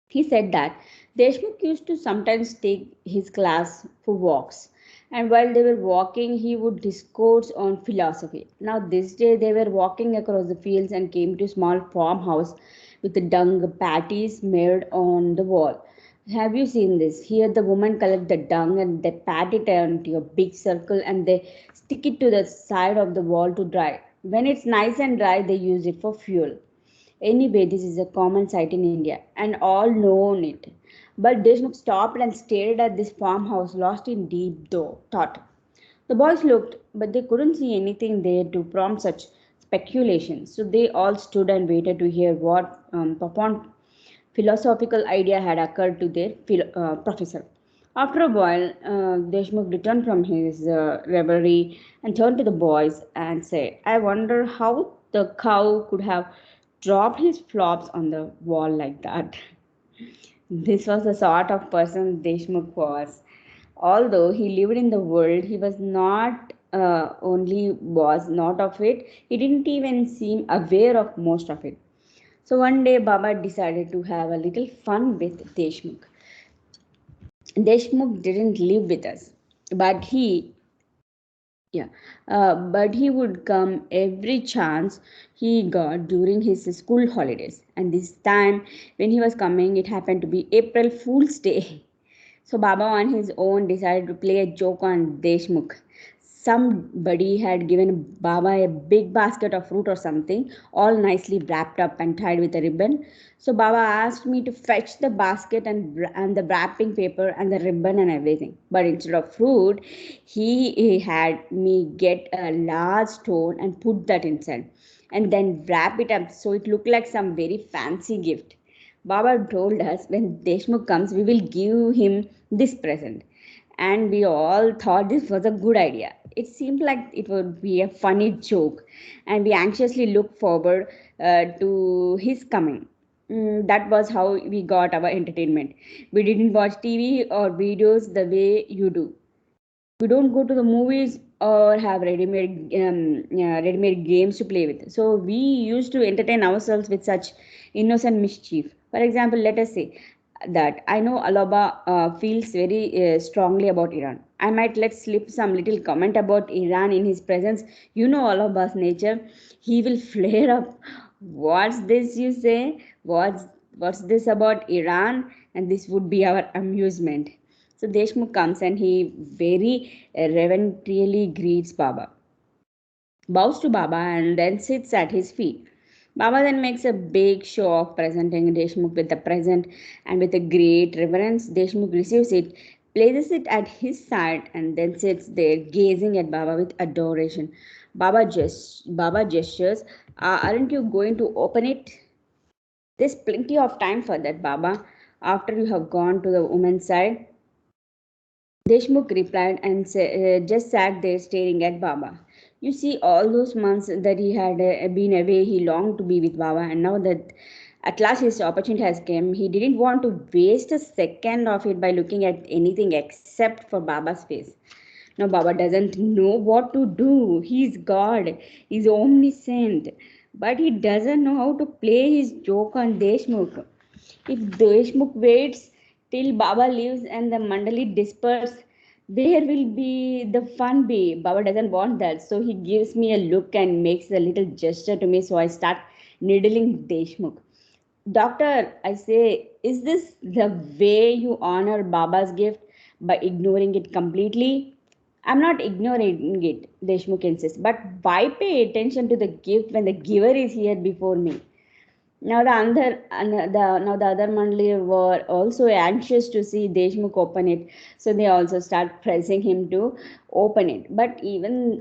He said that Deshmukh used to sometimes take his class for walks, And while they were walking, he would discourse on philosophy. Now, this day they were walking across the fields and came to a small farmhouse with the dung patties smeared on the wall. Have you seen this? Here, the women collect the dung and they pat it into a big circle and they stick it to the side of the wall to dry. When it's nice and dry, they use it for fuel. Anyway, this is a common sight in India, and all know it. But Deshmukh stopped and stared at this farmhouse, lost in deep thought. The boys looked, but they couldn't see anything there to prompt such speculation. So they all stood and waited to hear what profound philosophical idea had occurred to their professor. After a while, Deshmukh returned from his reverie and turned to the boys and said, I wonder how the cow could have dropped his flops on the wall like that. This was the sort of person Deshmukh was. Although he lived in the world, he was not only was not of it, he didn't even seem aware of most of it. So one day Baba decided to have a little fun with Deshmukh. Deshmukh didn't live with us, but yeah, but he would come every chance he got during his school holidays. And this time, when he was coming, it happened to be April Fool's Day. So Baba on his own decided to play a joke on Deshmukh. Somebody had given Baba a big basket of fruit or something, all nicely wrapped up and tied with a ribbon. So Baba asked me to fetch the basket and the wrapping paper and the ribbon and everything. But instead of fruit, he had me get a large stone and put that inside, and then wrap it up so it looked like some very fancy gift. Baba told us when Deshmukh comes, we will give him this present. And we all thought this was a good idea. It seemed like it would be a funny joke, and we anxiously looked forward to his coming. That was how we got our entertainment. We didn't watch TV or videos the way you do. We don't go to the movies or have ready-made games to play with. So we used to entertain ourselves with such innocent mischief. For example, let us say that I know Alaba feels very strongly about Iran. I might let slip some little comment about Iran in his presence. You know Alaba's nature. He will flare up. What's this you say? What's this about Iran? And this would be our amusement. So Deshmukh comes and he very reverentially greets Baba, bows to Baba, and then sits at his feet. Baba then makes a big show of presenting Deshmukh with the present, and with a great reverence, Deshmukh receives it, places it at his side, and then sits there gazing at Baba with adoration. Baba gestures, aren't you going to open it? There's plenty of time for that, Baba, after you have gone to the woman's side. Deshmukh replied and just sat there staring at Baba. You see, all those months that he had been away, he longed to be with Baba, and now that at last his opportunity has come, he didn't want to waste a second of it by looking at anything except for Baba's face. Now, Baba doesn't know what to do. He's God, he's omniscient, but he doesn't know how to play his joke on Deshmukh. If Deshmukh waits till Baba leaves and the Mandali disperse, where will be the fun be? Baba doesn't want that. So he gives me a look and makes a little gesture to me. So I start needling Deshmukh. Doctor, I say, is this the way you honor Baba's gift by ignoring it completely? I'm not ignoring it, Deshmukh insists, but why pay attention to the gift when the giver is here before me? Now the other Mandali were also anxious to see Deshmukh open it, so they also start pressing him to open it. But even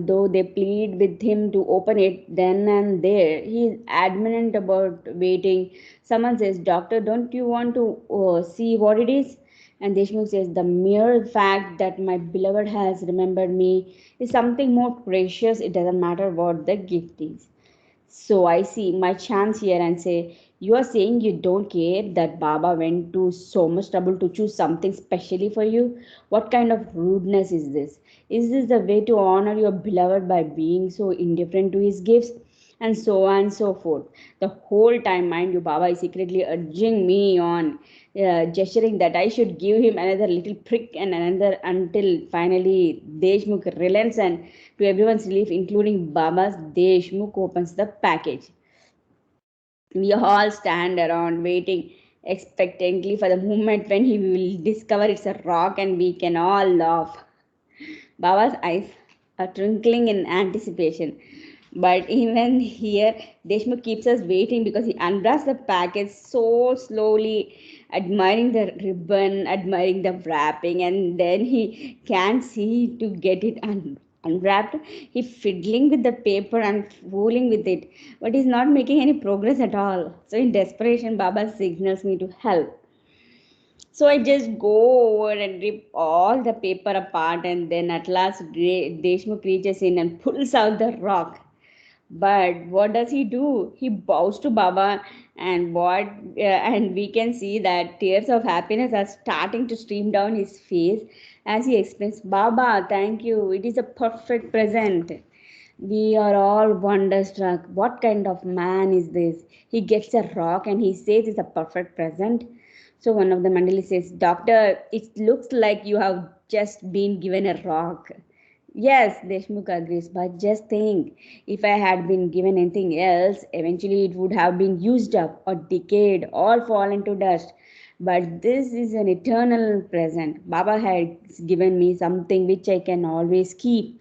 though they plead with him to open it then and there, he is adamant about waiting. Someone says, "Doctor, don't you want to see what it is?" And Deshmukh says, "The mere fact that my beloved has remembered me is something more precious. It doesn't matter what the gift is." So I see my chance here and say, you are saying you don't care that Baba went to so much trouble to choose something specially for you? What kind of rudeness is this? Is this the way to honor your beloved by being so indifferent to his gifts? and so on and so forth. The whole time, mind you, Baba is secretly urging me on, gesturing that I should give him another little prick and another, until finally Deshmukh relents, and to everyone's relief, including Baba's, Deshmukh opens the package. We all stand around waiting expectantly for the moment when he will discover it's a rock and we can all laugh. Baba's eyes are twinkling in anticipation. But even here, Deshmukh keeps us waiting because he unwraps the package so slowly, admiring the ribbon, admiring the wrapping, and then he can't see to get it unwrapped. He's fiddling with the paper and fooling with it, but he's not making any progress at all. So, in desperation, Baba signals me to help. So I just go over and rip all the paper apart, and then at last Deshmukh reaches in and pulls out the rock. But what does he do? He bows to Baba, and and we can see that tears of happiness are starting to stream down his face as he explains, "Baba, thank you. It is a perfect present." We are all wonderstruck. What kind of man is this? He gets a rock and he says it's a perfect present. So one of the Mandali says, "Doctor, it looks like you have just been given a rock." Yes, Deshmukh agrees, but just think, if I had been given anything else, eventually it would have been used up or decayed or fallen to dust. But this is an eternal present. Baba has given me something which I can always keep,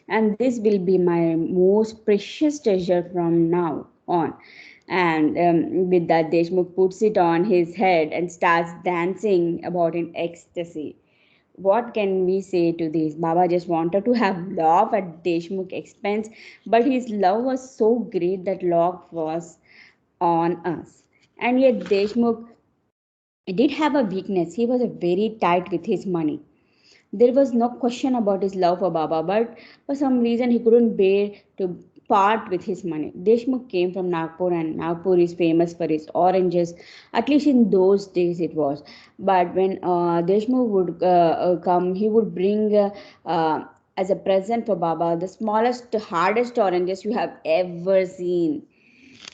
and this will be my most precious treasure from now on. And with that, Deshmukh puts it on his head and starts dancing about in ecstasy. What can we say to this? Baba just wanted to have love at Deshmukh's expense, but his love was so great that love was on us. And yet Deshmukh did have a weakness. He was very tight with his money. There was no question about his love for Baba, but for some reason he couldn't bear to part with his money. Deshmukh came from Nagpur, and Nagpur is famous for its oranges. At least in those days it was. But when Deshmukh would come, he would bring as a present for Baba the smallest, hardest oranges you have ever seen.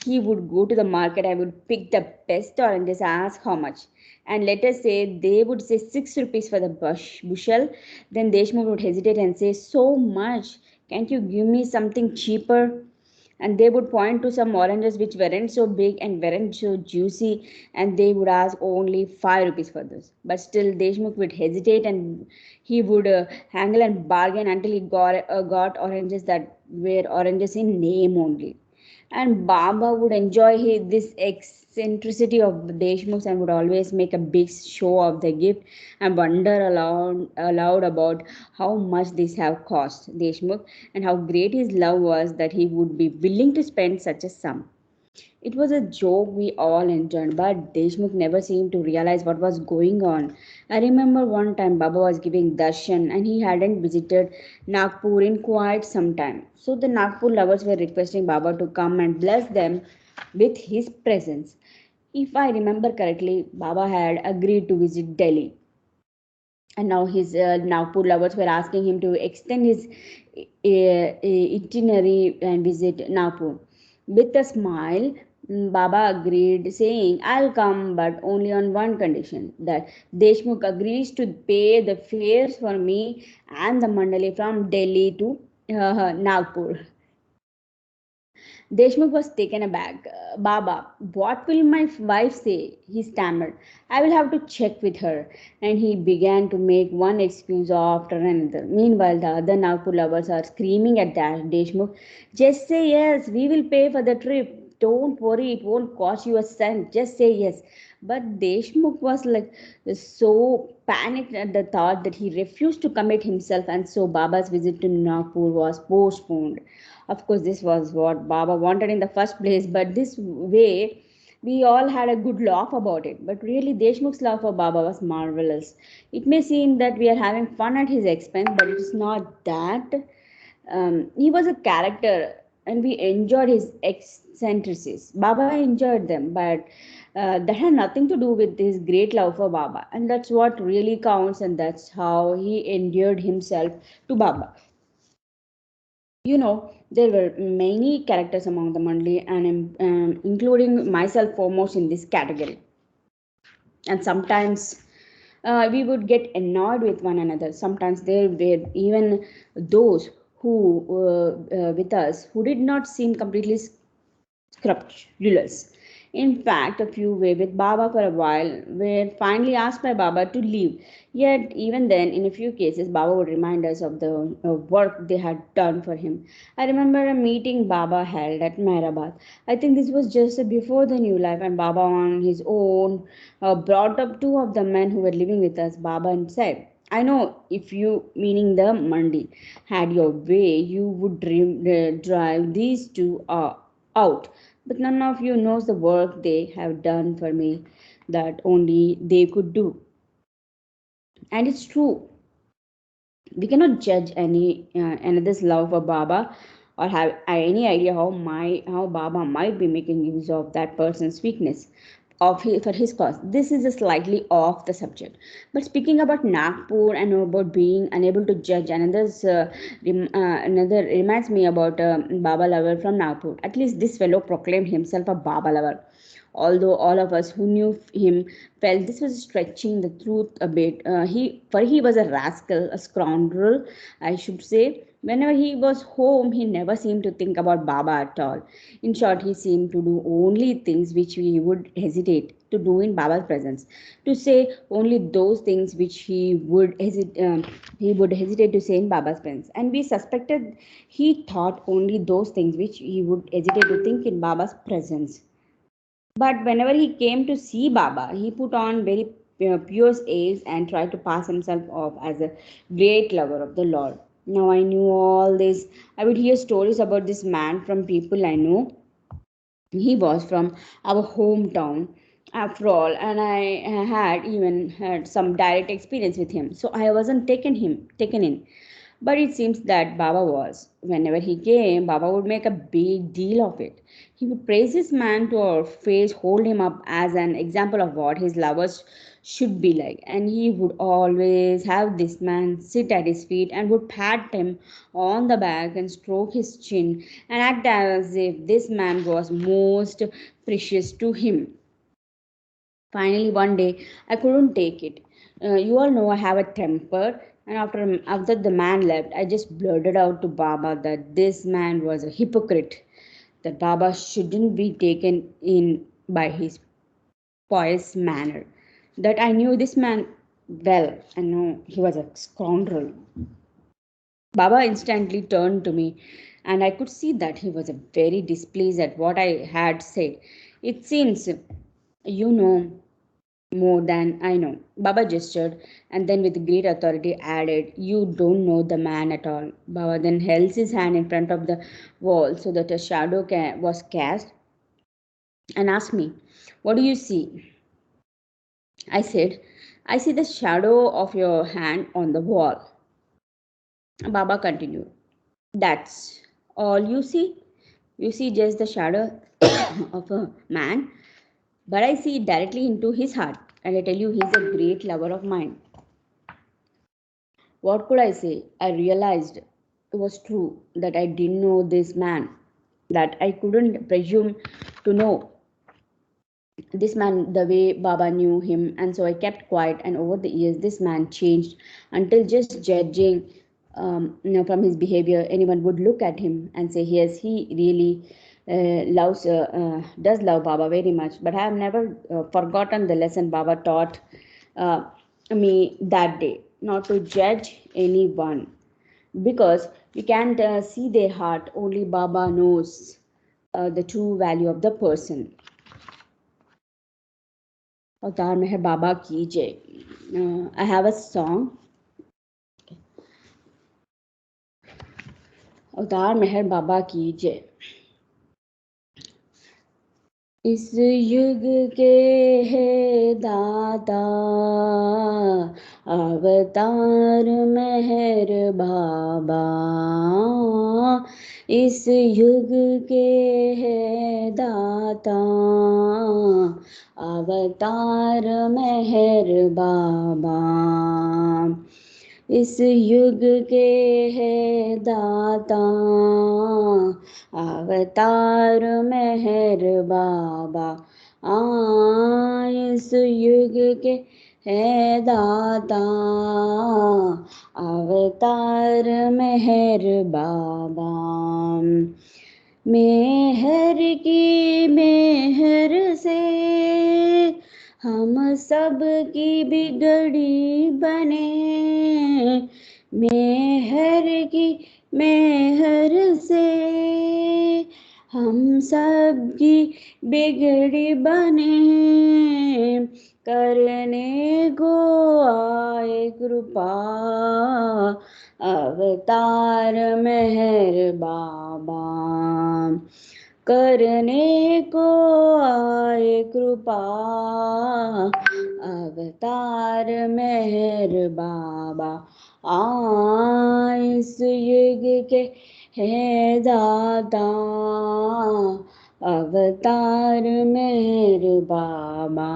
He would go to the market. I would pick the best oranges, ask how much. And let us say they would say 6 rupees for the bushel. Then Deshmukh would hesitate and say, "So much. Can't you give me something cheaper?" And they would point to some oranges which weren't so big and weren't so juicy, and they would ask only 5 rupees for this. But still, Deshmukh would hesitate, and he would haggle and bargain until he got oranges that were oranges in name only. And Baba would enjoy this eccentricity of the Deshmukhs and would always make a big show of the gift and wonder aloud about how much these have cost Deshmukh and how great his love was that he would be willing to spend such a sum. It was a joke we all enjoyed, but Deshmukh never seemed to realize what was going on. I remember one time Baba was giving darshan and he hadn't visited Nagpur in quite some time. So the Nagpur lovers were requesting Baba to come and bless them with his presence. If I remember correctly, Baba had agreed to visit Delhi. And now his Nagpur lovers were asking him to extend his itinerary and visit Nagpur. With a smile, Baba agreed, saying, "I'll come, but only on one condition, that Deshmukh agrees to pay the fares for me and the Mandali from Delhi to Nagpur." Deshmukh was taken aback. "Baba, what will my wife say?" he stammered. "I will have to check with her." And he began to make one excuse after another. Meanwhile, the other Nagpur lovers are screaming at Deshmukh, "Just say yes, we will pay for the trip. Don't worry, it won't cost you a cent. Just say yes." But Deshmukh was like so panicked at the thought that he refused to commit himself, and so Baba's visit to Nagpur was postponed. Of course, this was what Baba wanted in the first place, but this way we all had a good laugh about it. But really, Deshmukh's love for Baba was marvelous. It may seem that we are having fun at his expense, but it is not that. He was a character, and we enjoyed his eccentricities. Baba enjoyed them, but that had nothing to do with his great love for Baba, and that's what really counts, and that's how he endeared himself to Baba. You know, there were many characters among the Mandli, and including myself foremost in this category. And sometimes we would get annoyed with one another. Sometimes there were even those who with us who did not seem completely scrupulous. In fact, a few were with Baba for a while, were finally asked by Baba to leave. Yet, even then, in a few cases, Baba would remind us of the work they had done for him. I remember a meeting Baba held at Mehrabad. I think this was just before the new life, and Baba, on his own, brought up two of the men who were living with us. Baba and said, I know if you, meaning the Mandi, had your way, you would drive these two out, but none of you knows the work they have done for me that only they could do. And it's true, we cannot judge another's love for Baba or have any idea how Baba might be making use of that person's weakness for his cause. This is a slightly off the subject. But speaking about Nagpur and about being unable to judge another reminds me about Baba lover from Nagpur. At least this fellow proclaimed himself a Baba lover, although all of us who knew him felt this was stretching the truth a bit. He was a rascal, a scoundrel, I should say. Whenever he was home, he never seemed to think about Baba at all. In short, he seemed to do only things which he would hesitate to do in Baba's presence, to say only those things which he would hesitate to say in Baba's presence. And we suspected he thought only those things which he would hesitate to think in Baba's presence. But whenever he came to see Baba, he put on very pure airs and tried to pass himself off as a great lover of the Lord. Now I knew all this. I would hear stories about this man from people I know. He was from our hometown, after all, and I had even had some direct experience with him. So I wasn't taken in. But it seems that Baba was. Whenever he came, Baba would make a big deal of it. He would praise his man to our face, hold him up as an example of what his lovers should be like. And he would always have this man sit at his feet and would pat him on the back and stroke his chin and act as if this man was most precious to him. Finally, one day, I couldn't take it. You all know I have a temper, and after the man left, I just blurted out to Baba that this man was a hypocrite, that Baba shouldn't be taken in by his pious manner. That I knew this man well, I know he was a scoundrel. Baba instantly turned to me, and I could see that he was very displeased at what I had said. It seems you know more than I know. Baba gestured and then with great authority added, You don't know the man at all. Baba then held his hand in front of the wall so that a shadow was cast and asked me, What do you see? I said, I see the shadow of your hand on the wall. Baba continued, That's all you see? You see just the shadow of a man, but I see directly into his heart, and I tell you, he's a great lover of mine. What could I say? I realized it was true that I didn't know this man, that I couldn't presume to know this man the way Baba knew him, and so I kept quiet. And over the years, this man changed until just judging from his behavior, anyone would look at him and say, Yes, he really does love Baba very much. But I have never forgotten the lesson Baba taught uh, me that day, not to judge anyone because we can't see their heart. Only Baba knows the true value of the person. Avtar Meher Baba ki jai. I have a song. Avtar Meher Baba ki jai. इस युग के है दाता अवतार मेहर बाबा, इस युग के है दाता अवतार मेहर बाबा, इस युग के है दाता, अवतार मेहर बाबा। इस युग के है दाता, अवतार मेहर बाबा। मेहर की मेहर से हम सब की बिगड़ी बने, मेहर की मेहर से हम सब की बिगड़ी बने। करने को आए कृपा, अवतार मेहर बाबा। करने को आए कृपा, अवतार मेहर बाबा। इस युग के है दाता, अवतार मेहर बाबा।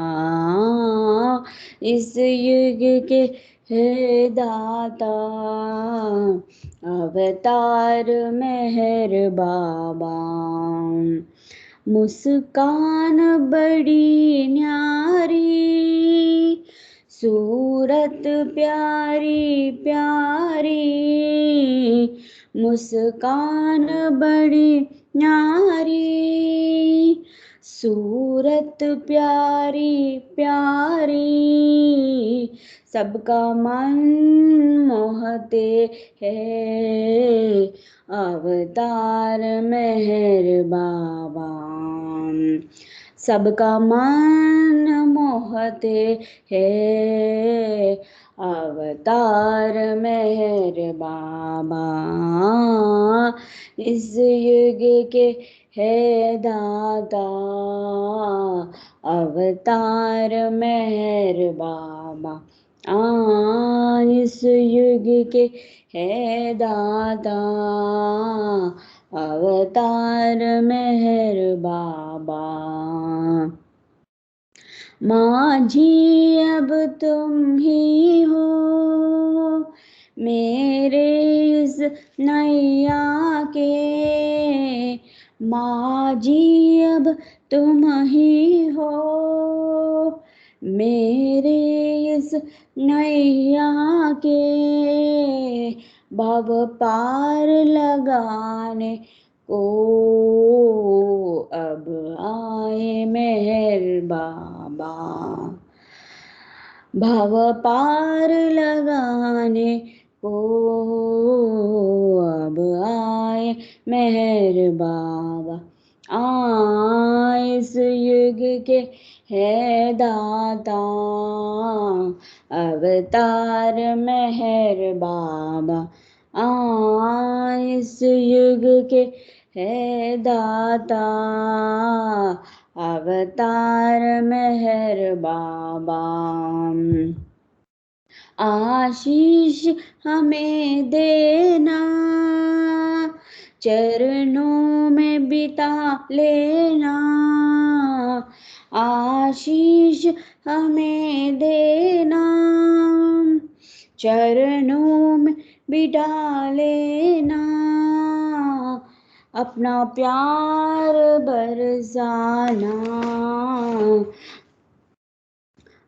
इस युग के है दाता, अवतार मेहर बाबा। मुस्कान बड़ी न्यारी, सूरत प्यारी प्यारी। मुस्कान बड़ी न्यारी, सूरत प्यारी प्यारी। सबका मन मोहते है, अवतार मेहर बाबा। सबका मन मोहते है, अवतार मेहर बाबा। इस युग के है दाता, अवतार मेहर बाबा। इस युग के है दाता, अवतार मेहर बाबा। माझी अब तुम ही हो, मेरे इस नैया के। माझी अब तुम ही हो, मेरे इस नैया के। भव पार लगाने को अब आए मेहर बाबा। भव पार लगाने को अब आए मेहर बाबा। इस युग के है दाता, अवतार मेहर बाबा। इस युग के है दाता, अवतार मेहर बाबा। आशीष हमें देना, चरणों में बिता लेना। आशीष हमें देना, चरणों में बिठा लेना। अपना प्यार बरसाना,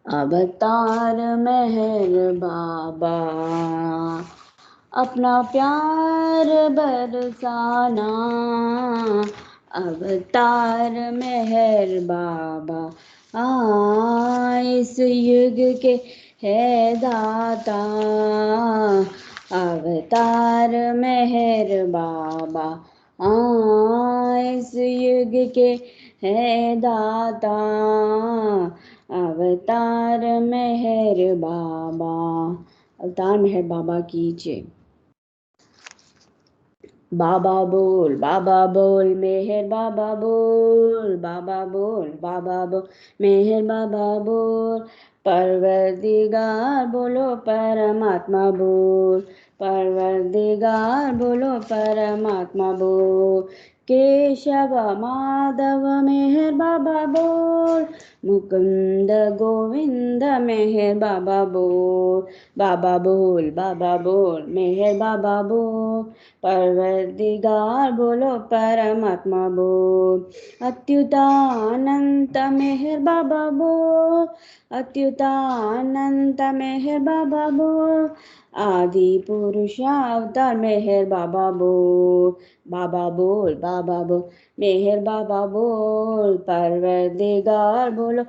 अवतार मेहर बाबा। अपना प्यार बरसाना, अवतार मेहर बाबा। इस युग के है दाता, अवतार मेहर बाबा। इस युग के है दाता, अवतार मेहर बाबा। अवतार मेहर बाबा की जय। बाबा बोल मेहर बाबा बोल, बाबा बोल मेहर बाबा बोल। परवरदिगार बोलो परमात्मा बोल, परवरदिगार बोलो परमात्मा बोल। केशव माधव मेहर बाबा बोल, मुकुंद गोविंद मेहर बाबा बोल, बाबा बोल, बाबा बोल, मेहर बाबा बोल, परवरदिगार बोलो परमात्मा बोल, अत्युतानंत मेहर बाबा बोल, अत्युतानंत मेहर बाबा बोल, आदि पुरुष अवतार मेहर बाबा बोल, बाबा बोल, बाबा बोल, मेहर बाबा बोल, परवरदिगार बोलो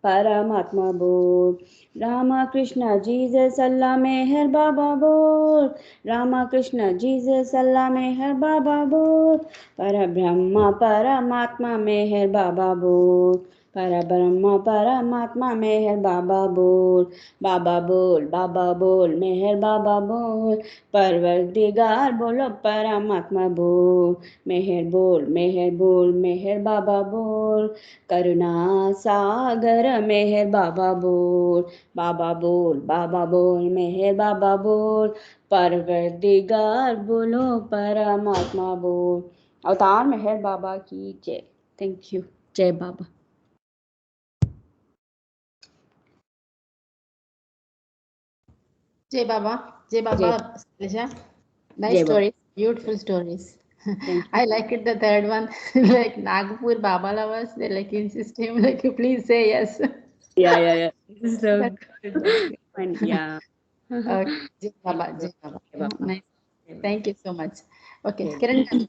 परमात्मा बोल, रामा कृष्ण जीसस अल्लाह मेहर बाबा बोल, रामा कृष्ण जीसस अल्लाह मेहर बाबा बोल, परब्रह्म परमात्मा मेहर बाबा बोल, परब्रह्म परमात्मा मेहर बाबा बोल, बाबा बोल, बाबा बोल, मेहर बाबा बोल, परवरदिगार बोलो परमात्मा बोल, मेहर बोल, मेहर बोल, मेहर बाबा बोल, करुणा सागर मेहर बाबा बोल, बाबा बोल, बाबा बोल, मेहर बाबा बोल, परवरदिगार बोलो परमात्मा बोल। अवतार मेहर बाबा की जय। Thank you. जय बाबा। Jai Baba. Jai Baba. Saileja. Nice Jai Baba. stories. Beautiful stories. Thank you. I like it, the third one. Like Nagpur Baba lovers, they like insist him, like, you please say yes. Yeah. So That's good. That's good. Fun. Yeah. Okay. Jai Baba. Jai Baba. Jai Baba. Nice. Thank you so much. Okay. Jai Kiran garu.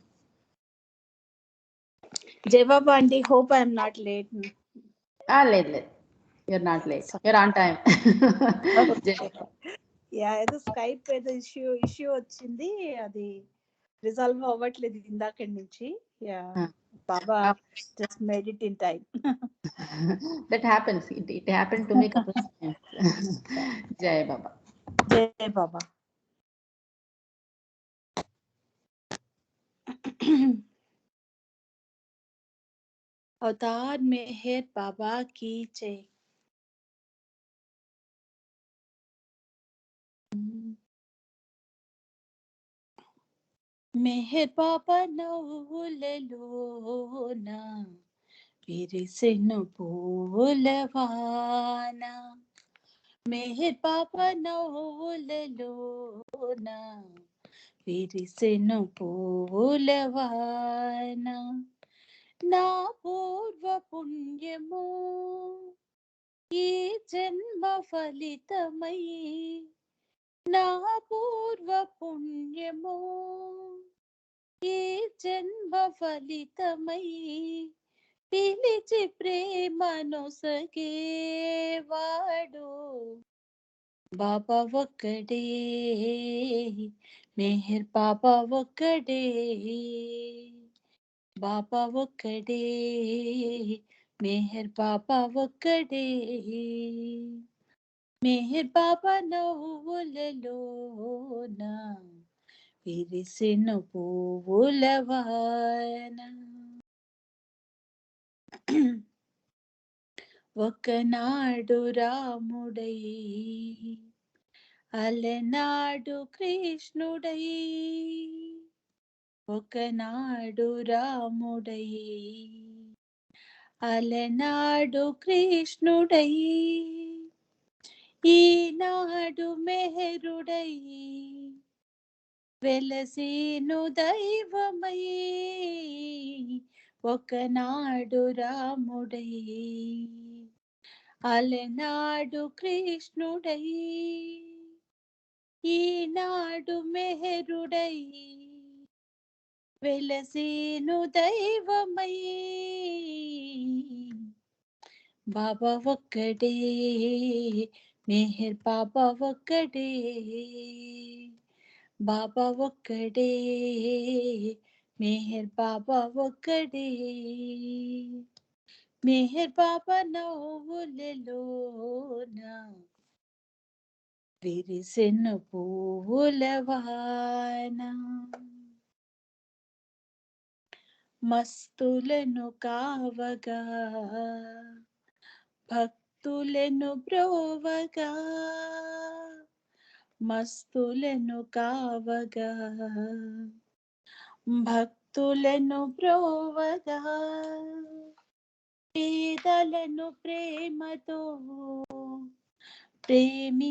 Jai Baba aunty, hope I am not late. Late. You're not late. You're on time. Jai Baba. Yeah ఏదో Skype ఏదో issue వచ్చింది, అది resolve అవ్వట్లేదు ఇందాకటి నుంచి. Yeah Baba just made it in time. That happens. It happened to me a couple of times. Jai Baba. జై బాబా. अवतार मेहर बाबा की जय. మెహర్ బాబా నవ్వులలోన విరిసెను పూలవాన, మెహర్ బాబా నవ్వులలోన విరిసెను పూలవాన, నా పూర్వ పుణ్యము ఈ జన్మ ఫలితమై, నా పూర్వ పుణ్యము ఈ జన్మ ఫలితమై, పిలిచి ప్రేమను సగేవాడు బాబా ఒక్కడే, మెహర్ బాబా ఒక్కడే, బాబా ఒక్కడే, మెహర్ బాబా ఒక్కడే, మెహర్ బాబా నవ్వులలోన విరిసెను పువ్వులవాన. ఒకనాడు రాముడై అలనాడు కృష్ణుడై, ఒకనాడు రాముడై అలనాడు కృష్ణుడై, ఈనాడు మెహరుడై వెలసేను దైవమై, ఒకనాడు రాముడై అలనాడు కృష్ణుడై, ఈనాడు మెహరుడై వెలసేను దైవమై, బాబా ఒక్కడే, మెహర్ బాబా ఒక్కడే, బాబా ఒక్కడే, మెహర్ బాబా ఒక్కడే, మెహర్ బాబా నవ్వులలోన విరిసెను పువ్వులవాన, మస్తులను కావగా భక్తులను బ్రోవగా, మస్తులను కావగా భక్తులను బ్రోవగా, పేదలను ప్రేమతో ప్రేమించవచ్చిన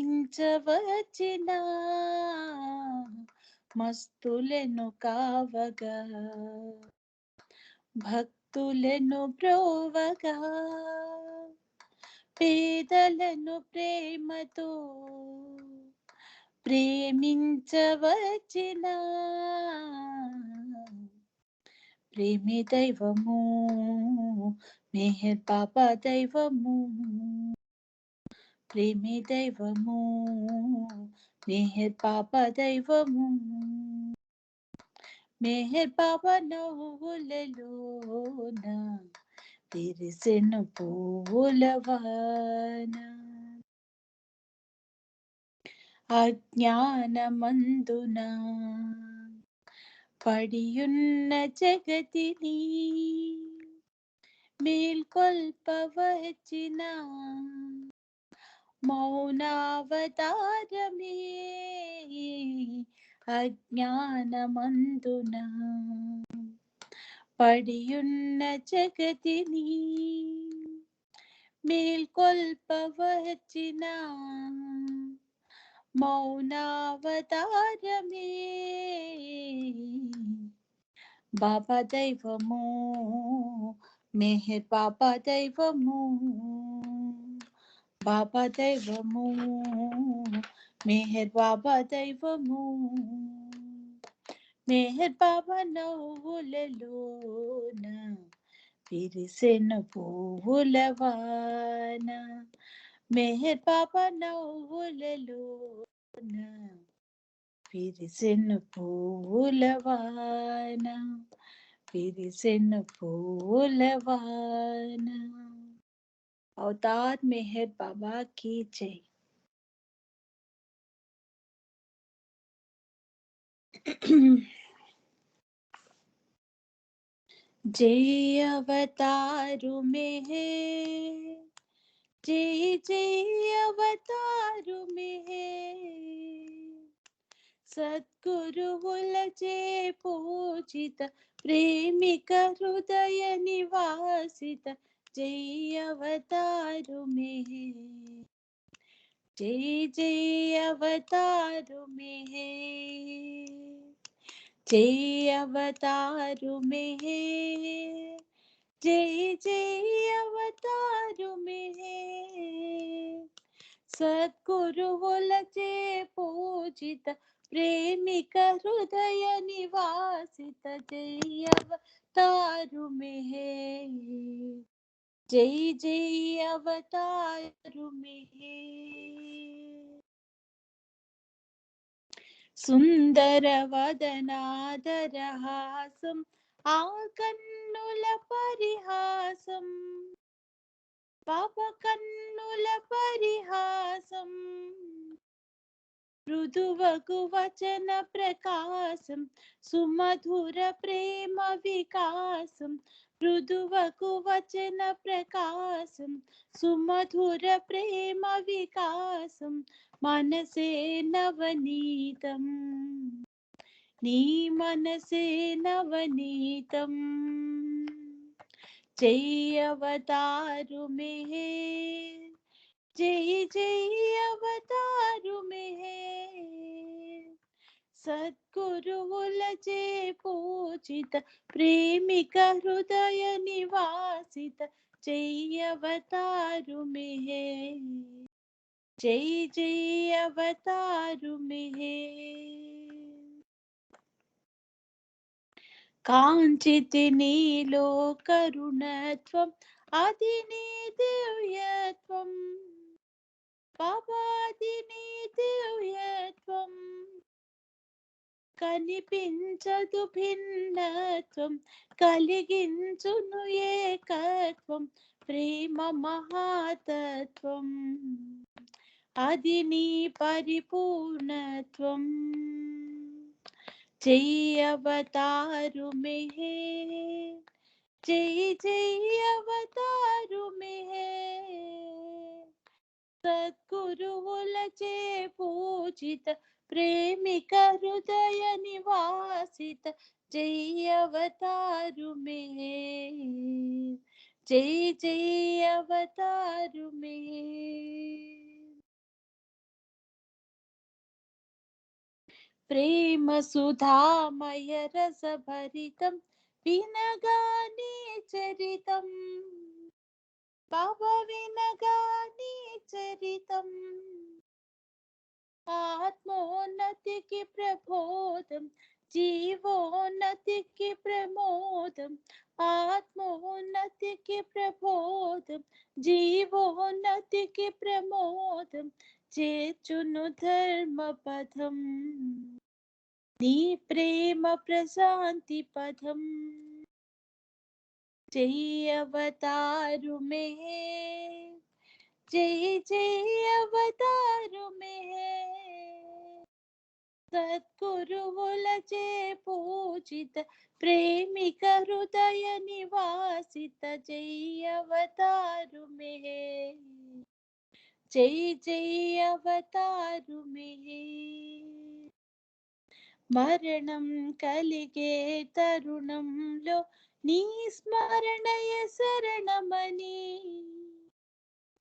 మస్తులను కావగా భక్తులను బ్రోవగా పేదలను ప్రేమతో ప్రేమించవచ్చిన ప్రేమి దైవము మెహర్ బాబా దైవము ప్రేమి దైవము మెహర్ బాబా దైవము మెహర్ బాబా నవ్వులలోన తెరిసెను పూలవాన అజ్ఞానమందున పడియున్న జగతిని మేల్కొల్పవచ్చిన మౌనావతారమే అజ్ఞానమందున పడియున్న జగతిని మేల్కొల్పవచ్చిన మౌనావతారమే బాబా దైవము మెహర్ బాబా దైవము బాబా దైవము మెహర్ బాబా దైవము మెహర్ బాబా నవ్వులలోన విరిసెను పువ్వులవాన మెహర్ బాబా నవ్వులలోన విరిసెను పువ్వులవాన విరిసెను పువ్వులవాన अवतार मेहर बाबा की जय। जय अवतारु मेहर जय जय अवतारु मेहर सद्गुरुवुलचे पूजित प्रेमिक हृदय निवासित जय अवतारु मेहर जय जय अवतारु मेहर जय अवतारु मेहर जय जय अवतारु मेहर सद्गुरुवुलचे पूजित प्रेमिक हृदय निवासित जय अवतारु मेहर जय जय अवतारु मेहर सुंदर वदनादरहासं आ कन्नुल परिहासं बाबा कन्नुल परिहासं मृदुवगु वचन प्रकाशं सुमधुर प्रेम विकासं मृदुवगु वचन प्रकाशं सुमधुर प्रेम विकासं मनसे नवनीतं नी मनसे नवनीतं जय अवतारु मेहर जय जय अवतारु मेहर सद्गुरुवुलचे पूजित प्रेमिक हृदय निवासित जय अवतारु मेहर जय जय अवतारु मेहर कांचिति नीलो करुणत्वम् आदि नी दिव्यत्वम् बाबादि नी दिव्यत्वम् कनिपिंचदु भिन्नत्वं కలిగించును ఏకత్వం ప్రేమ మహాతత్వం అది నీ పరిపూర్ణత్వం जय अवतारु मेहर जय जय अवतारु मेहर सद्गुरुवुलचे पूजित प्रेमिक हृदय निवासित जय अवतारु मेहर జై జై అవతారు మెహర్. ప్రేమ సుధామయ రస భరితం వినగానే చరితం, బాబా వినగానే చరితం. ఆత్మోన్నతికి ప్రబోధం, జీవోన్నతికి ప్రమోదం. ఆత్మోన్నతికి ప్రబోధం, జీవోన్నతికి ప్రమోదం. చేర్చును ధర్మ పదం, నీ ప్రేమ ప్రశాంతి పదం. జై అవతారు మెహర్, జై జై అవతారు మెహర్. సద్గురువులచే పూజిత ప్రేమిక హృదయ నివాసిత. జై అవతారు మెహర్, జై జై అవతారు మెహర్. మరణం కలిగే తరుణంలో నీ స్మరణయ శరణమని,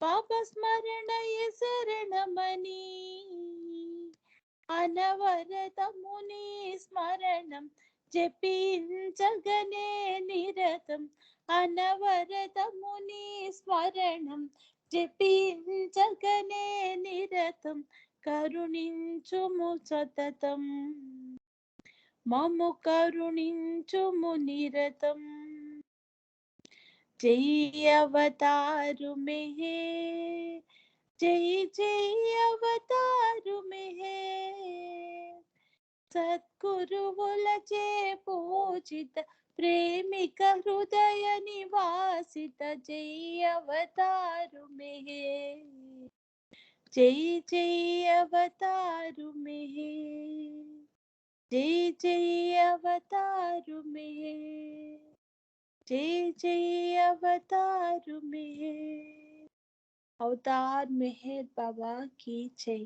బాబా స్మరణయ శరణమని. అనవరతముని స్మరణం జపించగనే నిరతం. అనవరతముని స్మరణం జపించగనే నిరతం. కరుణించుము సతతం, మము కరుణించుము నిరతం. జై అవతారు మెహర్, జై జై అవతారు మెహర్. సద్గురువులచే పూజిత ప్రేమిక హృదయ నివాసిత. జై అవతారు మెహర్, జై జై అవతారు మెహర్. జై జై అవతారు మెహర్, జై జై అవతారు మెహర్. అవతార్ మెహర్ బాబా की जय.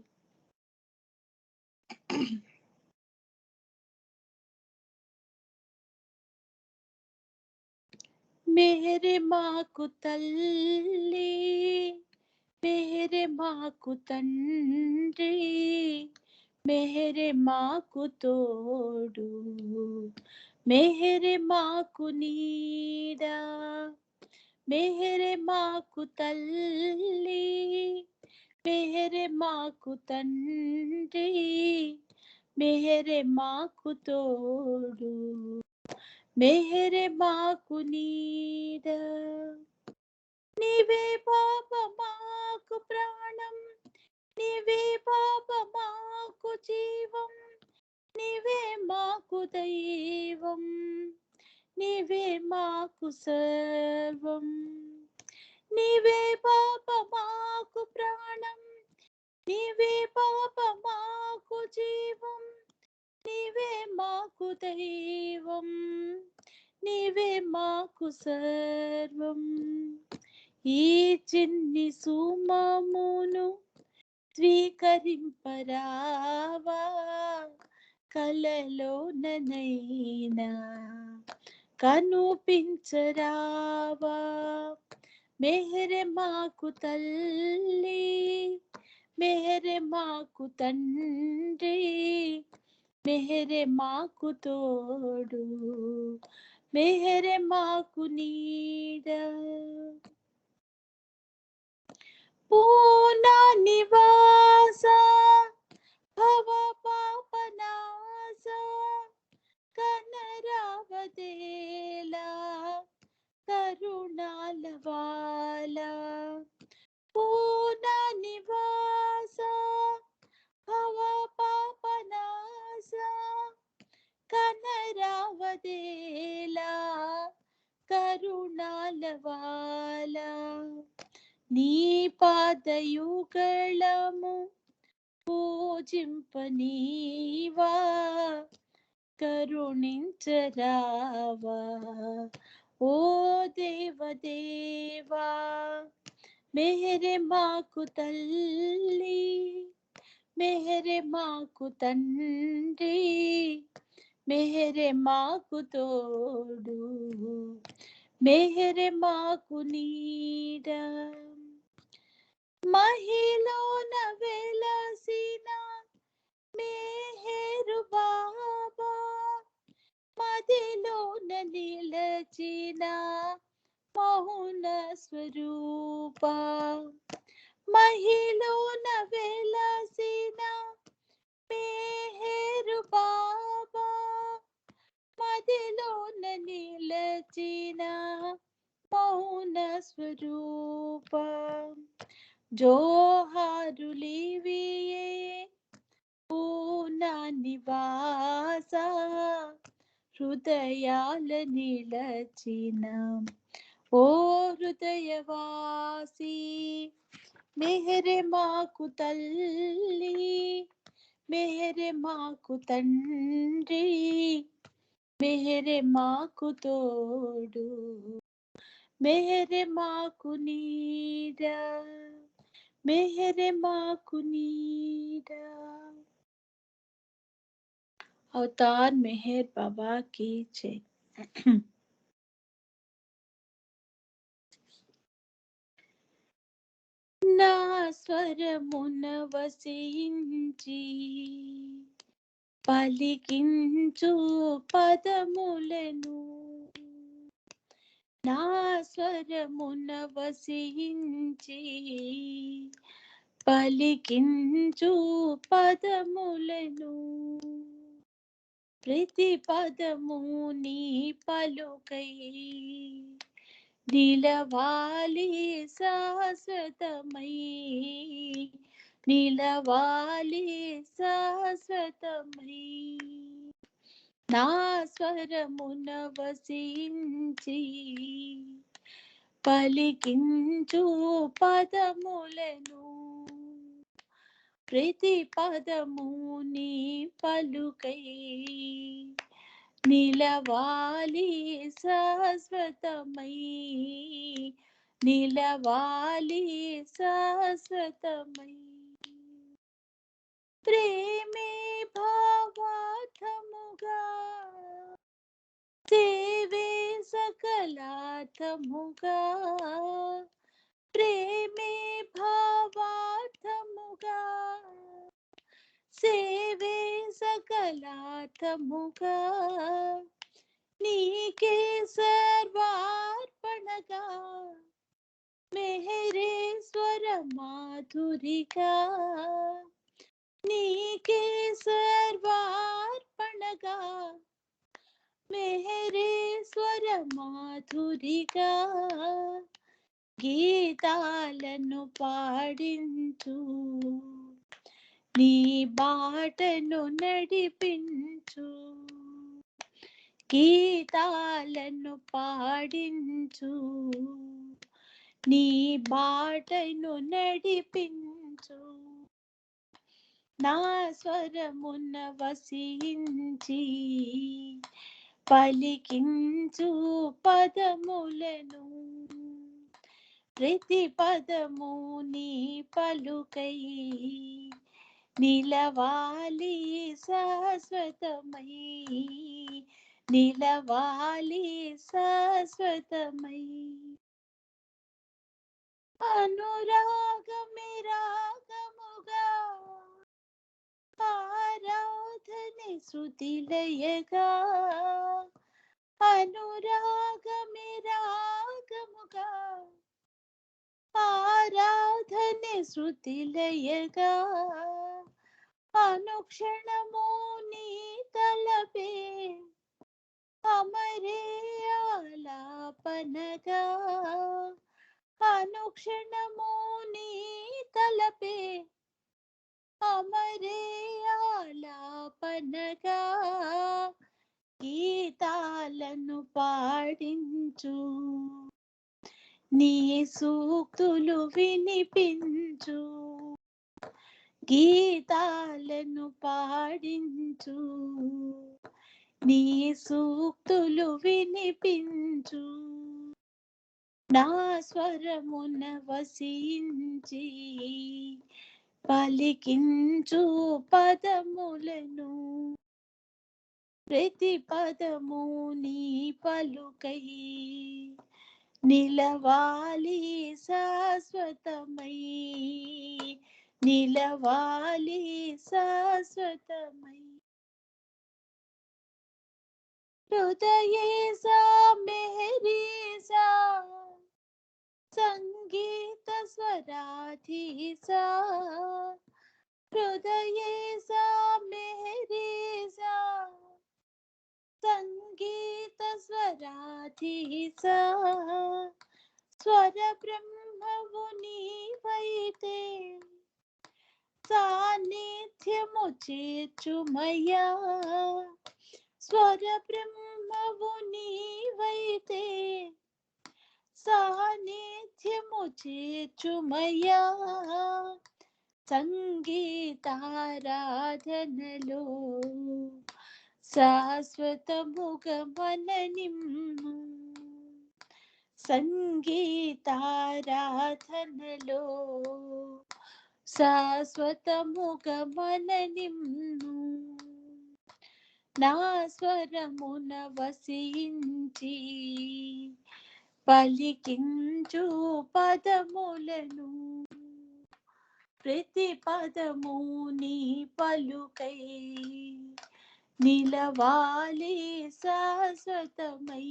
मेरे మాకు తల్లి, मेरे మాకు తండ్రి, मेरे మాకు తోడు, मेरे మాకు నీడ. मेरे మాకు తల్లి, मेरे మాకు తండ్రి, मेरे మాకు తోడు, मेरे మాకు నీడ. నీవే బాబా మాకు ప్రాణం, నీవే బాబా మాకు జీవం. నీవే మాకు దైవం, నీవే మాకు సర్వం. నీవే బాబా మాకు ప్రాణం, నీవే బాబా మాకు జీవం. నీవే మాకు దైవం, నీవే మాకు సర్వం. ఈ చిన్ని సుమమును స్వీకరింపరావా, కలలోనైనా కనుపించరావా. మెహర్ మాకు తల్లి, మెహర్ మాకు తండ్రి, మెహర్ మాకు తోడు, మెహర్ మాకు నీడ. పూనా నివాస భవ పాపనాశ, కనరావదేలా కరుణాల వాల. పూనా నివాస భవ పాపనాశ, కనరావదేలా కరుణాల వాల. నీ పాదయుగళము పూజింపనీవా, కరుణించరావా. ఓ దేవదేవా, మెహర్ మాకు తల్లి, మెహర్ మాకు తండ్రి, మెహర్ మాకు తోడు, మెహర్ మాకు నీడ మహిలోన వెలసిన మెహరు బాబా మదిలోన నిలచిన మౌన స్వరూప మహిలోన వెలసిన మెహరు బాబా మదిలోన నిలచిన మౌన స్వరూప జోహారులివియే పూర్ణ నివాస హృదయాల నిలచిన ఓ హృదయవాసి మెహర్ మాకు తల్లి మెహర్ మాకు తండ్రి మెహర్ మాకు తోడు మెహర్ మాకు నీడ మెహర్ మాకు నీడ అవతార్ మెహర్ బాబా की जय। నా స్వరమున వసించి పలికించు పదములను నా స్వరమున వసించి పలికించు పదములను ప్రతి పదము నీ పలుకై నిలవాలి శాశ్వతమై నిలవాలి శాశ్వతమై నా స్వరమున వసించి పలికించు పదములను ప్రతి పదము నీ పలుకై నిలవాలి శాశ్వతమై నిలవాలి శాశ్వతమై ప్రేమే భావార్థముగా సేవే సకలార్థముగా ప్రేమే భావార్థముగా సేవే సకలార్థముగా నీకే సర్వార్పణగా మెహరేశ్వర మాధురిగా నీకే సర్వార్పణగా మెహరేశ్వర మాధురిగా గీతాలను పాడించు నీ బాటను నడిపించు గీతాలను పాడించు నీ బాటను నడిపించు నా స్వరమున వసించి పలికించు పదములను ప్రతి పదము నీ పలుకై నిలవాలి శాశ్వతమై నిలవాలి శాశ్వతమై అనురాగమే రాగముగా ఆరాధనే శృతిలయగా అనురాగమే రాగముగా ఆరాధనే శృతిలయగా అనుక్షణము నీ తలపే అమరే ఆలాపనగా అనుక్షణము నీ తలపే అమరే ఆలాపనగా గీతాలను పాడించు నీ సూక్తులు వినిపించు గీతాలను పాడించు నీ సూక్తులు వినిపించు నా స్వరమున వసించి పలికించు పదములను ప్రతి పదము నీ పలుకై నిలవాలి శాశ్వతమై, నిలవాలి శాశ్వతమై. హృదయేసా మెహరీసా సంగీత స్వరాధీసా, హృదయేసా మెహరీసా సంగీత స్వరాధీసా. స్వర బ్రహ్మవు నీవైతే సాన్నిధ్యము చేర్చుమయ్యా, స్వర బ్రహ్మవు నీవైతే సాన్నిధ్యము చేర్చుమయ్యా. సంగీతారాధనలో శాశ్వతముగా మననిమ్ము, సంగీతారాధనలో శాశ్వతముగా మననిమ్ము. నా స్వరమున వసించి పలికించు పదములను, ప్రతి పదము నీ పలుకై నిలవాలి శాశ్వతమై,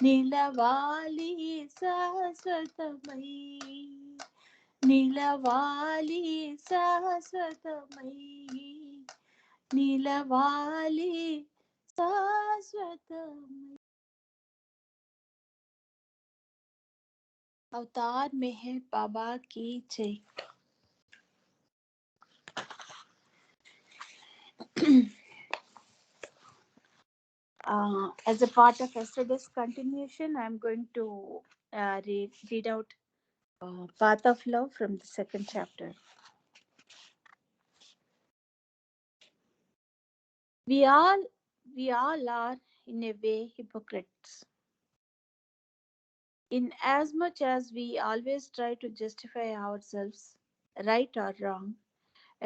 నిలవాలి శాశ్వతమై, నిలవాలి శాశ్వతమై, నిలవాలి శాశ్వతమై. अवतार मेहर बाबा की जय. As a part of yesterday's continuation, I am going to read out Path of Love from the second chapter. We all are in a way hypocrites, in as much as we always try to justify ourselves, right or wrong.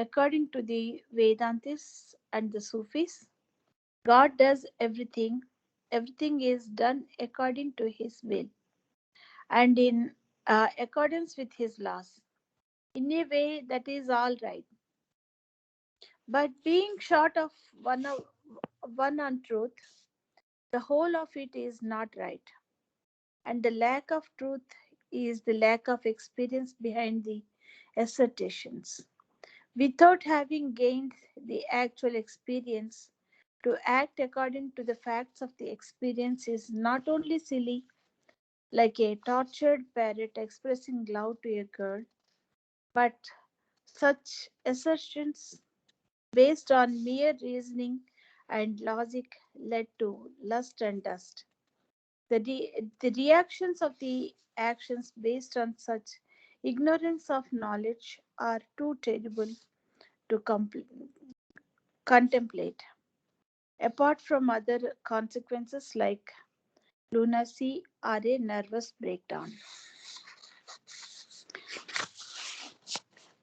According to the Vedantis and the Sufis, God does everything. Everything is done according to His will and in accordance with His laws, in a way that is all right. But being short of one untruth, the whole of it is not right. And the lack of truth is the lack of experience behind the assertions. Without having gained the actual experience, to act according to the facts of the experience is not only silly, like a tortured parrot expressing love to a girl, but such assertions based on mere reasoning and logic led to lust and dust. The reactions of the actions based on such ignorance of knowledge are too terrible to contemplate, apart from other consequences like lunacy or a nervous breakdown.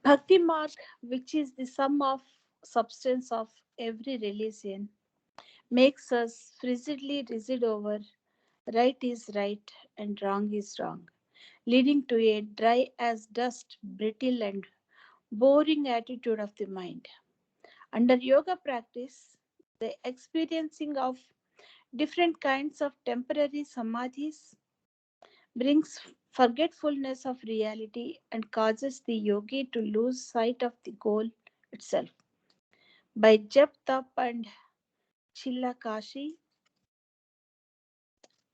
Bhakti Marg, which is the sum of substance of every religion, makes us frigidly rigid over right is right and wrong is wrong, leading to a dry as dust, brittle and boring attitude of the mind. Under yoga practice, the experiencing of different kinds of temporary samadhis brings forgetfulness of reality and causes the yogi to lose sight of the goal itself. By jap, tap, and chillakashi,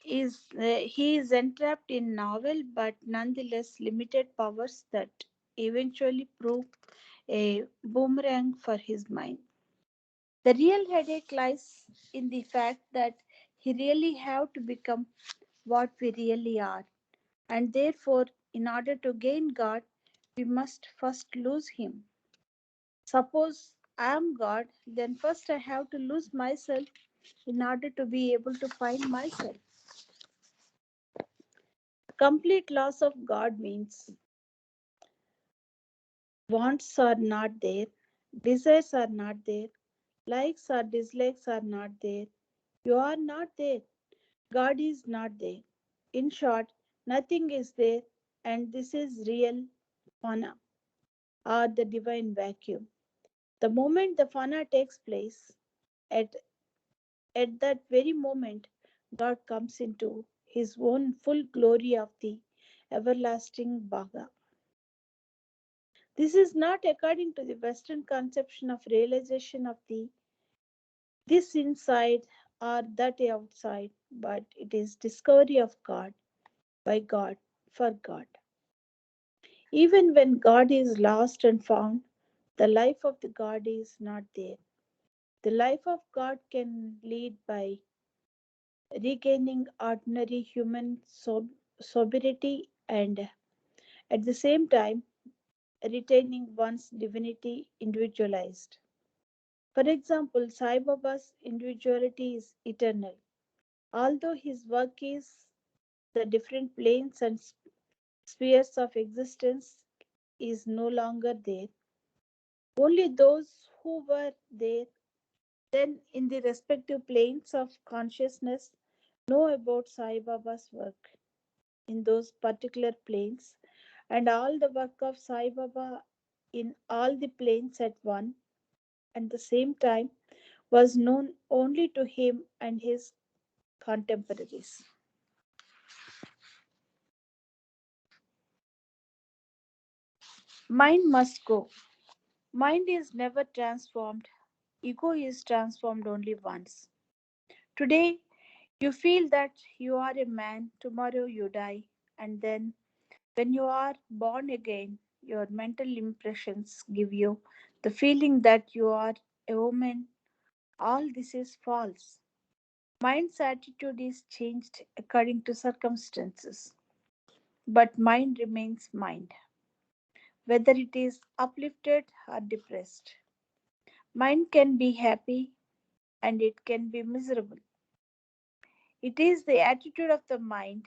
he is entrapped in novel but nonetheless limited powers that eventually prove a boomerang for his mind. The real headache lies in the fact that he really have to become what we really are, and therefore, in order to gain God, we must first lose Him. Suppose I am God, then first I have to lose myself in order to be able to find myself. Complete loss of God means wants are not there, desires are not there, likes or dislikes are not there, you are not there, God is not there. In short, nothing is there, and this is real phenomena or the divine vacuum. The moment the phenomena takes place, at, at that very moment, God comes into his own full glory of the everlasting Bhaga. This is not according to the Western conception of realization of the this inside or that outside, but it is discovery of God by God for God. Even when God is lost and found, the life of the God is not there. The life of God can lead by regaining ordinary human sobriety and at the same time retaining one's divinity individualized. For example, Sai Baba's individuality is eternal. Although his work is the different planes and spheres of existence is no longer there, only those who were there then in the respective planes of consciousness know about Sai Baba's work in those particular planes, and all the work of Sai Baba in all the planes at one and the same time was known only to him and his contemporaries. Mind must go. Mind is never transformed. Ego is transformed only once. Today, you feel that you are a man, tomorrow you die, and then when you are born again, your mental impressions give you the feeling that you are a woman. All this is false. Mind's attitude is changed according to circumstances, but mind remains mind, whether it is uplifted or depressed. Mind can be happy and it can be miserable. It is the attitude of the mind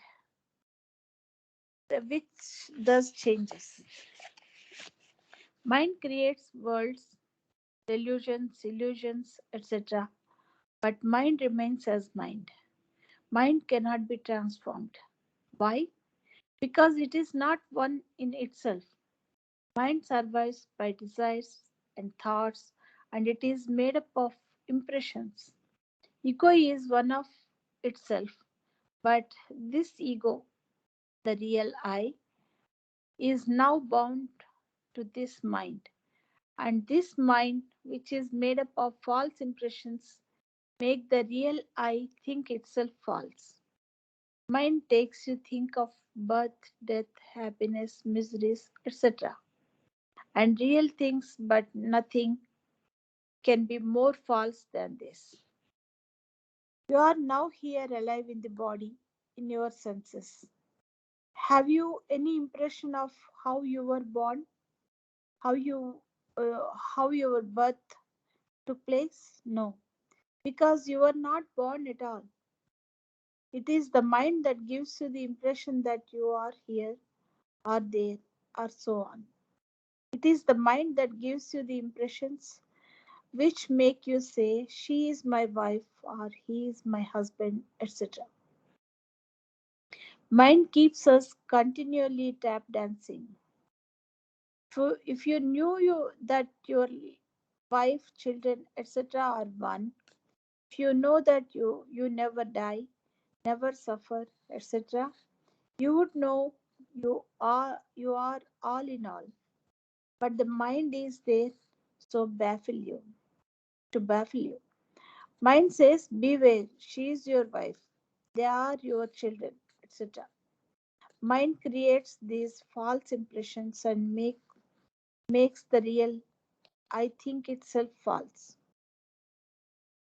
which thus changes. Mind creates worlds, delusions, illusions, etc. But mind remains as mind. Mind cannot be transformed. Why? Because it is not one in itself. Mind survives by desires and thoughts, and it is made up of impressions. Ego is one of itself, but this ego, the real I, is now bound to this mind. And this mind, which is made up of false impressions, make the real I think itself false. Mind takes you think of birth, death, happiness, miseries, etc. And real things, but nothing can be more false than this. You are now here alive in the body, in your senses. Have you any impression of how you were born, how how your birth took place? No, because you were not born at all. It is the mind that gives you the impression that you are here, or there, or so on. It is the mind that gives you the impressions which make you say, she is my wife, or he is my husband, etc. Mind keeps us continually tap dancing. So if you knew that your wife, children, etc. are one, if you know that you never die, never suffer, etc., you would know you are all in all. But the mind is there so to baffle you. Mind says, beware, she is your wife, they are your children, etc. Mind creates these false impressions and makes the real I think itself false.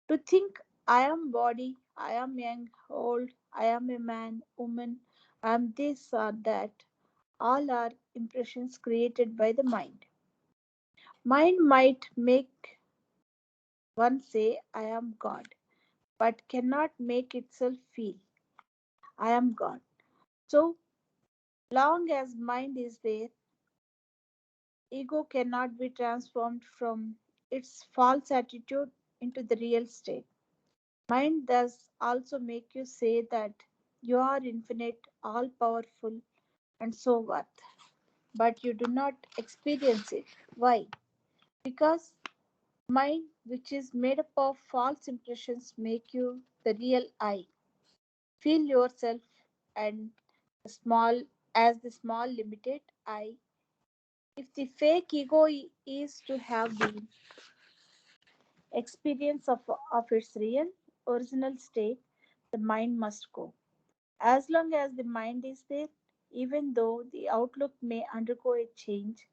To think I am body, I am young, old, I am a man, woman, I am this or that, all are impressions created by the mind. Mind might make one say I am God, but cannot make itself feel I am God. So long as mind is there, ego cannot be transformed from its false attitude into the real state. Mind does also make you say that You are infinite, all powerful, and so worth. But you do not experience it. Why? Because mind, which is made up of false impressions, make you the real I. Feel yourself and the small as the small limited I. If the fake ego is to have the experience of its real original state, the mind must go. As long as the mind is there, even though the outlook may undergo a change,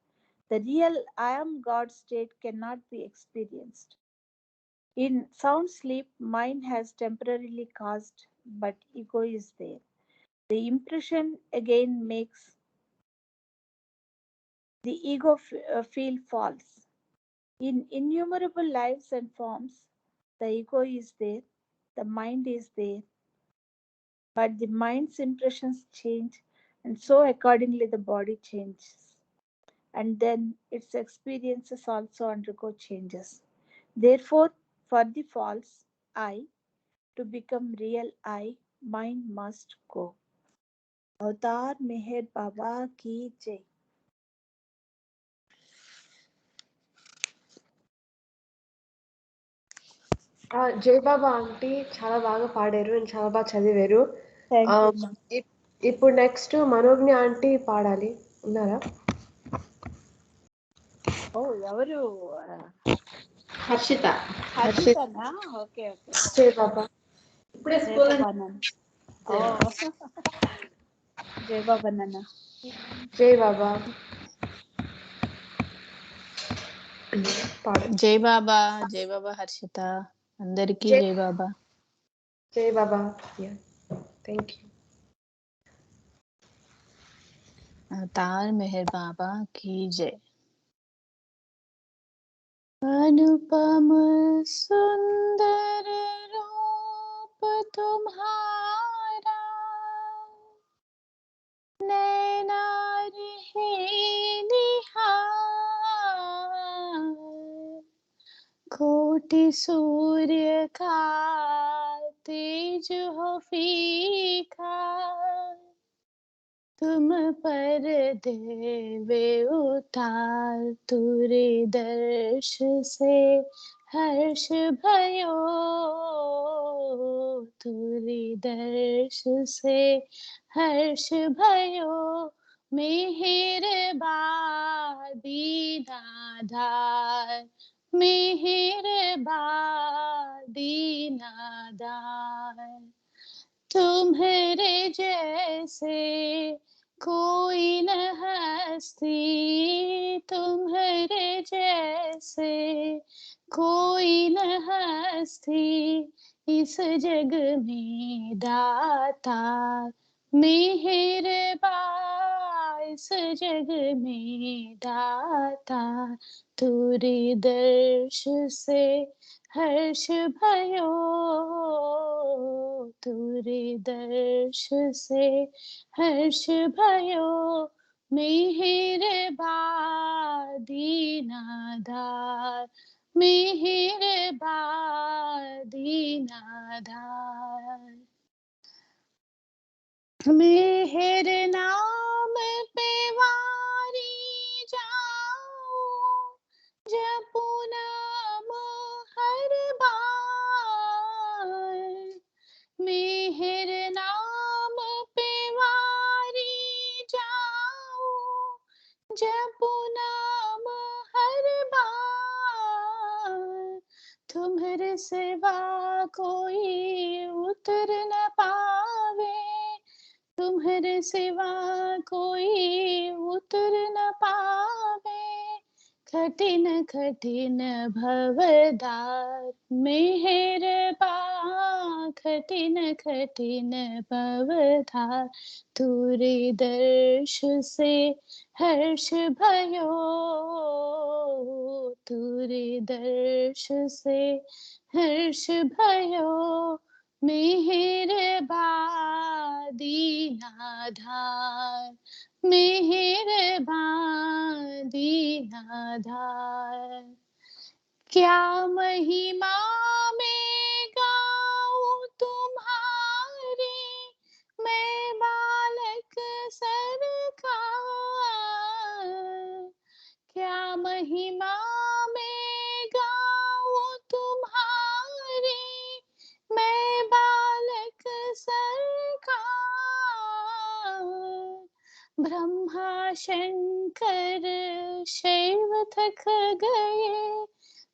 the real I am God state cannot be experienced. In sound sleep, mind has temporarily caused, but ego is there. The impression again makes the ego feel false. In innumerable lives and forms, the ego is there, the mind is there, but the mind's impressions change, and so accordingly the body changes. And then its experiences also undergo changes. Therefore, for the false I to become real I, mind must go. अवतार मेहर बाबा की जय. జై బాబా aunty చాలా బాగా పాడారు and చాలా బాగా చదివారు. Thank you, ma. ఇప్పుడు నెక్స్ట్ మనోజ్ఞ ఆంటీ పాడాలి. ఉన్నారా? ఓ ఎవరు? హర్షిత. హర్షితనా? Okay okay. జై బాబా. ఇప్పుడే జై స్కూల్ బాబా నాన్న. ఓ జై బాబా నాన్న. జై బాబా. పాడండి. జై బాబా హర్షిత, అందరికీ జై బాబా. జై బాబా. Thank you. अवतार मेहर बाबा की जय. अनुपम सुंदर रूप तुम्हारा, नैना रहे निहार, कोटि सूर्य का तेज हो फीका, तुम पर देवे उतार, तुरे दर्श से हर्ष भयो, तुरे दर्श से हर्ष भयो, मेहर दीनाधार, मेहर दीनाधार, तुम्हारे जैसे कोई न हस्ती, तुम्हारे जैसे कोई न हस्ती, इस जग में दाता, मेहरबान इस जग में दाता, तुरे दर्श से हर्ष भयो, तुरे दर्श से हर्ष भयो, मेहरबान दीनाधार, मेहरबान दीनाधार, मेहर नाम पे वारी जाऊं, जपू नाम हर बार, मेहर नाम पे वारी जाऊं, जपू नाम हर बार, तुम्हारे सिवा कोई उतर न पावे, तुम्हारे सिवा कोई उतर न पावे, कठिन कठिन भवदार, मेहरबान कठिन कठिन भवदार, तुरे दर्श से हर्ष भयो, तुरे दर्श से हर्ष भयो, मेहरबान दीनाधार, मेहरबान दीनाधार, क्या महिमा में गाऊं तुम्हारी, महिमा में गाऊं तुम्हारी, मैं बालक सरकार। ब्रह्मा शंकर शैव थक गए,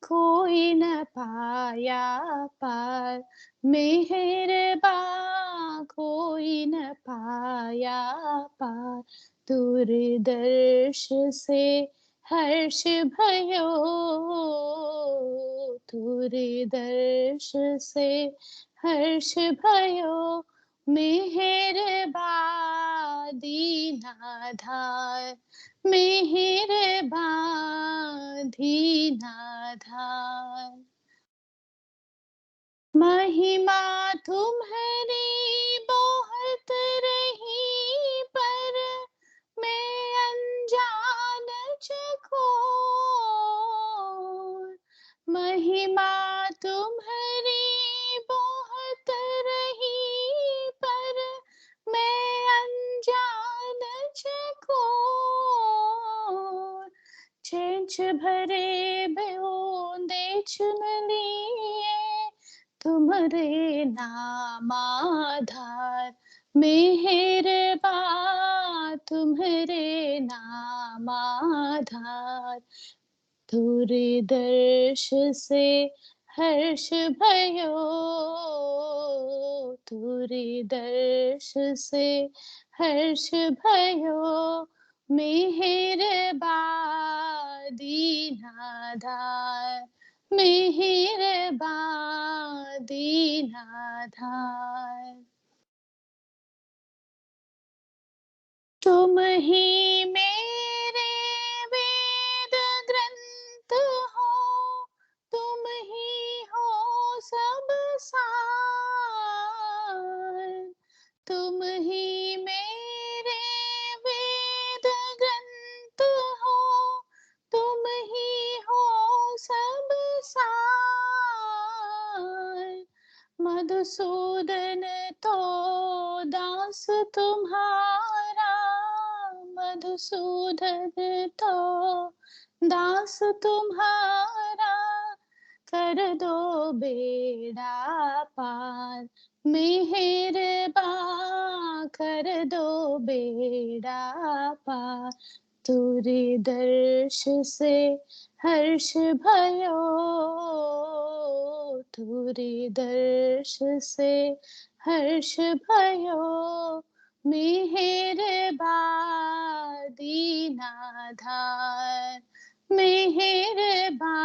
कोई न पाया पार। मेहरबा कोई न पाया पार। दूरदर्श से हर्ष भयो, दूरदर्श से हर्ष भयो। मेहरबा दीनाधार, मेहरबा दीनाधार। महिमा तुम्हारी बहुत रही, पर मैं अनजान चकोर। महिमा तुम्हारी बहुत रही, पर मैं अनजान चकोर। छेंच भरे बूंदे चुन लिए, तुम्हारे नाम आधार। मेहरबा तुम्हारे नाम आधार। दूरदर्श से हर्ष भयो, दूरदर्श से हर्ष भयो। मेहरबा दीनाधार, मेहरबा दीनाधार। तुम ही मेरे वेद ग्रंथ हो, तुम ही हो सब सार। तुम ही मेरे वेद ग्रंथ हो, तुम ही हो सब सार। मधुसूदन तो दास तुम्हारा, मधुसूदन तो दास तुम्हारा। कर दो बेड़ा पार, मेहरबा कर दो बेड़ा पार। दूरदर्श से हर्ष भयो, दूरदर्श से हर्ष भयो। मेहरबा दीनाधार, मेहरबा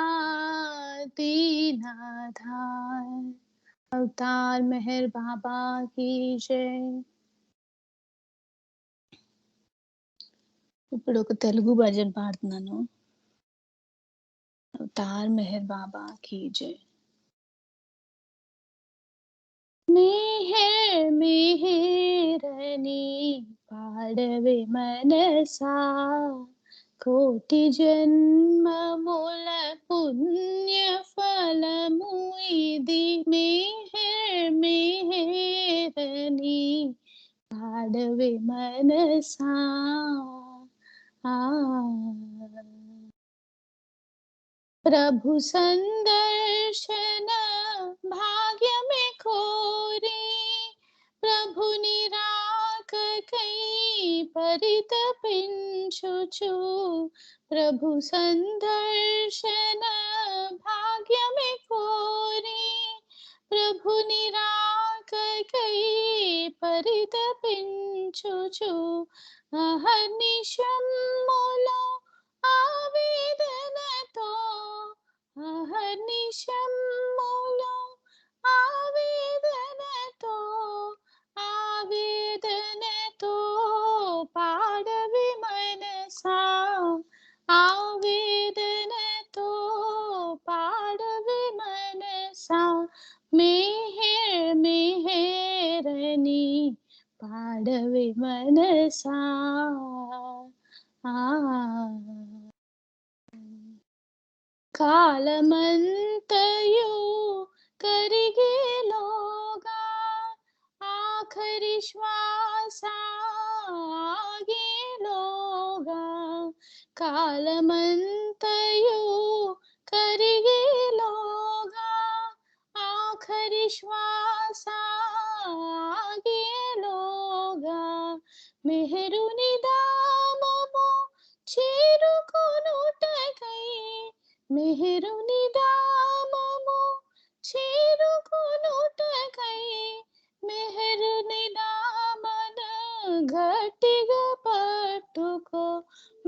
दीनाधार। अवतार मेहर बाबा की जय। ఇప్పుడు ఒక తెలుగు భజన పాడుతున్నాను. అవతార్ మెహర్ బాబా की जय। मेहर मेहरनी पाडवे मनसा, कोटि जन्म मूल पुण्य फलमु इदि। मेहर मेहरनी पाडवे मनसा। प्रभु संदर्शन भाग्य में खोरी, प्रभु निराक कई परितपिंचुचु। प्रभु संदर्शन भाग्य में खोरी, प्रभु निराक कई परितपिंचुचु। अहर्निशं मूलो आवेदन तो, अहर्निशं मूलो आवेदन तो, आवेदन तो पाडवे मनसा। आवेदन तो पाडवे मनसा। मेहर मेहरनी पाडवे मनसा। कालमंतयो करिगे लोगा, आखरी श्वास आगे लोगा। कालमंत అంతయు కరిగేలోగా ఆఖరి శ్వాస ఆగేలోగా మెహరుని దామము చేరుకొనుటకై మెహరుని దామము చేరుకొనుటకై మెహరుని దామను గట్టిగా పట్టుకో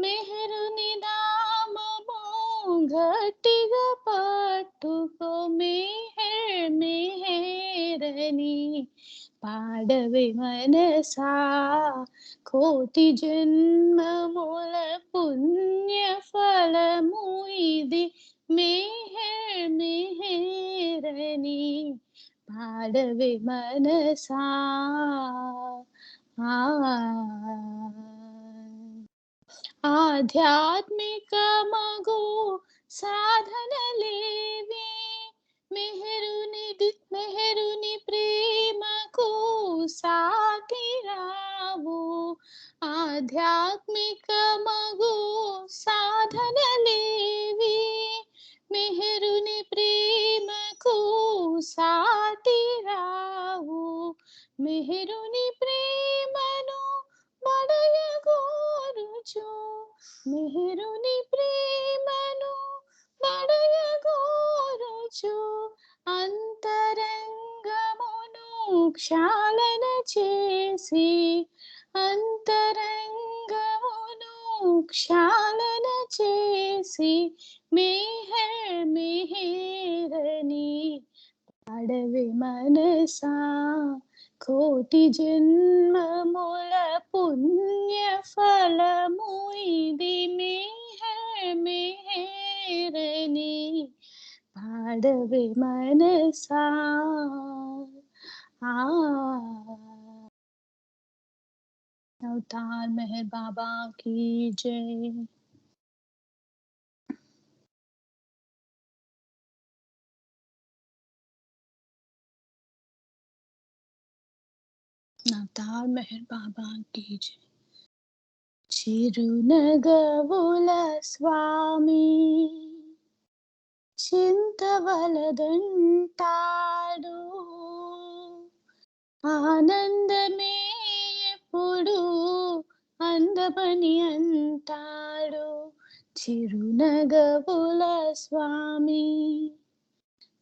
మెహరుని దామము గట్టిగా పట్టుకో మెహర్ మెహరని పాడవే మనసా కోటి జన్మముల పుణ్య ఫలము ఇది మెహర్ మెహరని పాడవే మనసా ఆధ్యాత్మిక మగు సాధనలేవి మెహరుని ప్రేమకు సాటి రావు ఆధ్యాత్మిక మగు సాధనలేవి మెహరుని ప్రేమకు సాటి రావు మెహరుని ప్రేమను మడయగోరుచు మెహరుని ప్రేమను మడయగోరుచు అంతరంగమును క్షాళన చేసి అంతరంగమును క్షాళన చేసి మెహర్ మెహరని పాడవే మనసా కోటి జన్మముల పుణ్య ఫలము ఇది మెహర్ మెహరని పాడవే మనసా अवतार मेहर बाबा की जय। अवतार मेहर बाबा की जय। చిరునగవుల స్వామి చింతవలదంటాడు ఆనందమే ఎప్పుడు అందమని అంటాడు చిరునగవుల స్వామి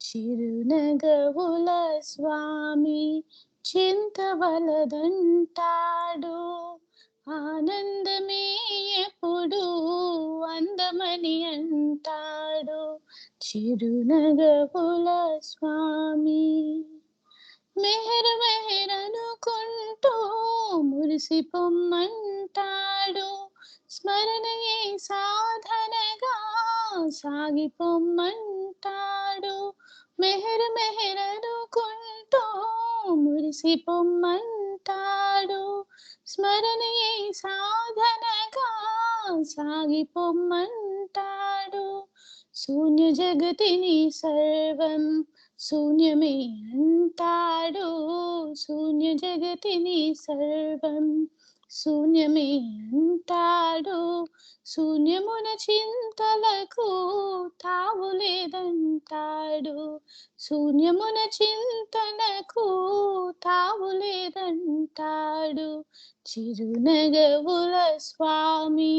చిరునగవుల స్వామి చింతవలదంటాడు ఆనందమే ఎప్పుడు అందమని అంటాడు చిరునగవుల స్వామి మెహర్ మెహర్ అనుకుంటూ మురిసిపొమ్మంటాడు స్మరణయే సాధనగా సాగిపొమ్మంటాడు మెహర్ మెహర్ అనుకుంటూ మురిసిపొమ్మంటాడు స్మరణయే సాధనగా సాగిపొమ్మంటాడు శూన్య జగతిని సర్వం శూన్యమే అంటాడు శూన్య జగతిని సర్వం శూన్యమే అంటాడు శూన్యమున చింతలకు తావులేదంటాడు శూన్యమున చింతలకు తావులేదంటాడు చిరునగవుల స్వామి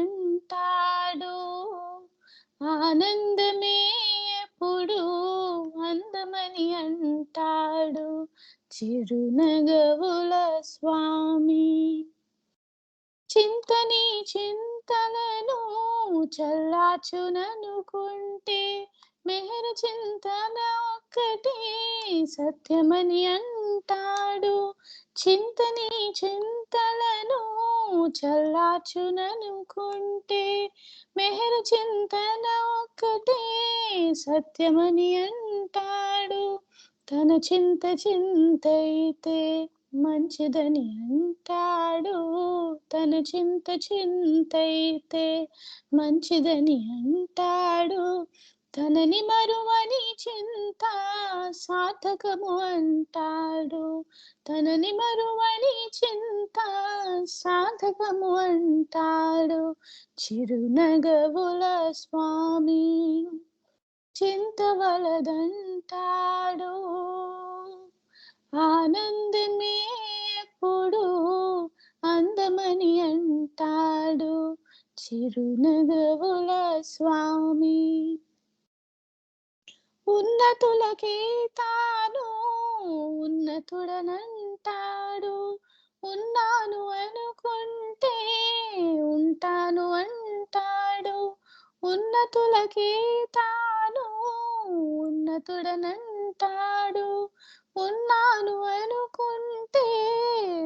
చింతవలదంటాడు ఆనందమే ఎప్పుడు అందమని అంటాడు చిరునగవుల స్వామి చింతని చింతలను చల్లార్చుననుకుంటే మెహర్ చింతన ఒక్కటే సత్యమని అంటాడు చింతని చింతలను చల్లార్చుననుకుంటే మెహర్ చింతన ఒక్కటే సత్యమని అంటాడు తన చింత చింతైతే మంచిదని అంటాడు తన చింత చింతైతే మంచిదని అంటాడు తనని మరువని చింత సార్థకము అంటాడు తనని మరువని చింత సాధకము అంటాడు చిరునగవుల స్వామి. చింతవలదంటాడు ఆనందమే ఎప్పుడు అందమని అంటాడు చిరునగవుల స్వామి. ఉన్నతులకే తాను ఉన్నతుడనంటాడు ఉన్నాను అనుకుంటే ఉంటాను అంటాడు. ఉన్నతులకే తాను ఉన్నతుడనంటాడు ఉన్నాను అనుకుంటే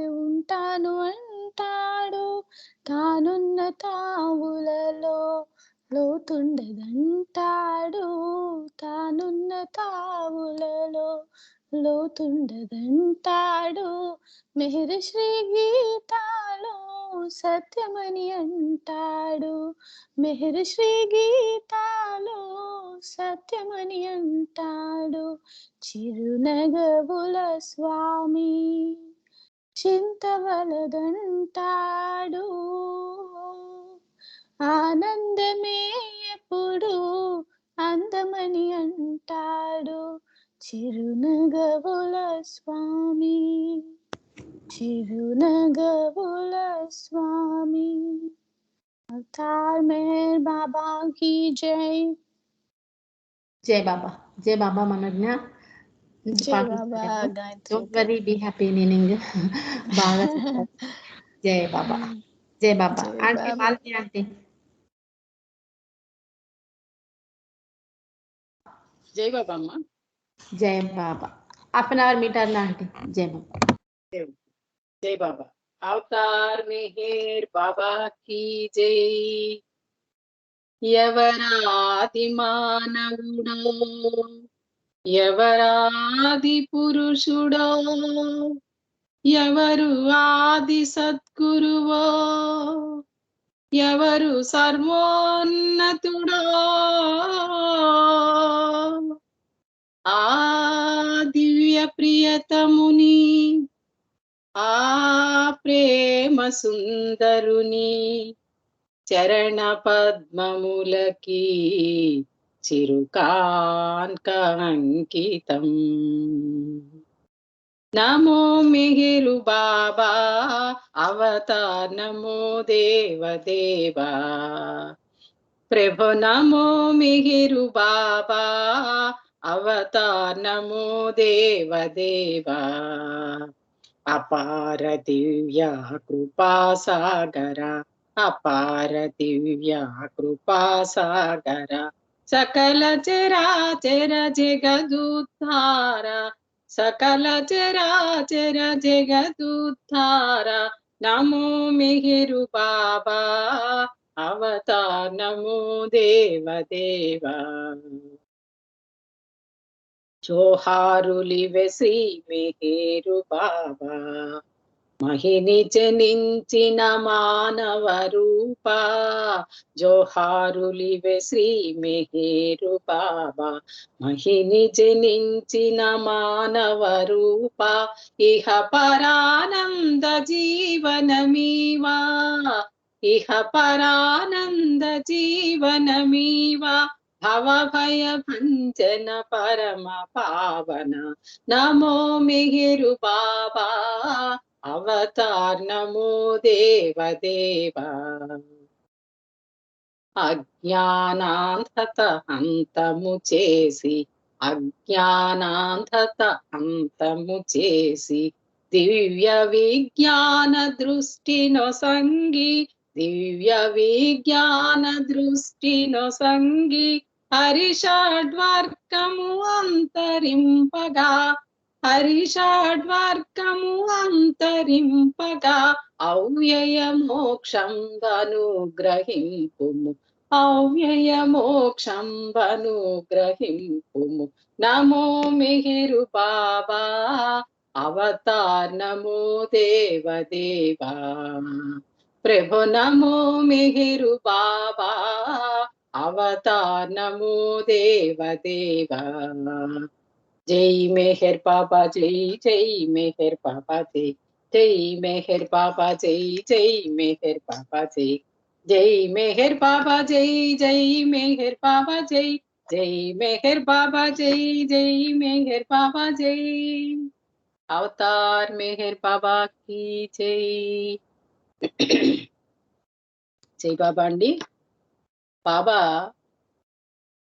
ఉంటాను అంటాడు. తానున్న తావులలో లోతుండదంటాడు తానున్న తావులలో లోతుండదంటాడు. మెహర్ శ్రీ గీతాలో సత్యమని అంటాడు మెహర్ శ్రీ గీతాలో సత్యమని అంటాడు చిరునగవుల స్వామి. చింతవలదంటాడు ఆనందమే ఎప్పుడు అందమని అంటాడు చిరునగవుల స్వామి. చిరునగవుల స్వామి. అవతార్ మెహర్ బాబా की जय. జై బాబా. జై బాబా మనజ్ఞ. జై Baba Gayatri. Don't worry, be happy meaning బాగా చెప్పారు. జై బాబా. జై బాబా. జై ఆంటీ బాబా. మాలతి ఆంటీ. జై బాబా అమ్మ. జై Baba. Half an hour metre aunty. జై బాబా. జై బాబా. అవతార్ మెహర్ బాబా కీ జై. ఎవరాది మానవుడో ఎవరాది పురుషుడో ఎవరు ఆది సద్గురువో ఎవరు సర్వోన్నతుడో ఆ దివ్య ప్రియతముని ఆ ప్రేమ సుందరుని చరణ పద్మములకి చిరుకాంకంకితం. నమో మెహరు బాబా అవతార్ నమో దేవదేవా. ప్రభు నమో మెహరు బాబా అవతార్ నమో దేవదేవా. అపార దివ్య కృపా సాగర అపార దివ్య కృపా సాగర సకల చరాచర జగదుద్ధార సకల చరాచర జగదుద్ధార. నమో మెహరు బాబా అవతార్ నమో దేవదేవా. జోహారులివె శ్రీ మెహరు బాబా మహిని జనించిన మానవ రూప. జోహారులివె శ్రీ మెహరు బాబా మహిని జనించిన మానవ రూప. ఇహ పరానంద జీవనమీవా ఇహ పరానంద జీవనమీవా. భవ భయ భంజన పరమ పావన. నమో మెహరు బాబా అవతార్ నమో దేవదేవా. అజ్ఞానాంధత అంతము చేసి అజ్ఞానాంధత అంతము చేసి దివ్య విజ్ఞాన దృష్టినో సంగి దివ్య విజ్ఞాన దృష్టినో సంగి హరిషడ్వర్గము అంతరింపగా హరిషడ్వర్గము అంతరింపగా అవ్యయ మోక్షం అనుగ్రహింపుము అవ్యయ మోక్షం అనుగ్రహింపుము. నమో మెహరు బాబా అవతార్ నమో దేవదేవా. ప్రభు నమో మెహరు బాబా అవతార్ నమో దేవదేవా. జై మెహర్ బాబా జై జై మెహర్ బాబా జై జై మెహర్ బాబా జై జై మెహర్ బాబా జై జై మెహర్ బాబా జై జై మెహర్ బాబా జై జై మెహర్ బాబా జై జై మెహర్ బాబా జై అవతార్ మెహర్ బాబా కి జై. జై బాబా అండి. బాబా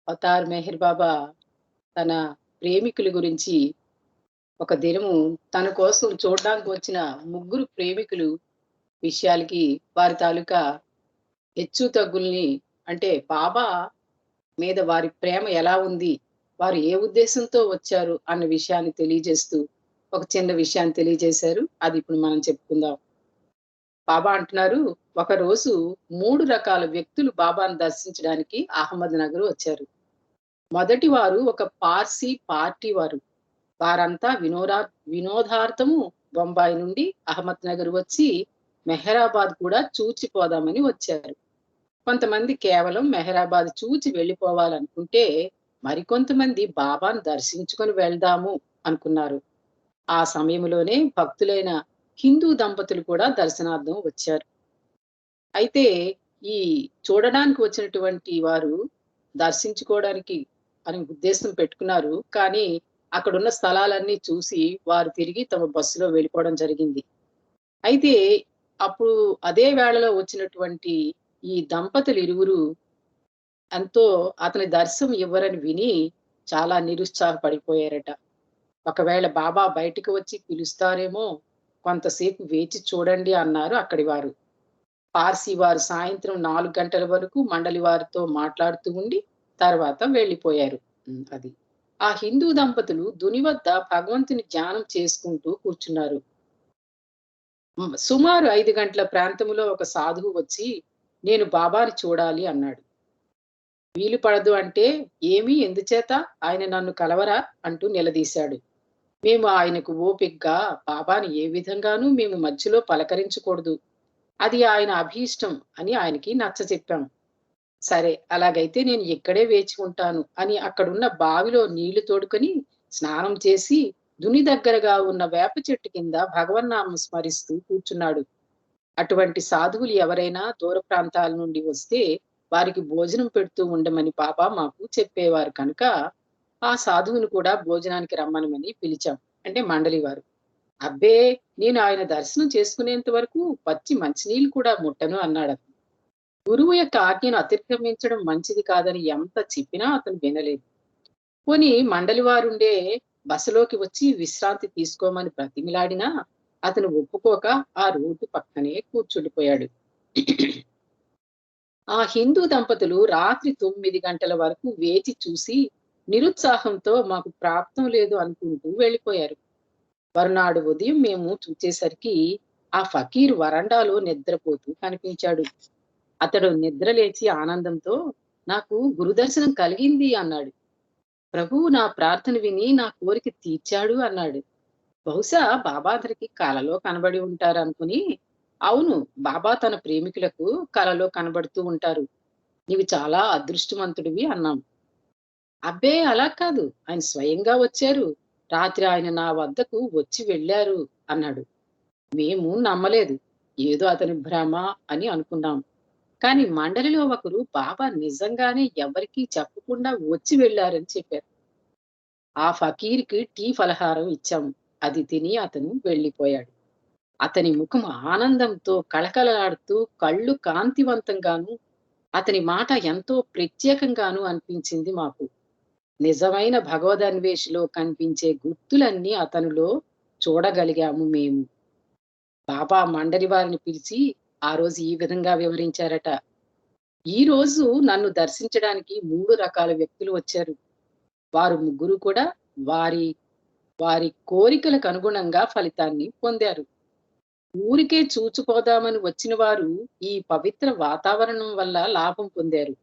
అవతార్ మెహర్ బాబా తన ప్రేమికుల గురించి ఒక దినము తన కోసం చూడడానికి వచ్చిన ముగ్గురు ప్రేమికులు విషయాలకి వారి తాలూకా హెచ్చు తగ్గుల్ని, అంటే బాబా మీద వారి ప్రేమ ఎలా ఉంది, వారు ఏ ఉద్దేశంతో వచ్చారు అన్న విషయాన్ని తెలియజేస్తూ ఒక చిన్న విషయాన్ని తెలియజేశారు. అది ఇప్పుడు మనం చెప్పుకుందాం. బాబా అంటున్నారు, ఒక రోజు 3 రకాల వ్యక్తులు బాబాను దర్శించడానికి అహ్మద్ నగర్ వచ్చారు. మొదటి వారు ఒక పార్సీ పార్టీ వారు. వారంతా వినోదార్థము బొంబాయి నుండి అహ్మద్ నగర్ వచ్చి మెహరాబాద్ కూడా చూచిపోదామని వచ్చారు. కొంతమంది కేవలం మెహరాబాద్ చూచి వెళ్ళిపోవాలనుకుంటే, మరికొంతమంది బాబాను దర్శించుకొని వెళ్దాము అనుకున్నారు. ఆ సమయంలోనే భక్తులైన హిందూ దంపతులు కూడా దర్శనార్థం వచ్చారు. అయితే ఈ చూడడానికి వచ్చినటువంటి వారు దర్శించుకోవడానికి అని ఉద్దేశం పెట్టుకున్నారు. కానీ అక్కడున్న స్థలాలన్నీ చూసి వారు తిరిగి తమ బస్సులో వెళ్ళిపోవడం జరిగింది. అయితే అప్పుడు అదే వేళలో వచ్చినటువంటి ఈ దంపతులు ఇరువురు ఎంతో అతని దర్శనం ఇవ్వరని విని చాలా నిరుత్సాహపడిపోయారట. ఒకవేళ బాబా బయటికి వచ్చి పిలుస్తారేమో, కొంతసేపు వేచి చూడండి అన్నారు అక్కడి వారు. పార్సీ వారు సాయంత్రం 4 గంటల వరకు మండలి వారితో మాట్లాడుతూ ఉండి తర్వాత వెళ్ళిపోయారు. అది ఆ హిందూ దంపతులు దుని వద్ద భగవంతుని ధ్యానం చేసుకుంటూ కూర్చున్నారు. సుమారు 5 గంటల ప్రాంతంలో ఒక సాధువు వచ్చి, నేను బాబాని చూడాలి అన్నాడు. వీలు పడదు అంటే, ఏమీ ఎందుచేత, ఆయన నన్ను కలవరా అంటూ నిలదీశాడు. మేము ఆయనకు ఓపిగ్గా, బాబాని ఏ విధంగానూ మేము మధ్యలో పలకరించకూడదు, అది ఆయన అభీష్టం అని ఆయనకి నచ్చచెప్పాం. సరే, అలాగైతే నేను ఇక్కడే వేచి ఉంటాను అని అక్కడున్న బావిలో నీళ్లు తోడుకొని స్నానం చేసి దుని దగ్గరగా ఉన్న వేప చెట్టు కింద భగవన్నామం స్మరిస్తూ కూర్చున్నాడు. అటువంటి సాధువులు ఎవరైనా దూర ప్రాంతాల నుండి వస్తే వారికి భోజనం పెడుతూ ఉండమని బాబా మాకు చెప్పేవారు కనుక ఆ సాధువును కూడా భోజనానికి రమ్మనమని పిలిచాం. అంటే మండలి వారు. అబ్బే, నేను ఆయన దర్శనం చేసుకునేంత వరకు పచ్చి మంచినీళ్ళు కూడా ముట్టను అన్నాడు. గురువు యొక్క ఆజ్ఞను అతిక్రమించడం మంచిది కాదని ఎంత చెప్పినా అతను వినలేదు. పోని మండలి వారుండే బసలోకి వచ్చి విశ్రాంతి తీసుకోమని బ్రతిమిలాడినా అతను ఒప్పుకోక ఆ రోడ్డు పక్కనే కూర్చుండిపోయాడు. ఆ హిందూ దంపతులు రాత్రి 9 గంటల వరకు వేచి చూసి నిరుత్సాహంతో మాకు ప్రాప్తం లేదు అనుకుంటూ వెళ్ళిపోయారు. మరునాడు ఉదయం మేము చూచేసరికి ఆ ఫకీర్ వరండాలో నిద్రపోతూ కనిపించాడు. అతడు నిద్రలేచి ఆనందంతో, నాకు గురుదర్శనం కలిగింది అన్నాడు. ప్రభువు నా ప్రార్థన విని నా కోరిక తీర్చాడు అన్నాడు. బహుశా బాబా అతనికి కలలో కనబడి ఉంటారనుకుని, అవును, బాబా తన ప్రేమికులకు కలలో కనబడుతూ ఉంటారు, నీవు చాలా అదృష్టవంతుడివి అన్నాం. అబ్బే, అలా కాదు, ఆయన స్వయంగా వచ్చారు, రాత్రి ఆయన నా వద్దకు వచ్చి వెళ్ళారు అన్నాడు. మేము నమ్మలేదు, ఏదో అతని భ్రమ అని అనుకున్నాం. కానీ మండలిలో ఒకరు బాబా నిజంగానే ఎవరికీ చెప్పకుండా వచ్చి వెళ్ళారని చెప్పారు. ఆ ఫకీర్కి టీ ఫలహారం ఇచ్చాము. అది తిని అతను వెళ్ళిపోయాడు. అతని ముఖం ఆనందంతో కళకళలాడుతూ, కళ్ళు కాంతివంతంగాను, అతని మాట ఎంతో ప్రత్యేకంగాను అనిపించింది మాకు. నిజమైన భగవదన్వేషిలో కనిపించే గుర్తులన్నీ అతనిలో చూడగలిగాము మేము. బాబా మండలి వారిని పిలిచి ఆ రోజు ఈ విధంగా వివరించారట. ఈ రోజు నన్ను దర్శించడానికి 3 రకాల వ్యక్తులు వచ్చారు. వారు ముగ్గురు కూడా వారి వారి కోరికలకు అనుగుణంగా ఫలితాన్ని పొందారు. ఊరికే చూచిపోదామని వచ్చిన వారు ఈ పవిత్ర వాతావరణం వల్ల లాభం పొందారు.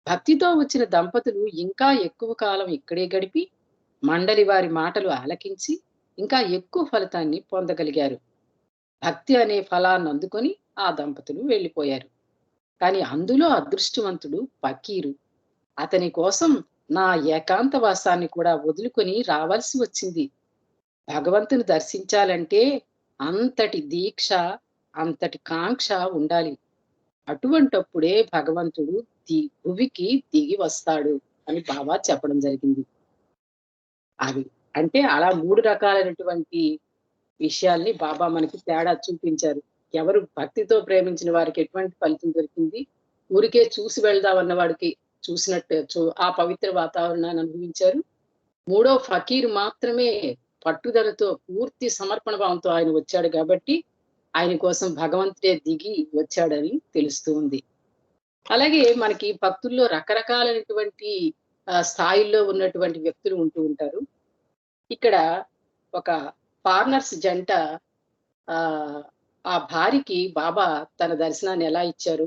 భక్తితో వచ్చిన దంపతులు ఇంకా ఎక్కువ కాలం ఇక్కడే గడిపి మండలి వారి మాటలు ఆలకించి ఇంకా ఎక్కువ ఫలితాన్ని పొందగలిగారు. భక్తి అనే ఫలాన్ని అందుకొని ఆ దంపతులు వెళ్ళిపోయారు. కానీ అందులో అదృష్టవంతుడు ఫకీరు. అతని కోసం నా ఏకాంతవాసాన్ని కూడా వదులుకొని రావాల్సి వచ్చింది. భగవంతుని దర్శించాలంటే అంతటి దీక్ష, అంతటి కాంక్ష ఉండాలి. అటువంటప్పుడే భగవంతుడు భువికి దిగి వస్తాడు అని బాబా చెప్పడం జరిగింది. అది అంటే అలా 3 రకాలైనటువంటి విషయాల్ని బాబా మనకి తేడా చూపించారు. ఎవరు భక్తితో ప్రేమించిన వారికి ఎటువంటి ఫలితం దొరికింది, ఊరికే చూసి వెళ్దామన్న వాడికి చూసినట్టు ఆ పవిత్ర వాతావరణాన్ని అనుభవించారు. మూడో ఫకీర్ మాత్రమే పట్టుదలతో పూర్తి సమర్పణ భావంతో ఆయన వచ్చాడు కాబట్టి ఆయన కోసం భగవంతుడే దిగి వచ్చాడని తెలుస్తూ ఉంది. అలాగే మనకి భక్తుల్లో రకరకాలైనటువంటి స్థాయిల్లో ఉన్నటువంటి వ్యక్తులు ఉంటూ ఉంటారు. ఇక్కడ ఒక ఫారినర్స్ జంట ఆ భార్యకి బాబా తన దర్శనాన్ని ఎలా ఇచ్చారు,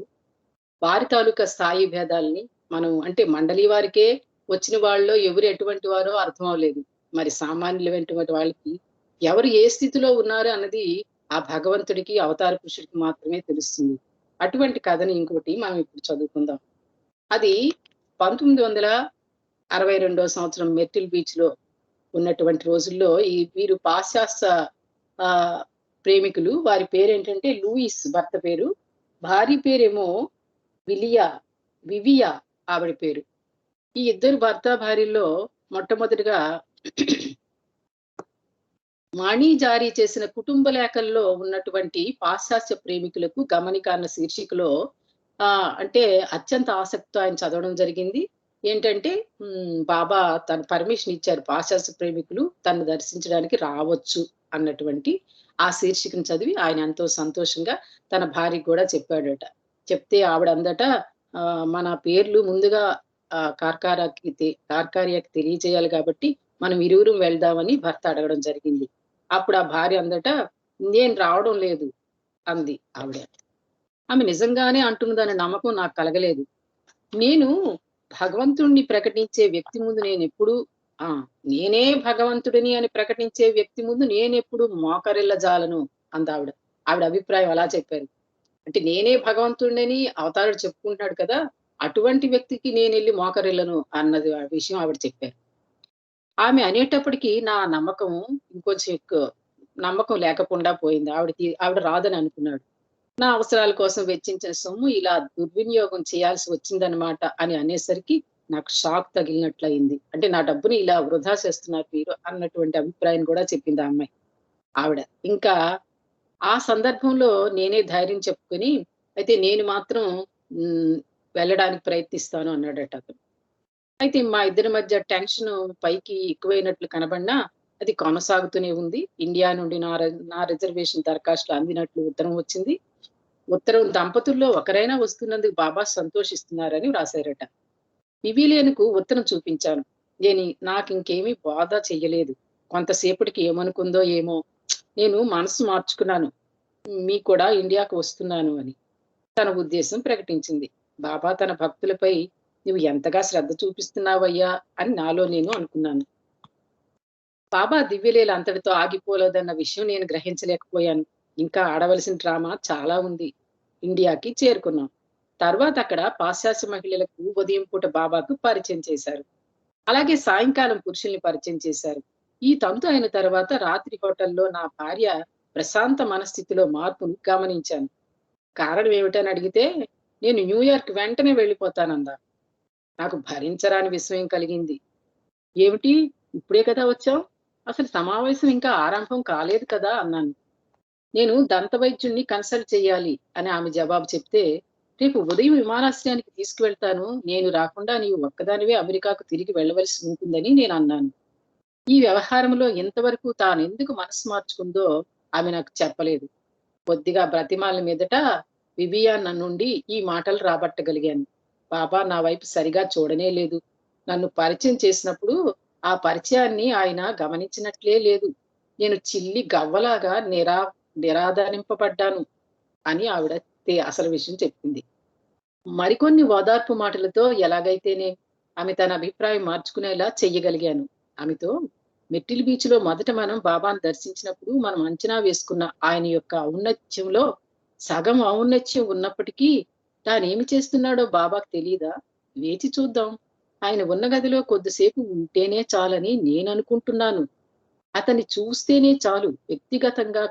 వారి తాలూకా స్థాయి భేదాలని మనం అంటే మండలి వారికే వచ్చిన వాళ్ళలో ఎవరు ఎటువంటి వారో అర్థం అవ్వలేదు. మరి సామాన్యులైనటువంటి వాళ్ళకి ఎవరు ఏ స్థితిలో ఉన్నారు అన్నది ఆ భగవంతుడికి అవతార పురుషుడికి మాత్రమే తెలుస్తుంది. అటువంటి కథని ఇంకోటి మనం ఇప్పుడు చదువుకుందాం. అది 1962 సంవత్సరం మెర్టిల్ బీచ్ లో ఉన్నటువంటి రోజుల్లో వీరు పాశ్చాత్య ప్రేమికులు. వారి పేరేంటంటే లూయిస్ భర్త పేరు, భార్య పేరేమో వివియా ఆవిడ పేరు. ఈ ఇద్దరు భర్త భార్యల్లో మొట్టమొదటిగా మాణి జారీ చేసిన కుటుంబ లేఖల్లో ఉన్నటువంటి పాశ్చాత్య ప్రేమికులకు గమనిక అన్న శీర్షికలో అంటే అత్యంత ఆసక్తితో ఆయన చదవడం జరిగింది. ఏంటంటే బాబా తన పర్మిషన్ ఇచ్చారు, పాశ్చాత్య ప్రేమికులు తను దర్శించడానికి రావచ్చు అన్నటువంటి ఆ శీర్షికను చదివి ఆయన ఎంతో సంతోషంగా తన భార్యకు కూడా చెప్పాడట. చెప్తే ఆవిడ అందట మన పేర్లు ముందుగా కార్కార్యకి తెలియజేయాలి కాబట్టి మనం ఇరువురు వెళ్దామని భర్త అడగడం జరిగింది. అప్పుడు ఆ భార్య అందట నేను రావడం లేదు అంది ఆవిడ. ఆమె నిజంగానే అంటున్నదనే నమ్మకం నాకు కలగలేదు. నేను భగవంతుణ్ణి ప్రకటించే వ్యక్తి ముందు నేనే భగవంతుడిని అని ప్రకటించే వ్యక్తి ముందు నేనెప్పుడు మోకరిల్ల జాలను అందావిడ. ఆవిడ అభిప్రాయం అలా చెప్పారు. అంటే నేనే భగవంతుడిని అవతారుడు చెప్పుకుంటున్నాడు కదా, అటువంటి వ్యక్తికి నేను వెళ్ళి మోకరిల్లను అన్నది విషయం ఆవిడ చెప్పారు. ఆమె అనేటప్పటికీ నా నమ్మకం ఇంకొంచెం ఎక్కువ నమ్మకం లేకుండా పోయింది. ఆవిడ రాదని అనుకున్నాడు. నా అవసరాల కోసం వెచ్చించిన సొమ్ము ఇలా దుర్వినియోగం చేయాల్సి వచ్చిందనమాట అని అనేసరికి నాకు షాక్ తగిలినట్లయింది. అంటే నా డబ్బుని ఇలా వృధా చేస్తున్నారు మీరు అన్నటువంటి అభిప్రాయం కూడా చెప్పింది ఆ అమ్మాయి ఆవిడ. ఇంకా ఆ సందర్భంలో నేనే ధైర్యం చెప్పుకొని అయితే నేను మాత్రం వెళ్ళడానికి ప్రయత్నిస్తాను అన్నాడట అతను. అయితే మా ఇద్దరి మధ్య టెన్షన్ పైకి ఎక్కువైనట్లు కనబడినా అది కొనసాగుతూనే ఉంది. ఇండియా నుండి నా రిజర్వేషన్ దరఖాస్తులు అందినట్లు ఉత్తరం వచ్చింది. ఉత్తరం దంపతుల్లో ఒకరైనా వస్తున్నందుకు బాబా సంతోషిస్తున్నారని వ్రాసారట. వివిలియన్కు ఉత్తరం చూపించాను. నాకు ఇంకేమీ బాధ చెయ్యలేదు. కొంతసేపటికి ఏమనుకుందో ఏమో, నేను మనసు మార్చుకున్నాను, మీ కూడా ఇండియాకు వస్తున్నాను అని తన ఉద్దేశం ప్రకటించింది. బాబా తన భక్తులపై నువ్వు ఎంతగా శ్రద్ధ చూపిస్తున్నావయ్యా అని నాలో నేను అనుకున్నాను. బాబా దివ్యలీల అంతటితో ఆగిపోలేదన్న విషయం నేను గ్రహించలేకపోయాను. ఇంకా ఆడవలసిన డ్రామా చాలా ఉంది. ఇండియాకి చేరుకున్నాం. తర్వాత అక్కడ పాశ్చాత్య మహిళలకు ఉదయం పూట బాబాకు పరిచయం చేశారు. అలాగే సాయంకాలం పురుషుల్ని పరిచయం చేశారు. ఈ తంతు అయిన తర్వాత రాత్రి హోటల్లో నా భార్య ప్రశాంత మనస్థితిలో మార్పును గమనించాను. కారణం ఏమిటని అడిగితే నేను న్యూయార్క్ వెంటనే వెళ్ళిపోతానందా. నాకు భరించరాని విస్మయం కలిగింది. ఏమిటి, ఇప్పుడే కదా వచ్చావు, అసలు సమావేశం ఇంకా ఆరంభం కాలేదు కదా అన్నాను. నేను దంత వైద్యుణ్ణి కన్సల్ట్ చేయాలి అని ఆమె జవాబు చెప్తే, రేపు ఉదయం విమానాశ్రయానికి తీసుకువెళ్తాను, నేను రాకుండా నీవు ఒక్కదానివే అమెరికాకు తిరిగి వెళ్ళవలసి ఉంటుందని నేను అన్నాను. ఈ వ్యవహారంలో ఇంతవరకు తాను ఎందుకు మనసు మార్చుకుందో ఆమె నాకు చెప్పలేదు. కొద్దిగా బ్రతిమాల మీదట వివియాన్ నుండి ఈ మాటలు రాబట్టగలిగాను. బాబా నా వైపు సరిగా చూడనే లేదు. నన్ను పరిచయం చేసినప్పుడు ఆ పరిచయాన్ని ఆయన గమనించినట్లే లేదు. నేను చిల్లి గవ్వలాగా నిరాదరింపబడ్డాను అని ఆవిడ అసలు విషయం చెప్పింది. మరికొన్ని ఓదార్పు మాటలతో ఎలాగైతేనే ఆమె తన అభిప్రాయం మార్చుకునేలా చెయ్యగలిగాను. ఆమెతో మెట్టిల్ బీచ్ లో మొదట మనం బాబాను దర్శించినప్పుడు మనం అంచనా వేసుకున్న ఆయన యొక్క ఔన్నత్యంలో సగం ఔన్నత్యం ఉన్నప్పటికీ తానేమి చేస్తున్నాడో బాబాకు తెలియదా? వేచి చూద్దాం. ఆయన ఉన్న గదిలో కొద్దిసేపు ఉంటేనే చాలని నేను అనుకుంటున్నాను. అతన్ని చూస్తేనే చాలు, వ్యక్తిగతంగా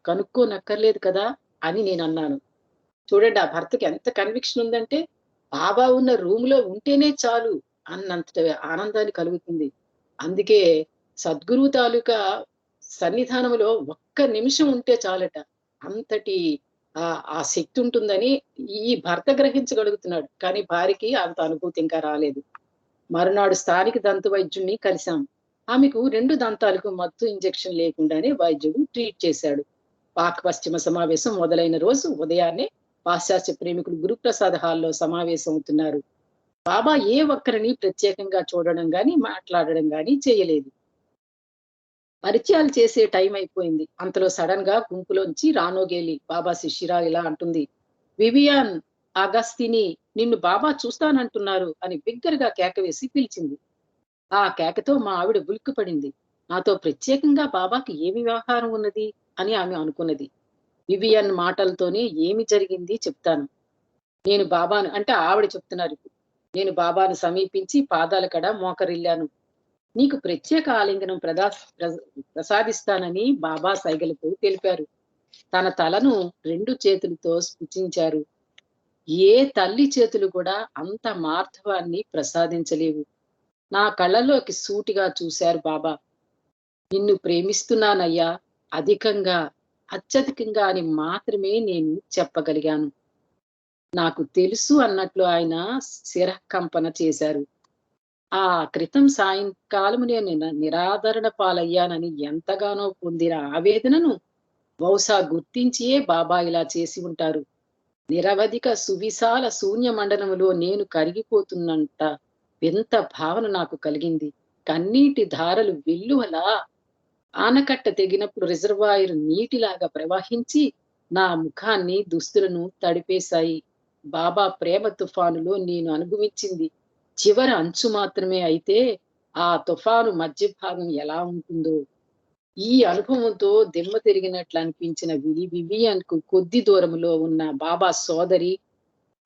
కనుక్కోనక్కర్లేదు కదా అని నేను అన్నాను. చూడండి, ఆ భర్తకి ఎంత కన్విక్షన్ ఉందంటే, బాబా ఉన్న రూమ్ లో ఉంటేనే చాలు అన్నంత ఆనందాన్ని కలుగుతుంది. అందుకే సద్గురువు తాలూకా సన్నిధానంలో ఒక్క నిమిషం ఉంటే చాలట. అంతటి ఆ శక్తి ఉంటుందని ఈ భర్త గ్రహించగలుగుతున్నాడు. కానీ భార్యకి అంత అనుభూతి ఇంకా రాలేదు. మరునాడు స్థానిక దంత వైద్యుడిని కలిశాం. ఆమెకు 2 దంతాలకు మత్తు ఇంజెక్షన్ లేకుండానే వైద్యుడు ట్రీట్ చేశాడు. పాక్ పశ్చిమ సమావేశం మొదలైన రోజు ఉదయాన్నే పాశ్చాత్య ప్రేమికులు గురుప్రసాద్ హాల్లో సమావేశం అవుతున్నారు. బాబా ఏ ఒక్కరిని ప్రత్యేకంగా చూడడం గాని, మాట్లాడడం గాని చేయలేదు. పరిచయాలు చేసే టైం అయిపోయింది. అంతలో సడన్ గా గుంపులోంచి రానోగేలి బాబా శిష్యురా ఇలా అంటుంది, వివియాన్ అగస్తిని నిన్ను బాబా చూస్తానంటున్నారు అని బిగ్గరగా కేక వేసి పిలిచింది. ఆ కేకతో మా ఆవిడ ఉలిక్కిపడింది. నాతో ప్రత్యేకంగా బాబాకి ఏమి వ్యవహారం ఉన్నది అని ఆమె అనుకున్నది. వివియన్ మాటలతోనే ఏమి జరిగింది చెప్తాను. నేను బాబాను అంటే ఆవిడ చెప్తున్నారు ఇప్పుడు. నేను బాబాను సమీపించి పాదాల కడ మోకరిల్లాను. నీకు ప్రత్యేక ఆలింగనం ప్రసాదిస్తానని బాబా సైగలతో తెలిపారు. తన తలను 2 చేతులతో స్పృశించారు. ఏ తల్లి చేతులు కూడా అంత మార్ధవాన్ని ప్రసాదించలేవు. నా కళ్ళలోకి సూటిగా చూశారు బాబా. నిన్ను ప్రేమిస్తున్నానయ్యా, అధికంగా, అత్యధికంగా అని మాత్రమే నేను చెప్పగలిగాను. నాకు తెలుసు అన్నట్లు ఆయన శిరకంపన చేశారు. ఆ క్రితం సాయంకాలం నేను నిరాదరణ పాలయ్యానని ఎంతగానో పొందిన ఆవేదనను బహుశా గుర్తించియే బాబా ఇలా చేసి ఉంటారు. నిరవధిక సువిశాల శూన్య మండలములో నేను కరిగిపోతున్నంత వింత భావన నాకు కలిగింది. కన్నీటి ధారలు వెల్లువలా ఆనకట్ట తెగినప్పుడు రిజర్వాయర్ నీటిలాగా ప్రవహించి నా ముఖాన్ని, దుస్తులను తడిపేశాయి. బాబా ప్రేమ తుఫానులో నేను అనుభవించింది చివరి అంచు మాత్రమే అయితే, ఆ తుఫాను మధ్య భాగం ఎలా ఉంటుందో. ఈ అనుభవంతో దిమ్మ తిరిగినట్లు అనిపించిన వివియన్కు కొద్ది దూరంలో ఉన్న బాబా సోదరి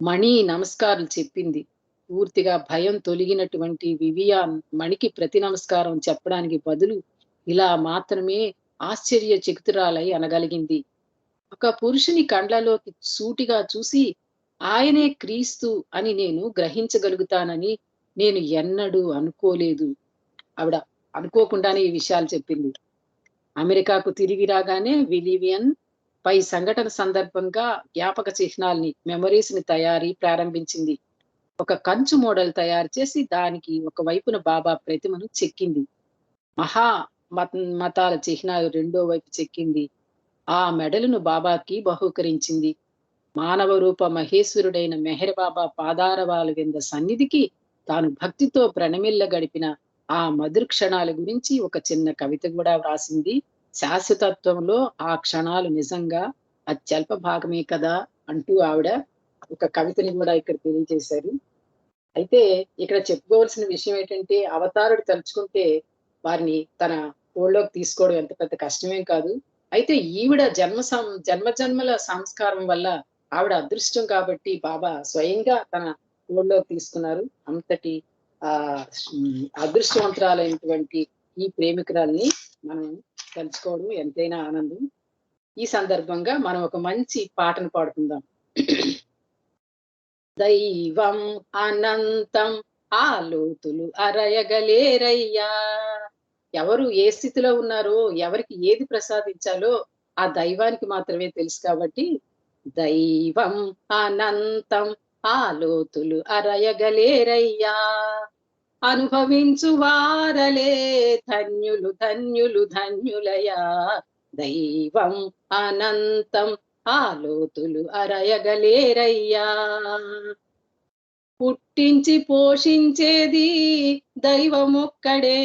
మణి నమస్కారాలు చెప్పింది. పూర్తిగా భయం తొలగినటువంటి వివియాన్ మణికి ప్రతి నమస్కారం చెప్పడానికి బదులు ఇలా మాత్రమే ఆశ్చర్యచకితురాలై అనగలిగింది. ఒక పురుషుని కండ్లలోకి సూటిగా చూసి ఆయనే క్రీస్తు అని నేను గ్రహించగలుగుతానని నేను ఎన్నడూ అనుకోలేదు. ఆవిడ అనుకోకుండానే ఈ విషయాలు చెప్పింది. అమెరికాకు తిరిగి రాగానే విలివియన్ పై సంఘటన సందర్భంగా జ్ఞాపక చిహ్నాల్ని, మెమరీస్ ని తయారీ ప్రారంభించింది. ఒక కంచు మోడల్ తయారు చేసి దానికి ఒక వైపున బాబా ప్రతిమను చెక్కింది. మహా మతాల చిహ్నాలు రెండో వైపు చెక్కింది. ఆ మెడలును బాబాకి బహూకరించింది. మానవ రూప మహేశ్వరుడైన మెహర్ బాబా పాదారవాల వింద సన్నిధికి తాను భక్తితో ప్రణమిల్ల గడిపిన ఆ మధుర క్షణాల గురించి ఒక చిన్న కవిత కూడా వ్రాసింది. శాశ్వతత్వంలో ఆ క్షణాలు నిజంగా అత్యల్ప భాగమే కదా అంటూ ఆవిడ ఒక కవితని కూడా ఇక్కడ తెలియజేశారు. అయితే ఇక్కడ చెప్పుకోవాల్సిన విషయం ఏంటంటే, అవతారుడు తలుచుకుంటే వారిని తన ఓళ్ళలోకి తీసుకోవడం ఎంత పెద్ద కష్టమేం కాదు. అయితే ఈవిడ జన్మల సంస్కారం వల్ల ఆవిడ అదృష్టం కాబట్టి బాబా స్వయంగా తన ఓళ్ళలోకి తీసుకున్నారు. అంతటి అదృష్టవంతురాలైనటువంటి ఈ ప్రేమికురాల్ని మనం తలుచుకోవడం ఎంతైనా ఆనందం. ఈ సందర్భంగా మనం ఒక మంచి పాటను పాడుకుందాం. దైవం అనంతం ఆలోతులు అరయగలేరయ్యా. ఎవరు ఏ స్థితిలో ఉన్నారో, ఎవరికి ఏది ప్రసాదించాలో ఆ దైవానికి మాత్రమే తెలుసు. కాబట్టి దైవం అనంతం ఆలోతులు అరయగలేరయ్యా, అనుభవించు వారలే ధన్యులు ధన్యులు ధన్యులయా. దైవం అనంతం ఆలోతులు అరయగలేరయ్యా, పుట్టించి పోషించేది దైవమొక్కడే,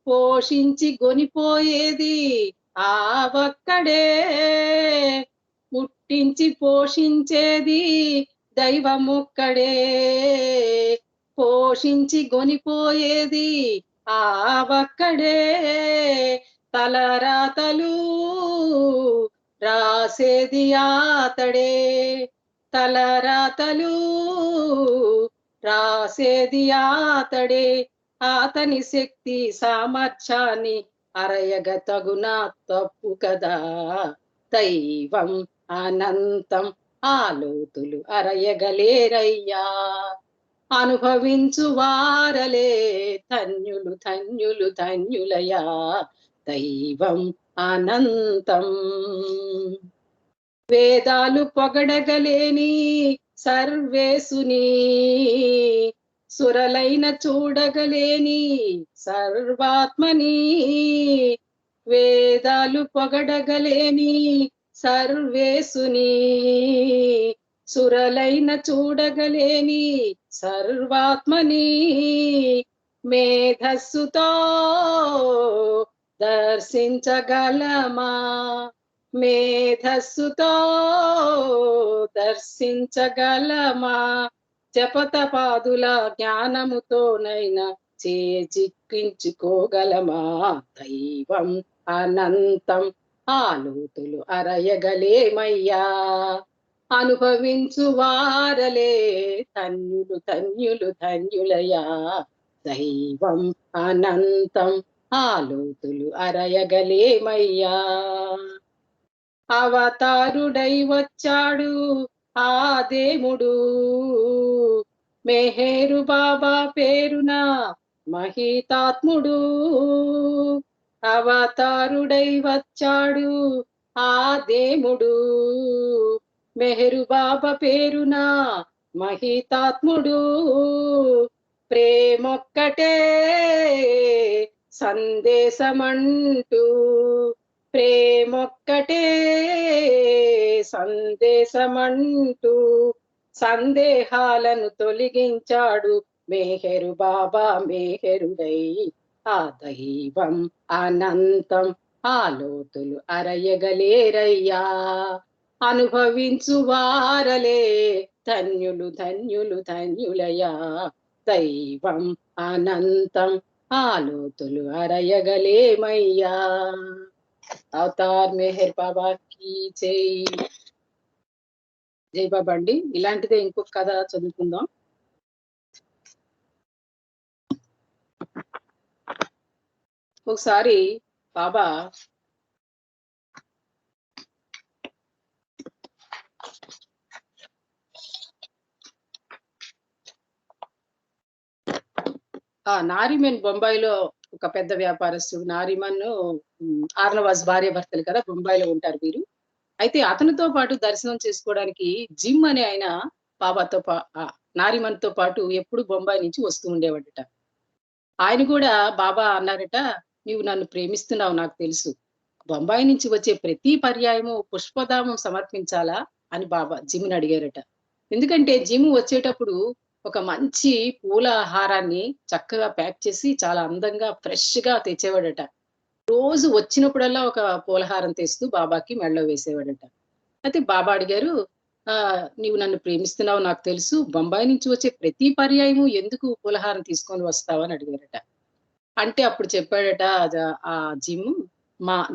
పోషించి గొనిపోయేది ఆ ఒక్కడే. పుట్టించి పోషించేది దైవమొక్కడే, పోషించి గొనిపోయేది ఆ ఒక్కడే. తలరాతలు రాసేది ఆతడే, తలరాతలు రాసేది ఆతడే, అతని శక్తి సామర్థ్యాన్ని అరయగ తగునా తప్పు కదా. దైవం అనంతం ఆలోతులు అరయగలేరయ్యా. అనుభవించు వారలే ధన్యులు ధన్యులు ధన్యులయా. దైవం అనంతం. వేదాలు పొగడగలేని సర్వేసుని, సురలైన చూడగలేని సర్వాత్మని. వేదాలు పొగడగలేని సర్వేసుని, సురలైన చూడగలేని సర్వాత్మని. మేధస్సుతో దర్శించగలమా, మేధస్సుతో దర్శించగలమా. జపతపాదుల జ్ఞానముతోనైనా చేజిక్కించుకోగలమా. దైవం అనంతం ఆలోతులు అరయగలేమయ్యా. అనుభవించు వారలే ధన్యులు ధన్యులు ధన్యులయా. దైవం అనంతం ఆలోతులు అరయగలేమయ్యా. అవతారుడై వచ్చాడు ఆ దేవుడు, మెహేరు బాబా పేరున మహితాత్ముడు. అవతారుడై వచ్చాడు ఆ దేవుడు, మెహరు బాబా పేరున మహితాత్ముడు. ప్రేమొక్కటే సందేశమంటూ, ప్రేమొక్కటే సందేశమంటూ సందేహాలను తొలగించాడు మెహరు బాబా మెహరుడై. ఆ దైవం అనంతం ఆలోతులు అరయగలేరయ్యా. అనుభవించు వారలే ధన్యులు ధన్యులు ధన్యులయా. దైవం అనంతం ఆలోతులు అరయగలేమయ్యా. అవతార్ మెహర్ బాబాకి జై. జై బాబా అండి. ఇలాంటిదే ఇంకొక కథ చదువుకుందాం. ఒకసారి బాబా నారిమన్ బొంబాయిలో ఒక పెద్ద వ్యాపారస్తుడు. నారిమన్ ఆర్నవాజ్ భార్య భర్తలు కదా, బొంబాయిలో ఉంటారు వీరు. అయితే అతనితో పాటు దర్శనం చేసుకోవడానికి జిమ్ అనే ఆయన బాబాతో నారిమన్ తో పాటు ఎప్పుడు బొంబాయి నుంచి వస్తూ ఉండేవాడట. ఆయన కూడా బాబా అన్నారట, నీవు నన్ను ప్రేమిస్తున్నావు నాకు తెలుసు, బొంబాయి నుంచి వచ్చే ప్రతి పర్యాయము పుష్పధామం సమర్పించాలా అని బాబా జిమ్ని అడిగారట. ఎందుకంటే జిమ్ వచ్చేటప్పుడు ఒక మంచి పూల హారాన్ని చక్కగా ప్యాక్ చేసి చాలా అందంగా ఫ్రెష్ గా తెచ్చేవాడట. రోజు వచ్చినప్పుడల్లా ఒక పూలహారం తెస్తూ బాబాకి మెడలో వేసేవాడట. అయితే బాబా అడిగారు, నీవు నన్ను ప్రేమిస్తున్నావు నాకు తెలుసు, బొంబాయి నుంచి వచ్చే ప్రతి పర్యాయము ఎందుకు పూలహారం తీసుకొని వస్తావు అని అడిగారట. అంటే అప్పుడు చెప్పాడట ఆ జిమ్,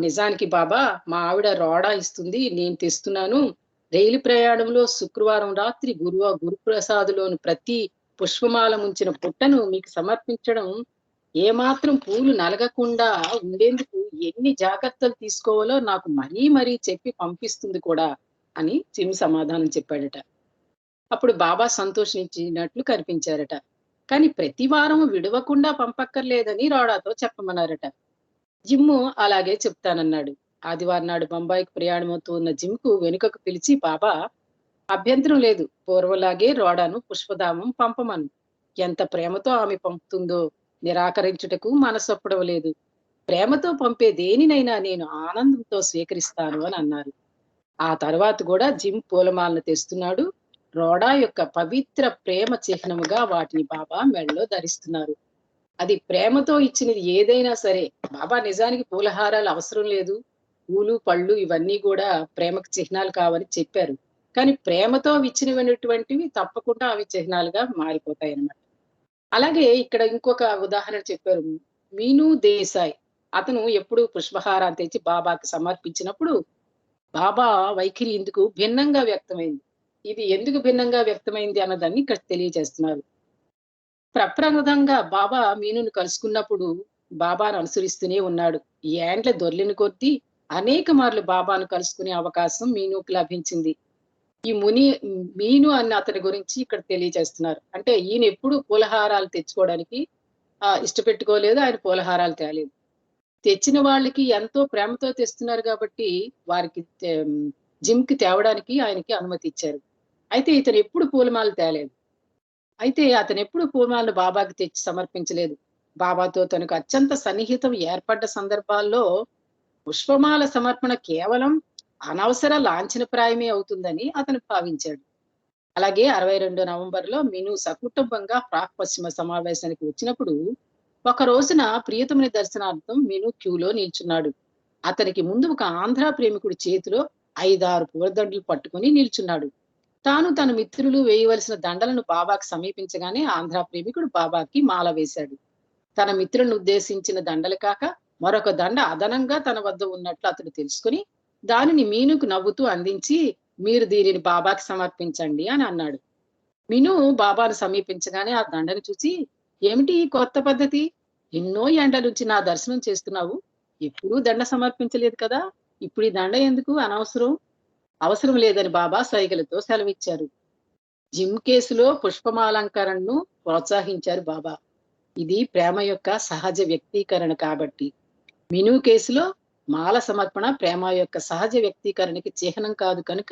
నిజానికి బాబా మా ఆవిడ రోడా ఇస్తుంది, నేను తెస్తున్నాను. రైలు ప్రయాణంలో శుక్రవారం రాత్రి గురుప్రసాదులోని ప్రతి పుష్పమాల ముంచిన పుట్టను మీకు సమర్పించడం, ఏమాత్రం పూలు నలగకుండా ఉండేందుకు ఎన్ని జాగ్రత్తలు తీసుకోవాలో నాకు మరీ చెప్పి పంపిస్తుంది కూడా అని జిమ్ సమాధానం చెప్పాడట. అప్పుడు బాబా సంతోషించినట్లు కనిపించారట. కానీ ప్రతి వారం విడవకుండా పంపక్కర్లేదని రోడాతో చెప్పమన్నారట. జిమ్ము అలాగే చెప్తానన్నాడు. ఆదివారం నాడు బొంబాయికి ప్రయాణమవుతూ ఉన్న జిమ్కు వెనుకకు పిలిచి, బాబా అభ్యంతరం లేదు, పూర్వలాగే రోడాను పుష్పధామం పంపమను. ఎంత ప్రేమతో ఆమె పంపుతుందో నిరాకరించుటకు మనసొప్పడం లేదు. ప్రేమతో పంపే దేనినైనా నేను ఆనందంతో స్వీకరిస్తాను అని అన్నారు. ఆ తర్వాత కూడా జిమ్ పూలమాలను తెస్తున్నాడు. రోడా యొక్క పవిత్ర ప్రేమ చిహ్నముగా వాటిని బాబా మెడలో ధరిస్తున్నారు. అది ప్రేమతో ఇచ్చినది ఏదైనా సరే. బాబా నిజానికి పూలహారాలు అవసరం లేదు, పూలు పళ్ళు ఇవన్నీ కూడా ప్రేమకు చిహ్నాలు కావని చెప్పారు. కానీ ప్రేమతో ఇచ్చినటువంటివి తప్పకుండా అవి చిహ్నాలుగా మారిపోతాయి అన్నమాట. అలాగే ఇక్కడ ఇంకొక ఉదాహరణ చెప్పారు. మీను దేశాయ్, అతను ఎప్పుడు పుష్పహారాన్ని తెచ్చి బాబాకి సమర్పించినప్పుడు బాబా వైఖరి ఇందుకు భిన్నంగా వ్యక్తమైంది. ఇది ఎందుకు భిన్నంగా వ్యక్తమైంది అన్నదాన్ని ఇక్కడ తెలియజేస్తున్నారు. ప్రప్రథమంగా బాబా మీనును కలుసుకున్నప్పుడు బాబాను అనుసరిస్తూనే ఉన్నాడు. ఏండ్ల దొర్లిన కొద్దీ అనేక మార్లు బాబాను కలుసుకునే అవకాశం మీనుకు లభించింది. ఈ మీను అన్న అతని గురించి ఇక్కడ తెలియజేస్తున్నారు. అంటే ఈయన ఎప్పుడు పూలహారాలు తెచ్చుకోవడానికి ఇష్టపెట్టుకోలేదు, ఆయన పూలహారాలు తేలేదు. తెచ్చిన వాళ్ళకి ఎంతో ప్రేమతో తెస్తున్నారు కాబట్టి వారికి జిమ్ కి తేవడానికి ఆయనకి అనుమతి ఇచ్చారు. అయితే ఇతను ఎప్పుడు పూలమాల తేలేదు. అయితే అతను ఎప్పుడు పూలమాలను బాబాకి తెచ్చి సమర్పించలేదు. బాబాతో తనకు అత్యంత సన్నిహితం ఏర్పడ్డ సందర్భాల్లో పుష్పమాల సమర్పణ కేవలం అనవసర లాంఛనప్రాయమే అవుతుందని అతను భావించాడు. అలాగే 62 నవంబర్లో మీను సకుటుంబంగా ప్రాక్ పశ్చిమ సమావేశానికి వచ్చినప్పుడు ఒక రోజున ప్రియతముని దర్శనార్థం మీను క్యూలో నిల్చున్నాడు. అతనికి ముందు ఒక ఆంధ్ర ప్రేమికుడి చేతిలో 5-6 పూలదండలు పట్టుకుని నిల్చున్నాడు. తాను తన మిత్రులు వేయవలసిన దండలను బాబాకి సమీపించగానే ఆంధ్ర ప్రేమికుడు బాబాకి మాల వేశాడు. తన మిత్రులను ఉద్దేశించిన దండలు కాక మరొక దండ అదనంగా తన వద్ద ఉన్నట్లు అతడు తెలుసుకుని దానిని మీనుకు నవ్వుతూ అందించి, మీరు దీనిని బాబాకి సమర్పించండి అని అన్నాడు. మీను బాబాను సమీపించగానే ఆ దండను చూసి, ఏమిటి ఈ కొత్త పద్ధతి? ఎన్నో ఏండ్ల నుంచి నా దర్శనం చేస్తున్నావు, ఎప్పుడూ దండ సమర్పించలేదు కదా, ఇప్పుడు ఈ దండ ఎందుకు? అవసరం లేదని బాబా సైగలతో సెలవిచ్చారు. జిమ్ కేసులో పుష్పమాలంకరణను ప్రోత్సహించారు బాబా. ఇది ప్రేమ యొక్క సహజ వ్యక్తీకరణ కాబట్టి. మిను కేసులో మాల సమర్పణ ప్రేమ యొక్క సహజ వ్యక్తీకరణకి చిహ్నం కాదు కనుక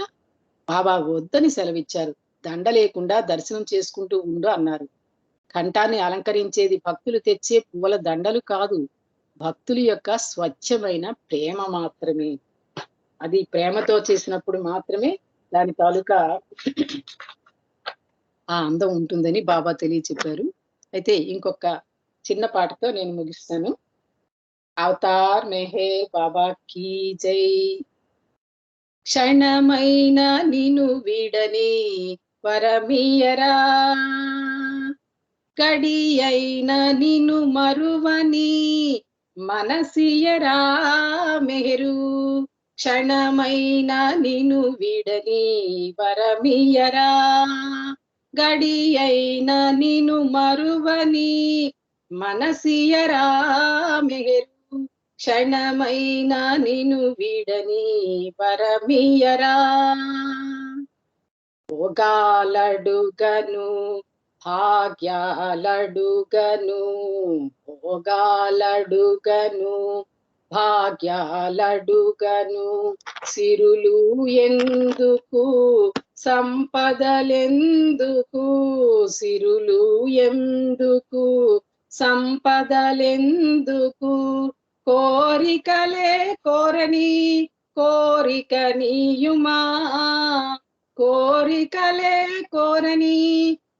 బాబా వద్దని సెలవిచ్చారు. దండ లేకుండా దర్శనం చేసుకుంటూ ఉండు అన్నారు. కంఠాన్ని అలంకరించేది భక్తులు తెచ్చే పూల దండలు కాదు, భక్తుల యొక్క స్వచ్ఛమైన ప్రేమ మాత్రమే. అది ప్రేమతో చేసినప్పుడు మాత్రమే దాని తాలూకా ఆ అందం ఉంటుందని బాబా తెలియచెప్పారు. అయితే ఇంకొక చిన్న పాటతో నేను ముగిస్తాను. అవతార్ మెహర్ బాబా కీ జై. క్షణమైన నిను వీడని వరమియరా, గడి అయిన నిను మరువని మనసియరా మెహరు. క్షణమైన నిను వీడని వరమియరా, గడి అయిన నిను మరువని మనసియరా మెహరు. క్షణమైన నిను వీడని వరమియరా. భోగాలడుగను భాగ్యాలడుగను, భోగాలడుగను భాగ్యాలడుగను, సిరులు ఎందుకు సంపదలెందుకు, సిరులు ఎందుకు సంపదలెందుకు, కోరికలే కోరని కోరిక నీయుమా, కోరికలే కోరని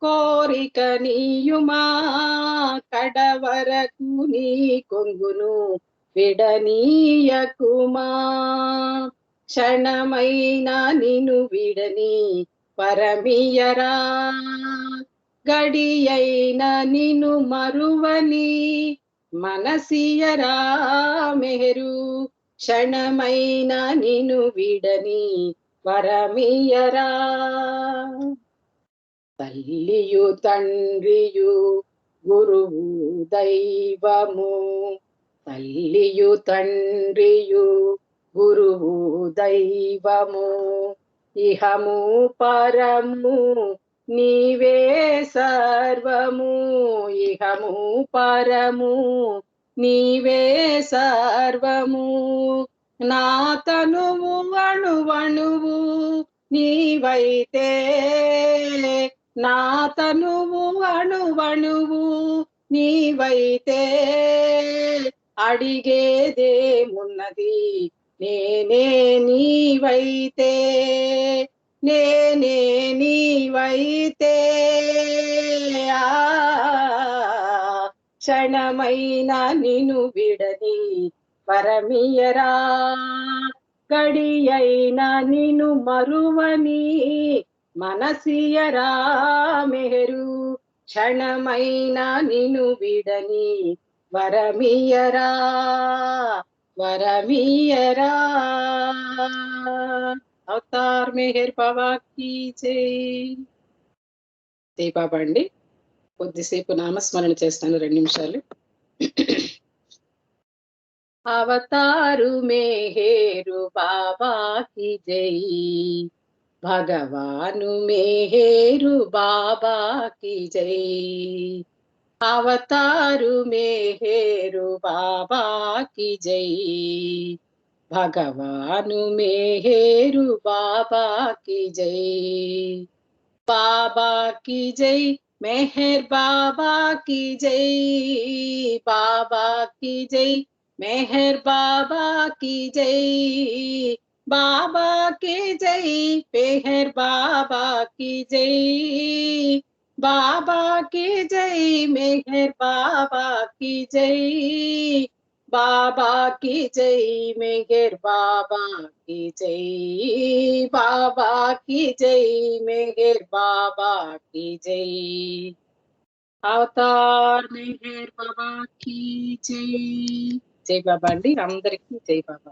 కోరిక నీయుమా, కడవరకు నీ కొంగును విడనీయకుమా. క్షణమైన నిను విడని పరమియరా, గడి అయిన నిను మరువని మనసియరా మెహరు. క్షణమైన నిను విడని వరమియరా. తల్లియు తండ్రియు గురువు దైవము, తల్లియు తండ్రియు గురువు దైవము, ఇహము పరము నీవే సర్వము, ఇహము పరము నీవే సర్వము. నా తనువు అణువణువు నీవైతే, నా తనువు అణువణువు నీవైతే, అడిగేదేమున్నది నేనే నీవైతే, నేనే నీవైతే. క్షణమైన నిను విడని పరమియరా, గడి అయిన నిను మరువని మనసియరా మెహరు. క్షణమైన నిను విడని వరమియరా, వరమియరా. అవతార్ మెహర్ బాబా కీ జై. జై బాబా అండి. కొద్దిసేపు నామస్మరణ చేస్తాను 2 నిమిషాలు. అవతారు मेहेरु बाबा की जय, भगवानु मेहेरु बाबा की जय, अवतारू मेहेरु बाबा की जय, भगवानु मेहेरु बाबा की जय, बाबा की जय, मेहर बाबा की जय, बाबा की जय, मेहर बाबा की जय, बाबा की जय, मेहर बाबा की जय, बाबा की जय, मेहर बाबा की जय, बाबा की जय, मेहर बाबा की जय, बाबा की जय, मेहर बाबा की जय, అవతార్ మెహర్ బాబా की जय. జై బాబా అండి, అందరికీ జై బాబా.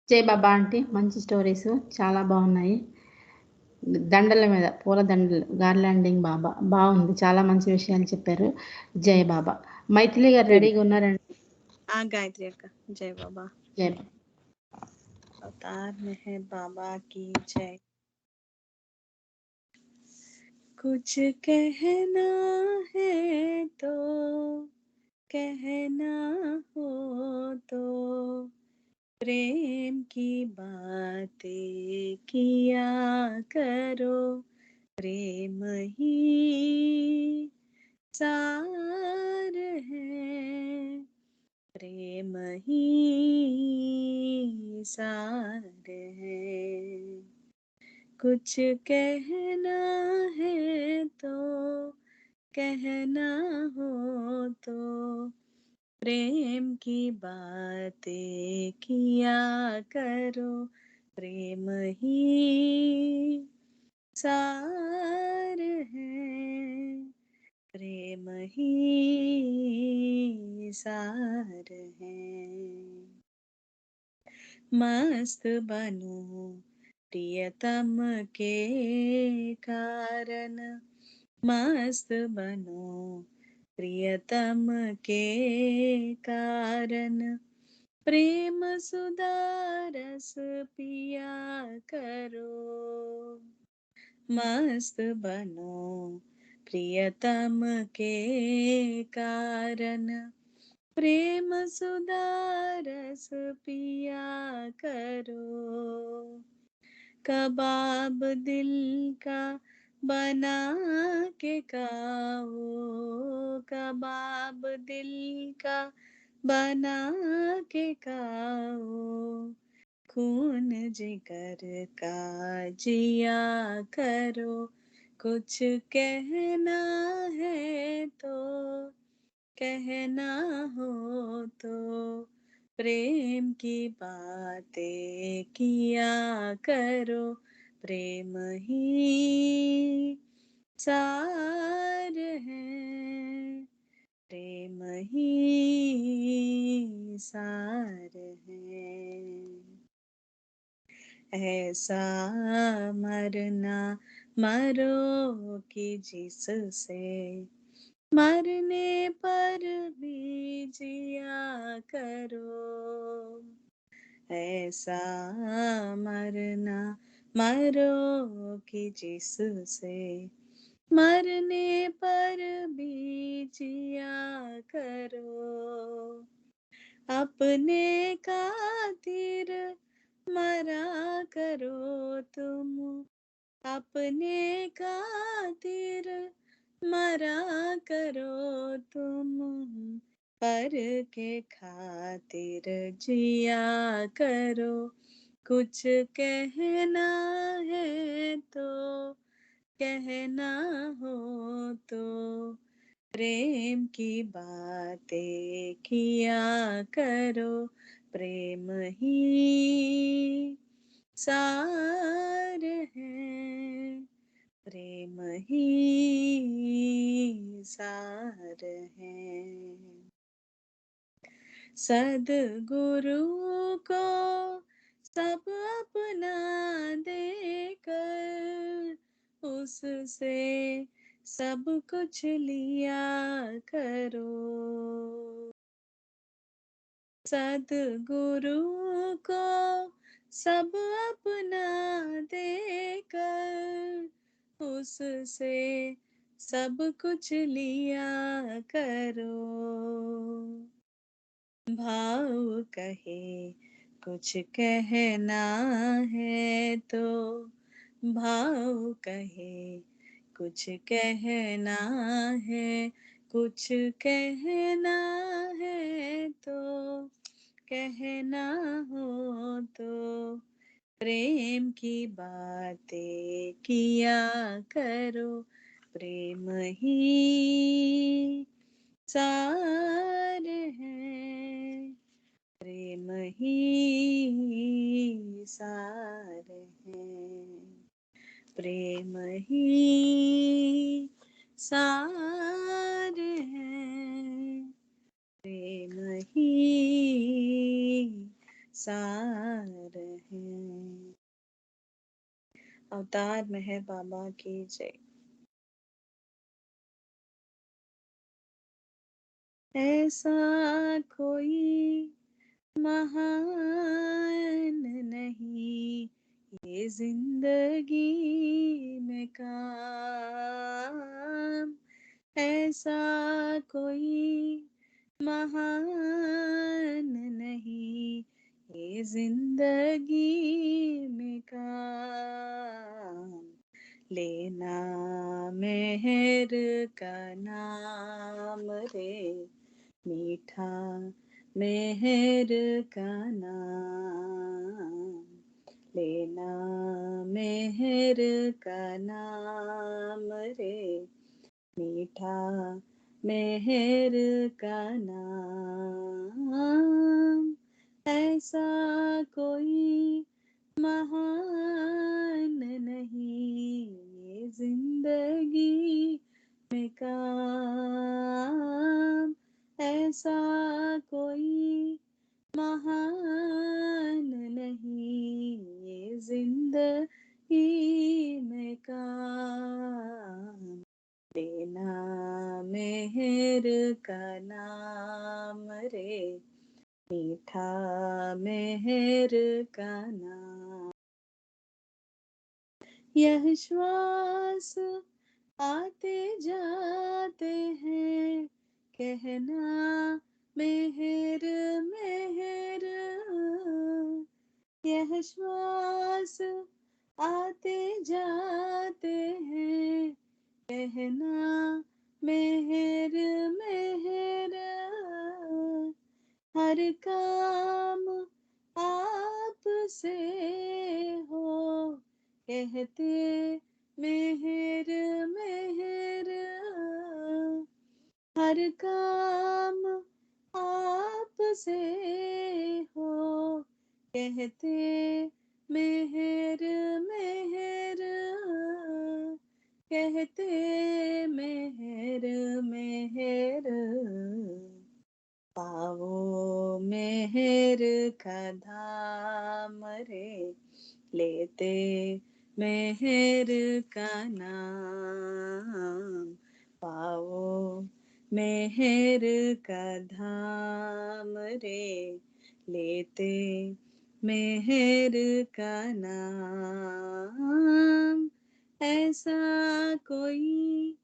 జై బాబా ఆంటీ, మంచి స్టోరీస్ చాలా బాగున్నాయి. దండల మీద పూల దండలు, గార్లాండింగ్ బాబా బాగుంది, చాలా మంచి విషయాలు చెప్పారు. జై బాబా. మైథిలి గారు రెడీగా ఉన్నారండి? గాయత్రి అక్క, జై బాబా. జై బాబా. अवतार मेहर बाबा की जय. कुछ कहना है तो कहना हो तो प्रेम की बातें किया करो, प्रेम ही सार है, प्रेम ही सार है. कुछ कहना है तो कहना हो तो प्रेम की बातें किया करो, प्रेम ही सार है, प्रेम ही सार है. मस्त बनो प्रियतम के कारण, मस्त बनो प्रियतम के कारण, प्रेम सुधा रस पिया करो, मस्त बनो प्रियतम के कारण, प्रेम सुधा रस पिया करो, कबाब दिल का बना के खाओ, कबाब दिल का बना के खाओ, खून जिगर का जिया करो. कुछ कहना है तो कहना हो तो प्रेम की बातें किया करो, प्रेम ही सार है, प्रेम ही सार है. ऐसा मरना मरो कि जिससे मरने पर भी जिया करो, ऐसा मरना मरो कि जिससे मरने पर भी जिया करो, अपने खातिर मरा करो तुम, अपने खातिर मरा करो तुम, पर के खातिर जिया करो. कुछ कहना है तो कहना हो तो प्रेम की बातें किया करो, प्रेम ही सार है, प्रेम ही सार है. सद्गुरु को सब अपना देकर उससे सब कुछ लिया करो। सद्गुरु को सब अपना देकर उससे सब कुछ लिया करो। भाव कहे कुछ कहना है तो भाव कहे कुछ कहना है, कुछ कहना है तो कहना हो तो प्रेम की बातें किया करो। प्रेम ही सार है, प्रेम ही सार है, प्रेम ही सार है, प्रेम ही सार है। अवतार मेहर बाबा की जय। ऐसा कोई महान नहीं ये जिंदगी में काम, ऐसा कोई महान नहीं ये जिंदगी में काम। लेना मेहर का नाम रे, मीठा मेहर का नाम। लेना मेहर का नाम रे, मीठा मेहर का नाम। ऐसा कोई महान नहीं ये जिंदगी में काम, ऐसा कोई महान नहीं ये जिंदगी में काम। लेना मेहर का नाम रे, मीठा मेहर का नाम। यह श्वास आते जाते हैं कहना मेहर मेहर। यह श्वास आते जाते हैं कहना मेहर मेहर। हर काम आप से हो कहते मेहर मेहर। हर काम आप से हो कहते मेहर मेहर, कहते मेहर मेहर। पावो मेहर का धाम रे, लेते मेहर का नाम। पावो मेहर का धाम रे, लेते मेहर का नाम। ऐसा कोई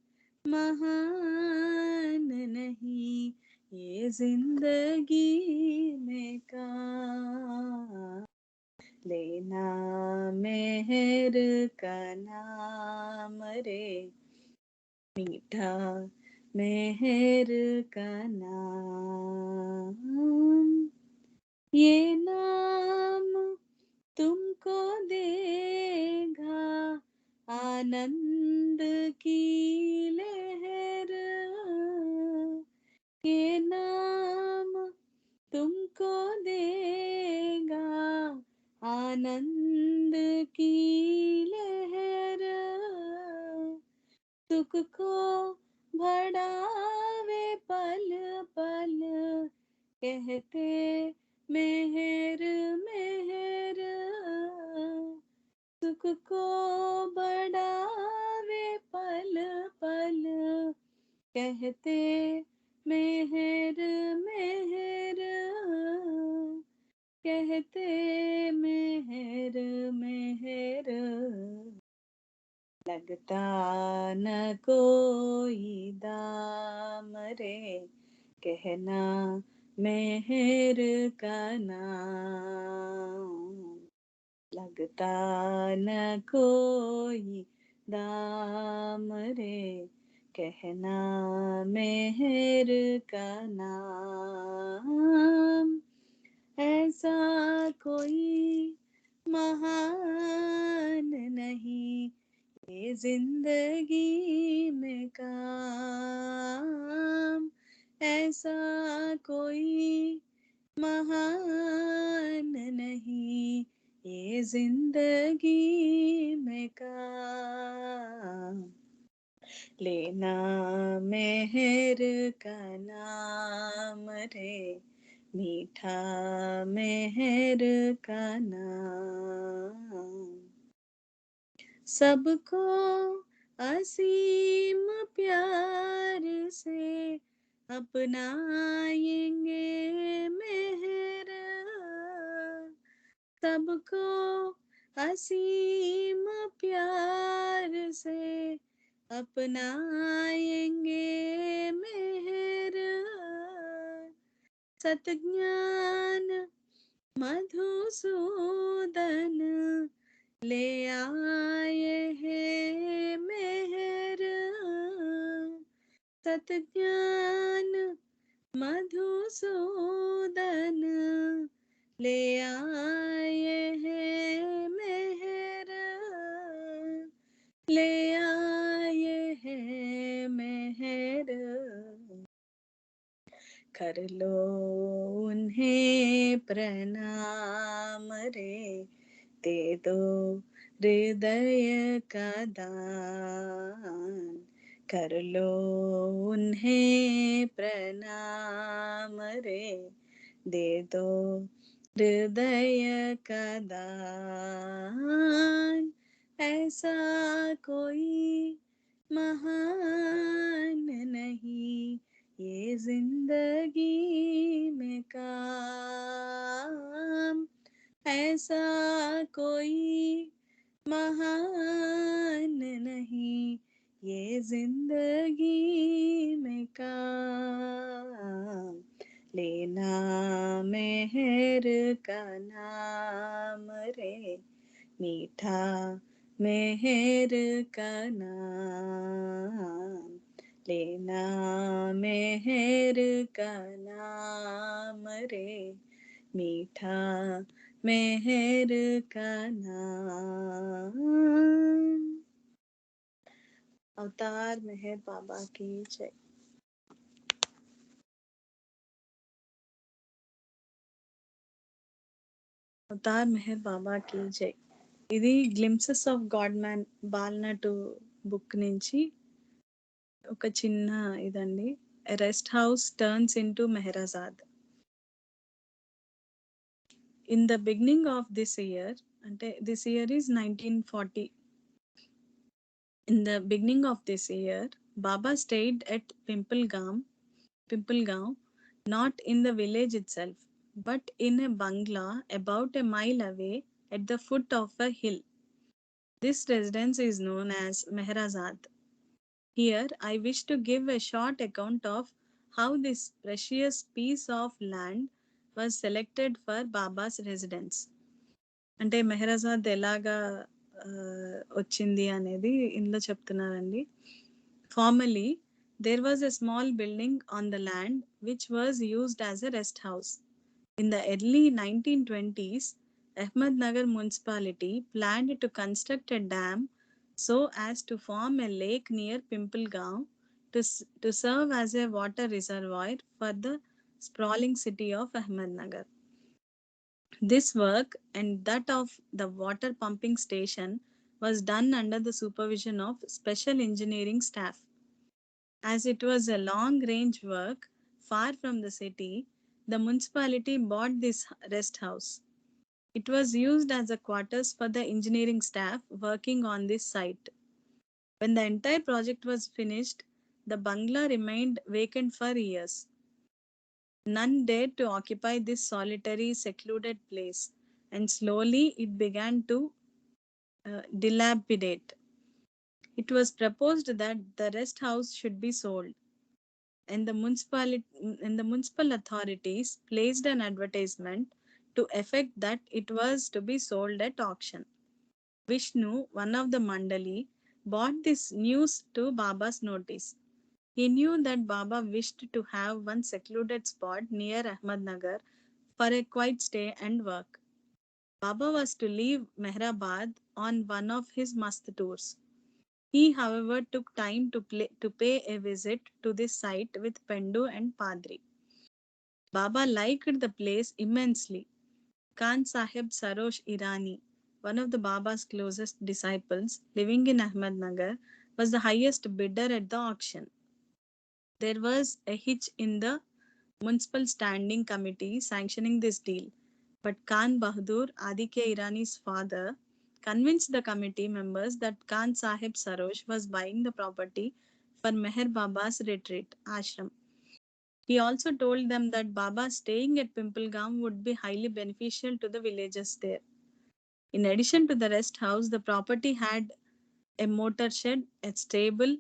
महान नहीं ये जिंदगी में काम। लेना मेहर का नाम रे, मीठा मेहर का नाम। ये नाम तुमको देगा आनंद की लहर। ये नाम तुमको देगा आनंद की लहर। सुख को बढ़ावे पल पल कहते मेहर मेहर। सुख को बढ़ावे पल पल कहते मेहर मेहर कहते मेहर मेहर लगता न कोई दाम रे कहना मेहर का नाम लगता न कोई दाम रे कहना मेहर का नाम ऐसा कोई महान नहीं ये जिंदगी में काम ऐसा कोई महान नहीं ये जिंदगी में काम लेना मेहर का नाम रे मीठा मेहर का नाम सबको असीम प्यार से अपनाएंगे मेहर सबको असीम प्यार से अपनाएंगे मेहर सतज्ञान मधुसूदन ले आए हैं मेहर सतज्ञान मधुसूदन ले आए हैं मेहर ले आए हैं मेहर कर लो उन्हें प्रणाम रे दे दो हृदय का दान कर लो उन्हें प्रणाम रे दे दो हृदय का दान ऐसा कोई महान नहीं ये जिंदगी में काम ऐसा कोई महान नहीं ये जिंदगी में काम लेना मेहर का नाम रे मीठा मेहर का नाम लेना मेहर का नाम रे मीठा मेहर का नाम अवतार मेहर बाबा की जय अवतार मेहर बाबा की जय ఇది గ్లింప్సెస్ ఆఫ్ గాడ్ మ్యాన్ బాల్నటు బుక్ నుంచి ఒక చిన్న ఇదండి rest house turns into Meherazad in the beginning of this year అంటే this year is 1940 in the beginning of this year Baba stayed at Pimplegaon, not in the village itself, but in a bungalow about a mile away at the foot of a hill. This residence is known as Meherazad. Here, I wish to give a short account of how this precious piece of land was selected for Baba's residence. అంటే మెహరాజాద్ ఎలాగా వచ్చింది అనేది ఇందులో చెప్తున్నారండి Formerly, there was a small building on the land which was used as a rest house. In the early 1920s, Ahmednagar municipality planned to construct a dam so as to form a lake near Pimplegaon to serve as a water reservoir for the sprawling city of Ahmednagar. This work and that of the water pumping station was done under the supervision of special engineering staff. As it was a long-range work far from the city, the municipality bought this rest house. It was used as a quarters for the engineering staff working on this site. When the entire project was finished, the bungalow remained vacant for years. None dared to occupy this solitary, secluded place, and slowly it began to dilapidate. It was proposed that the rest house should be sold, and the municipal authorities placed an advertisement to effect that it was to be sold at auction. Vishnu, one of the Mandali, brought this news to Baba's notice. He knew that Baba wished to have one secluded spot near Ahmednagar for a quiet stay and work. Baba was to leave Mehrabad on one of his mast tours. He, however, took time to pay a visit to this site with Pendu and Padri. Baba liked the place immensely. Khan Sahib Sarosh Irani, one of the Baba's closest disciples living in Ahmednagar, was the highest bidder at the auction. There was a hitch in the municipal standing committee sanctioning this deal, but Khan Bahadur, Adike Irani's father, convinced the committee members that Khan Sahib Sarosh was buying the property for Meher Baba's retreat, ashram. He also told them that Baba staying at Pimpalgam would be highly beneficial to the villagers there. In addition to the rest house, the property had a motor shed, a stable,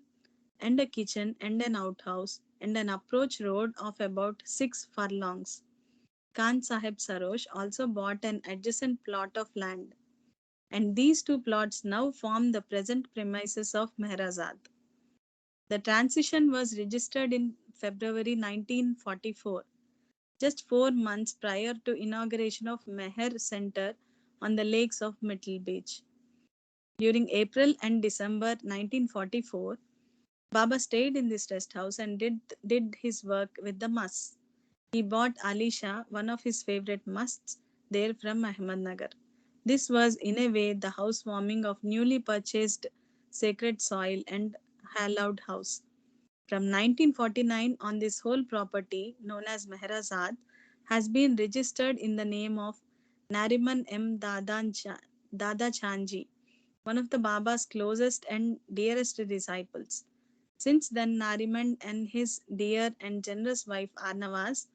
and a kitchen and an outhouse, and an approach road of about 6 furlongs. Khan Sahib Sarosh also bought an adjacent plot of land, and these two plots now form the present premises of Mehrazad. The transition was registered in February 1944, just 4 months prior to inauguration of Meher Center on the lakes of Mittal Beach. During April and December 1944, Baba stayed in this rest house and did his work with the musts. He bought Ali Shah, one of his favorite musts, there from Ahmednagar. This was, in a way, the housewarming of newly purchased sacred soil and hallowed house. From 1949 on, this whole property, known as Mehrazad, has been registered in the name of Nariman M. Dada Chanji, one of the Baba's closest and dearest disciples. Since then, Nariman and his dear and generous wife Arnavas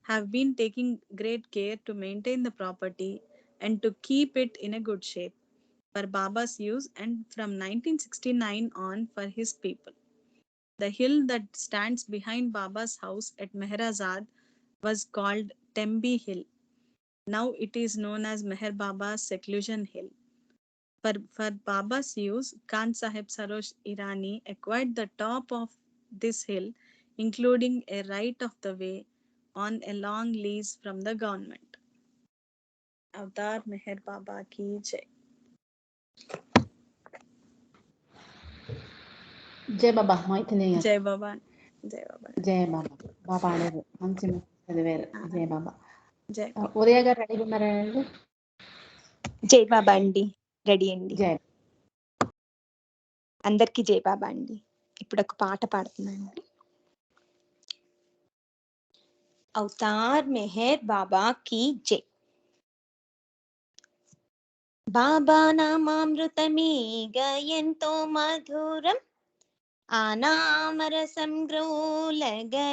have been taking great care to maintain the property and to keep it in a good shape for Baba's use, and from 1969 on for his people. The hill that stands behind Baba's house at Mehrazad was called Tembi Hill. Now it is known as Meher Baba's Seclusion Hill. For Baba's use, Khan Sahib Sarosh Irani acquired the top of this hill, including a right of the way, on a long lease from the government. Avatar Meher Baba ki jai. జై బాబా మైథిలి గారు. Jai Baba. Jai Baba. జై బాబా. బాగా పాడారు, మంచి చదివారు. జై బాబా. Jai. ఉదయ గారు రెడీగా ఉన్నారా అండి? జై బాబా అండి, రెడీ అండి. జై. అందరికీ జై బాబా అండి. ఇప్పుడు ఒక పాట పాడుతున్నాను. అవతార్ మెహర్ బాబా కీ జై. బాబా నామామృతమేగ ఎంతో మధురం, ఆనామరసం గ్రోలగరారండి,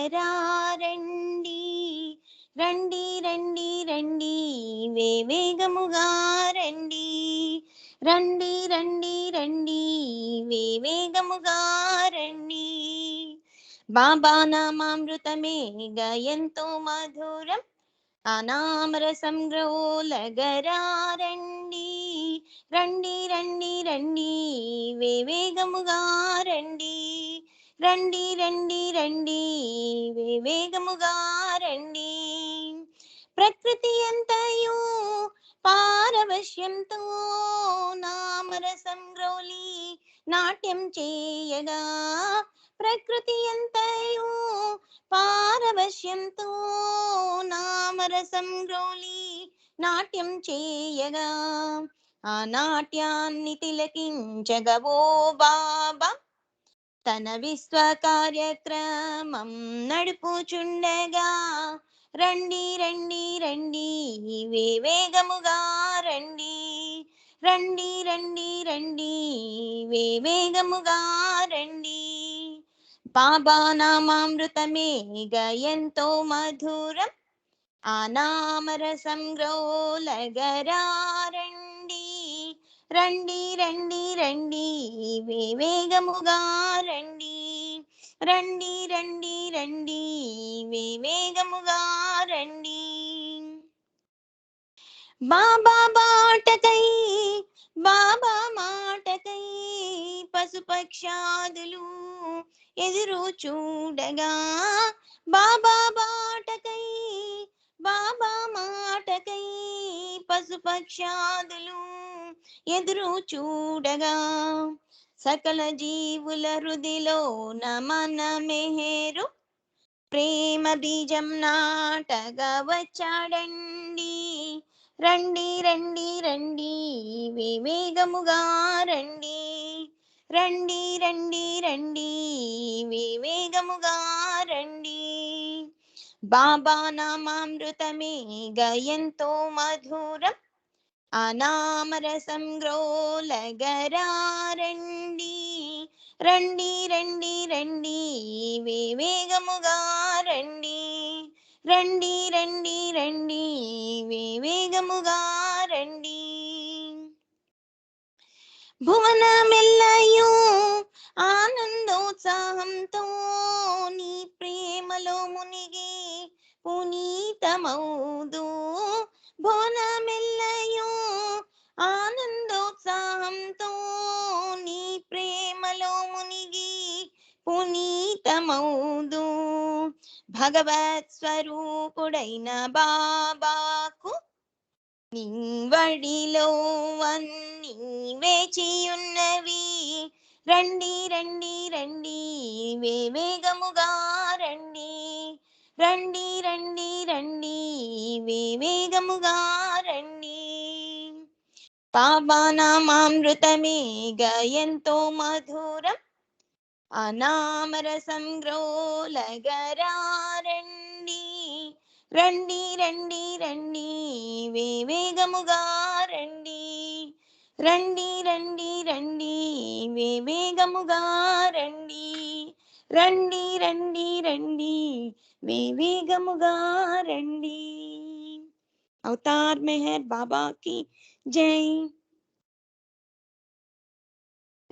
రండి రండి రండి వేవేగముగా రండి, రండి రండి రండి వేవేగముగా రండి. బాబా నామామృతమేగ ఎంతో మధురం, అనామరసం గ్రోలగరారండి, రండి రండి రండి వేవేగముగా రండి, రండి రండి రండి వేవేగముగా రండి. ప్రకృతి అంతయు పారవశ్యంతో నామరసం గ్రోలి నాట్యం చేయగా, ప్రకృతి అంతయు పారవశ్యంతో నామరసం గ్రోలి నాట్యం చేయగా, ఆ నాట్యాన్ని తిలకించగవో బాబా తన విశ్వ కార్యక్రమం నడుపుచుండగా, రండి రండి రండి వేవేగముగా రండి, రండి రండి రండి వేవేగముగా రండి. బాబా నామామృతమే గయంతో మధురం ఆనామరసం గ్రోలగరారండి రండి రండి రండి వేవేగముగా రండి రండి రండి రండి వేవేగముగా రండి బాబా బాటకై బాబా మాటకై పశుపక్షాదులు ఎదురు చూడగా బాబా బాటకై బాబా మాటకై పశుపక్షాదులు ఎదురు చూడగా సకల జీవుల హృదిలో నమన మెహరు ప్రేమ బీజం నాటగా వచ్చాడండి రండి రండి రండి వివేగముగా రండి రండి రండి రండి వివేగముగా రండి బాబా నామామృతమే గయంతో మధురం అనామరసం గ్రోలగరారండి రండి రండి రండి వివేగముగా రండి రండి రండి రండి వివేగముగా రండి భువనమెల్లయు ఆనందోత్సాహంతో నీ ప్రేమలో మునిగి పునీతమౌదు భువనమెల్లయు ఆనందోత్సాహంతో నీ ప్రేమలో మునిగి పునీతమౌదు భగవత్ స్వరూపుడైన బాబాకు నింవడిలో అన్నీ వేచియున్నవి రండి రండి రండి వేవేగముగా రండి రండి రండి రండి వేవేగముగా రండి బాబా నామామృతమే గయంతో మధురం అనామరసం గ్రోలగరారండి రండి రండి రండి వేవేగముగా రండి రండి రండి రండి వేవేగముగా రండి రండి రండి రండి వేవేగముగా రండి అవతార్ మెహర్ బాబా की जय।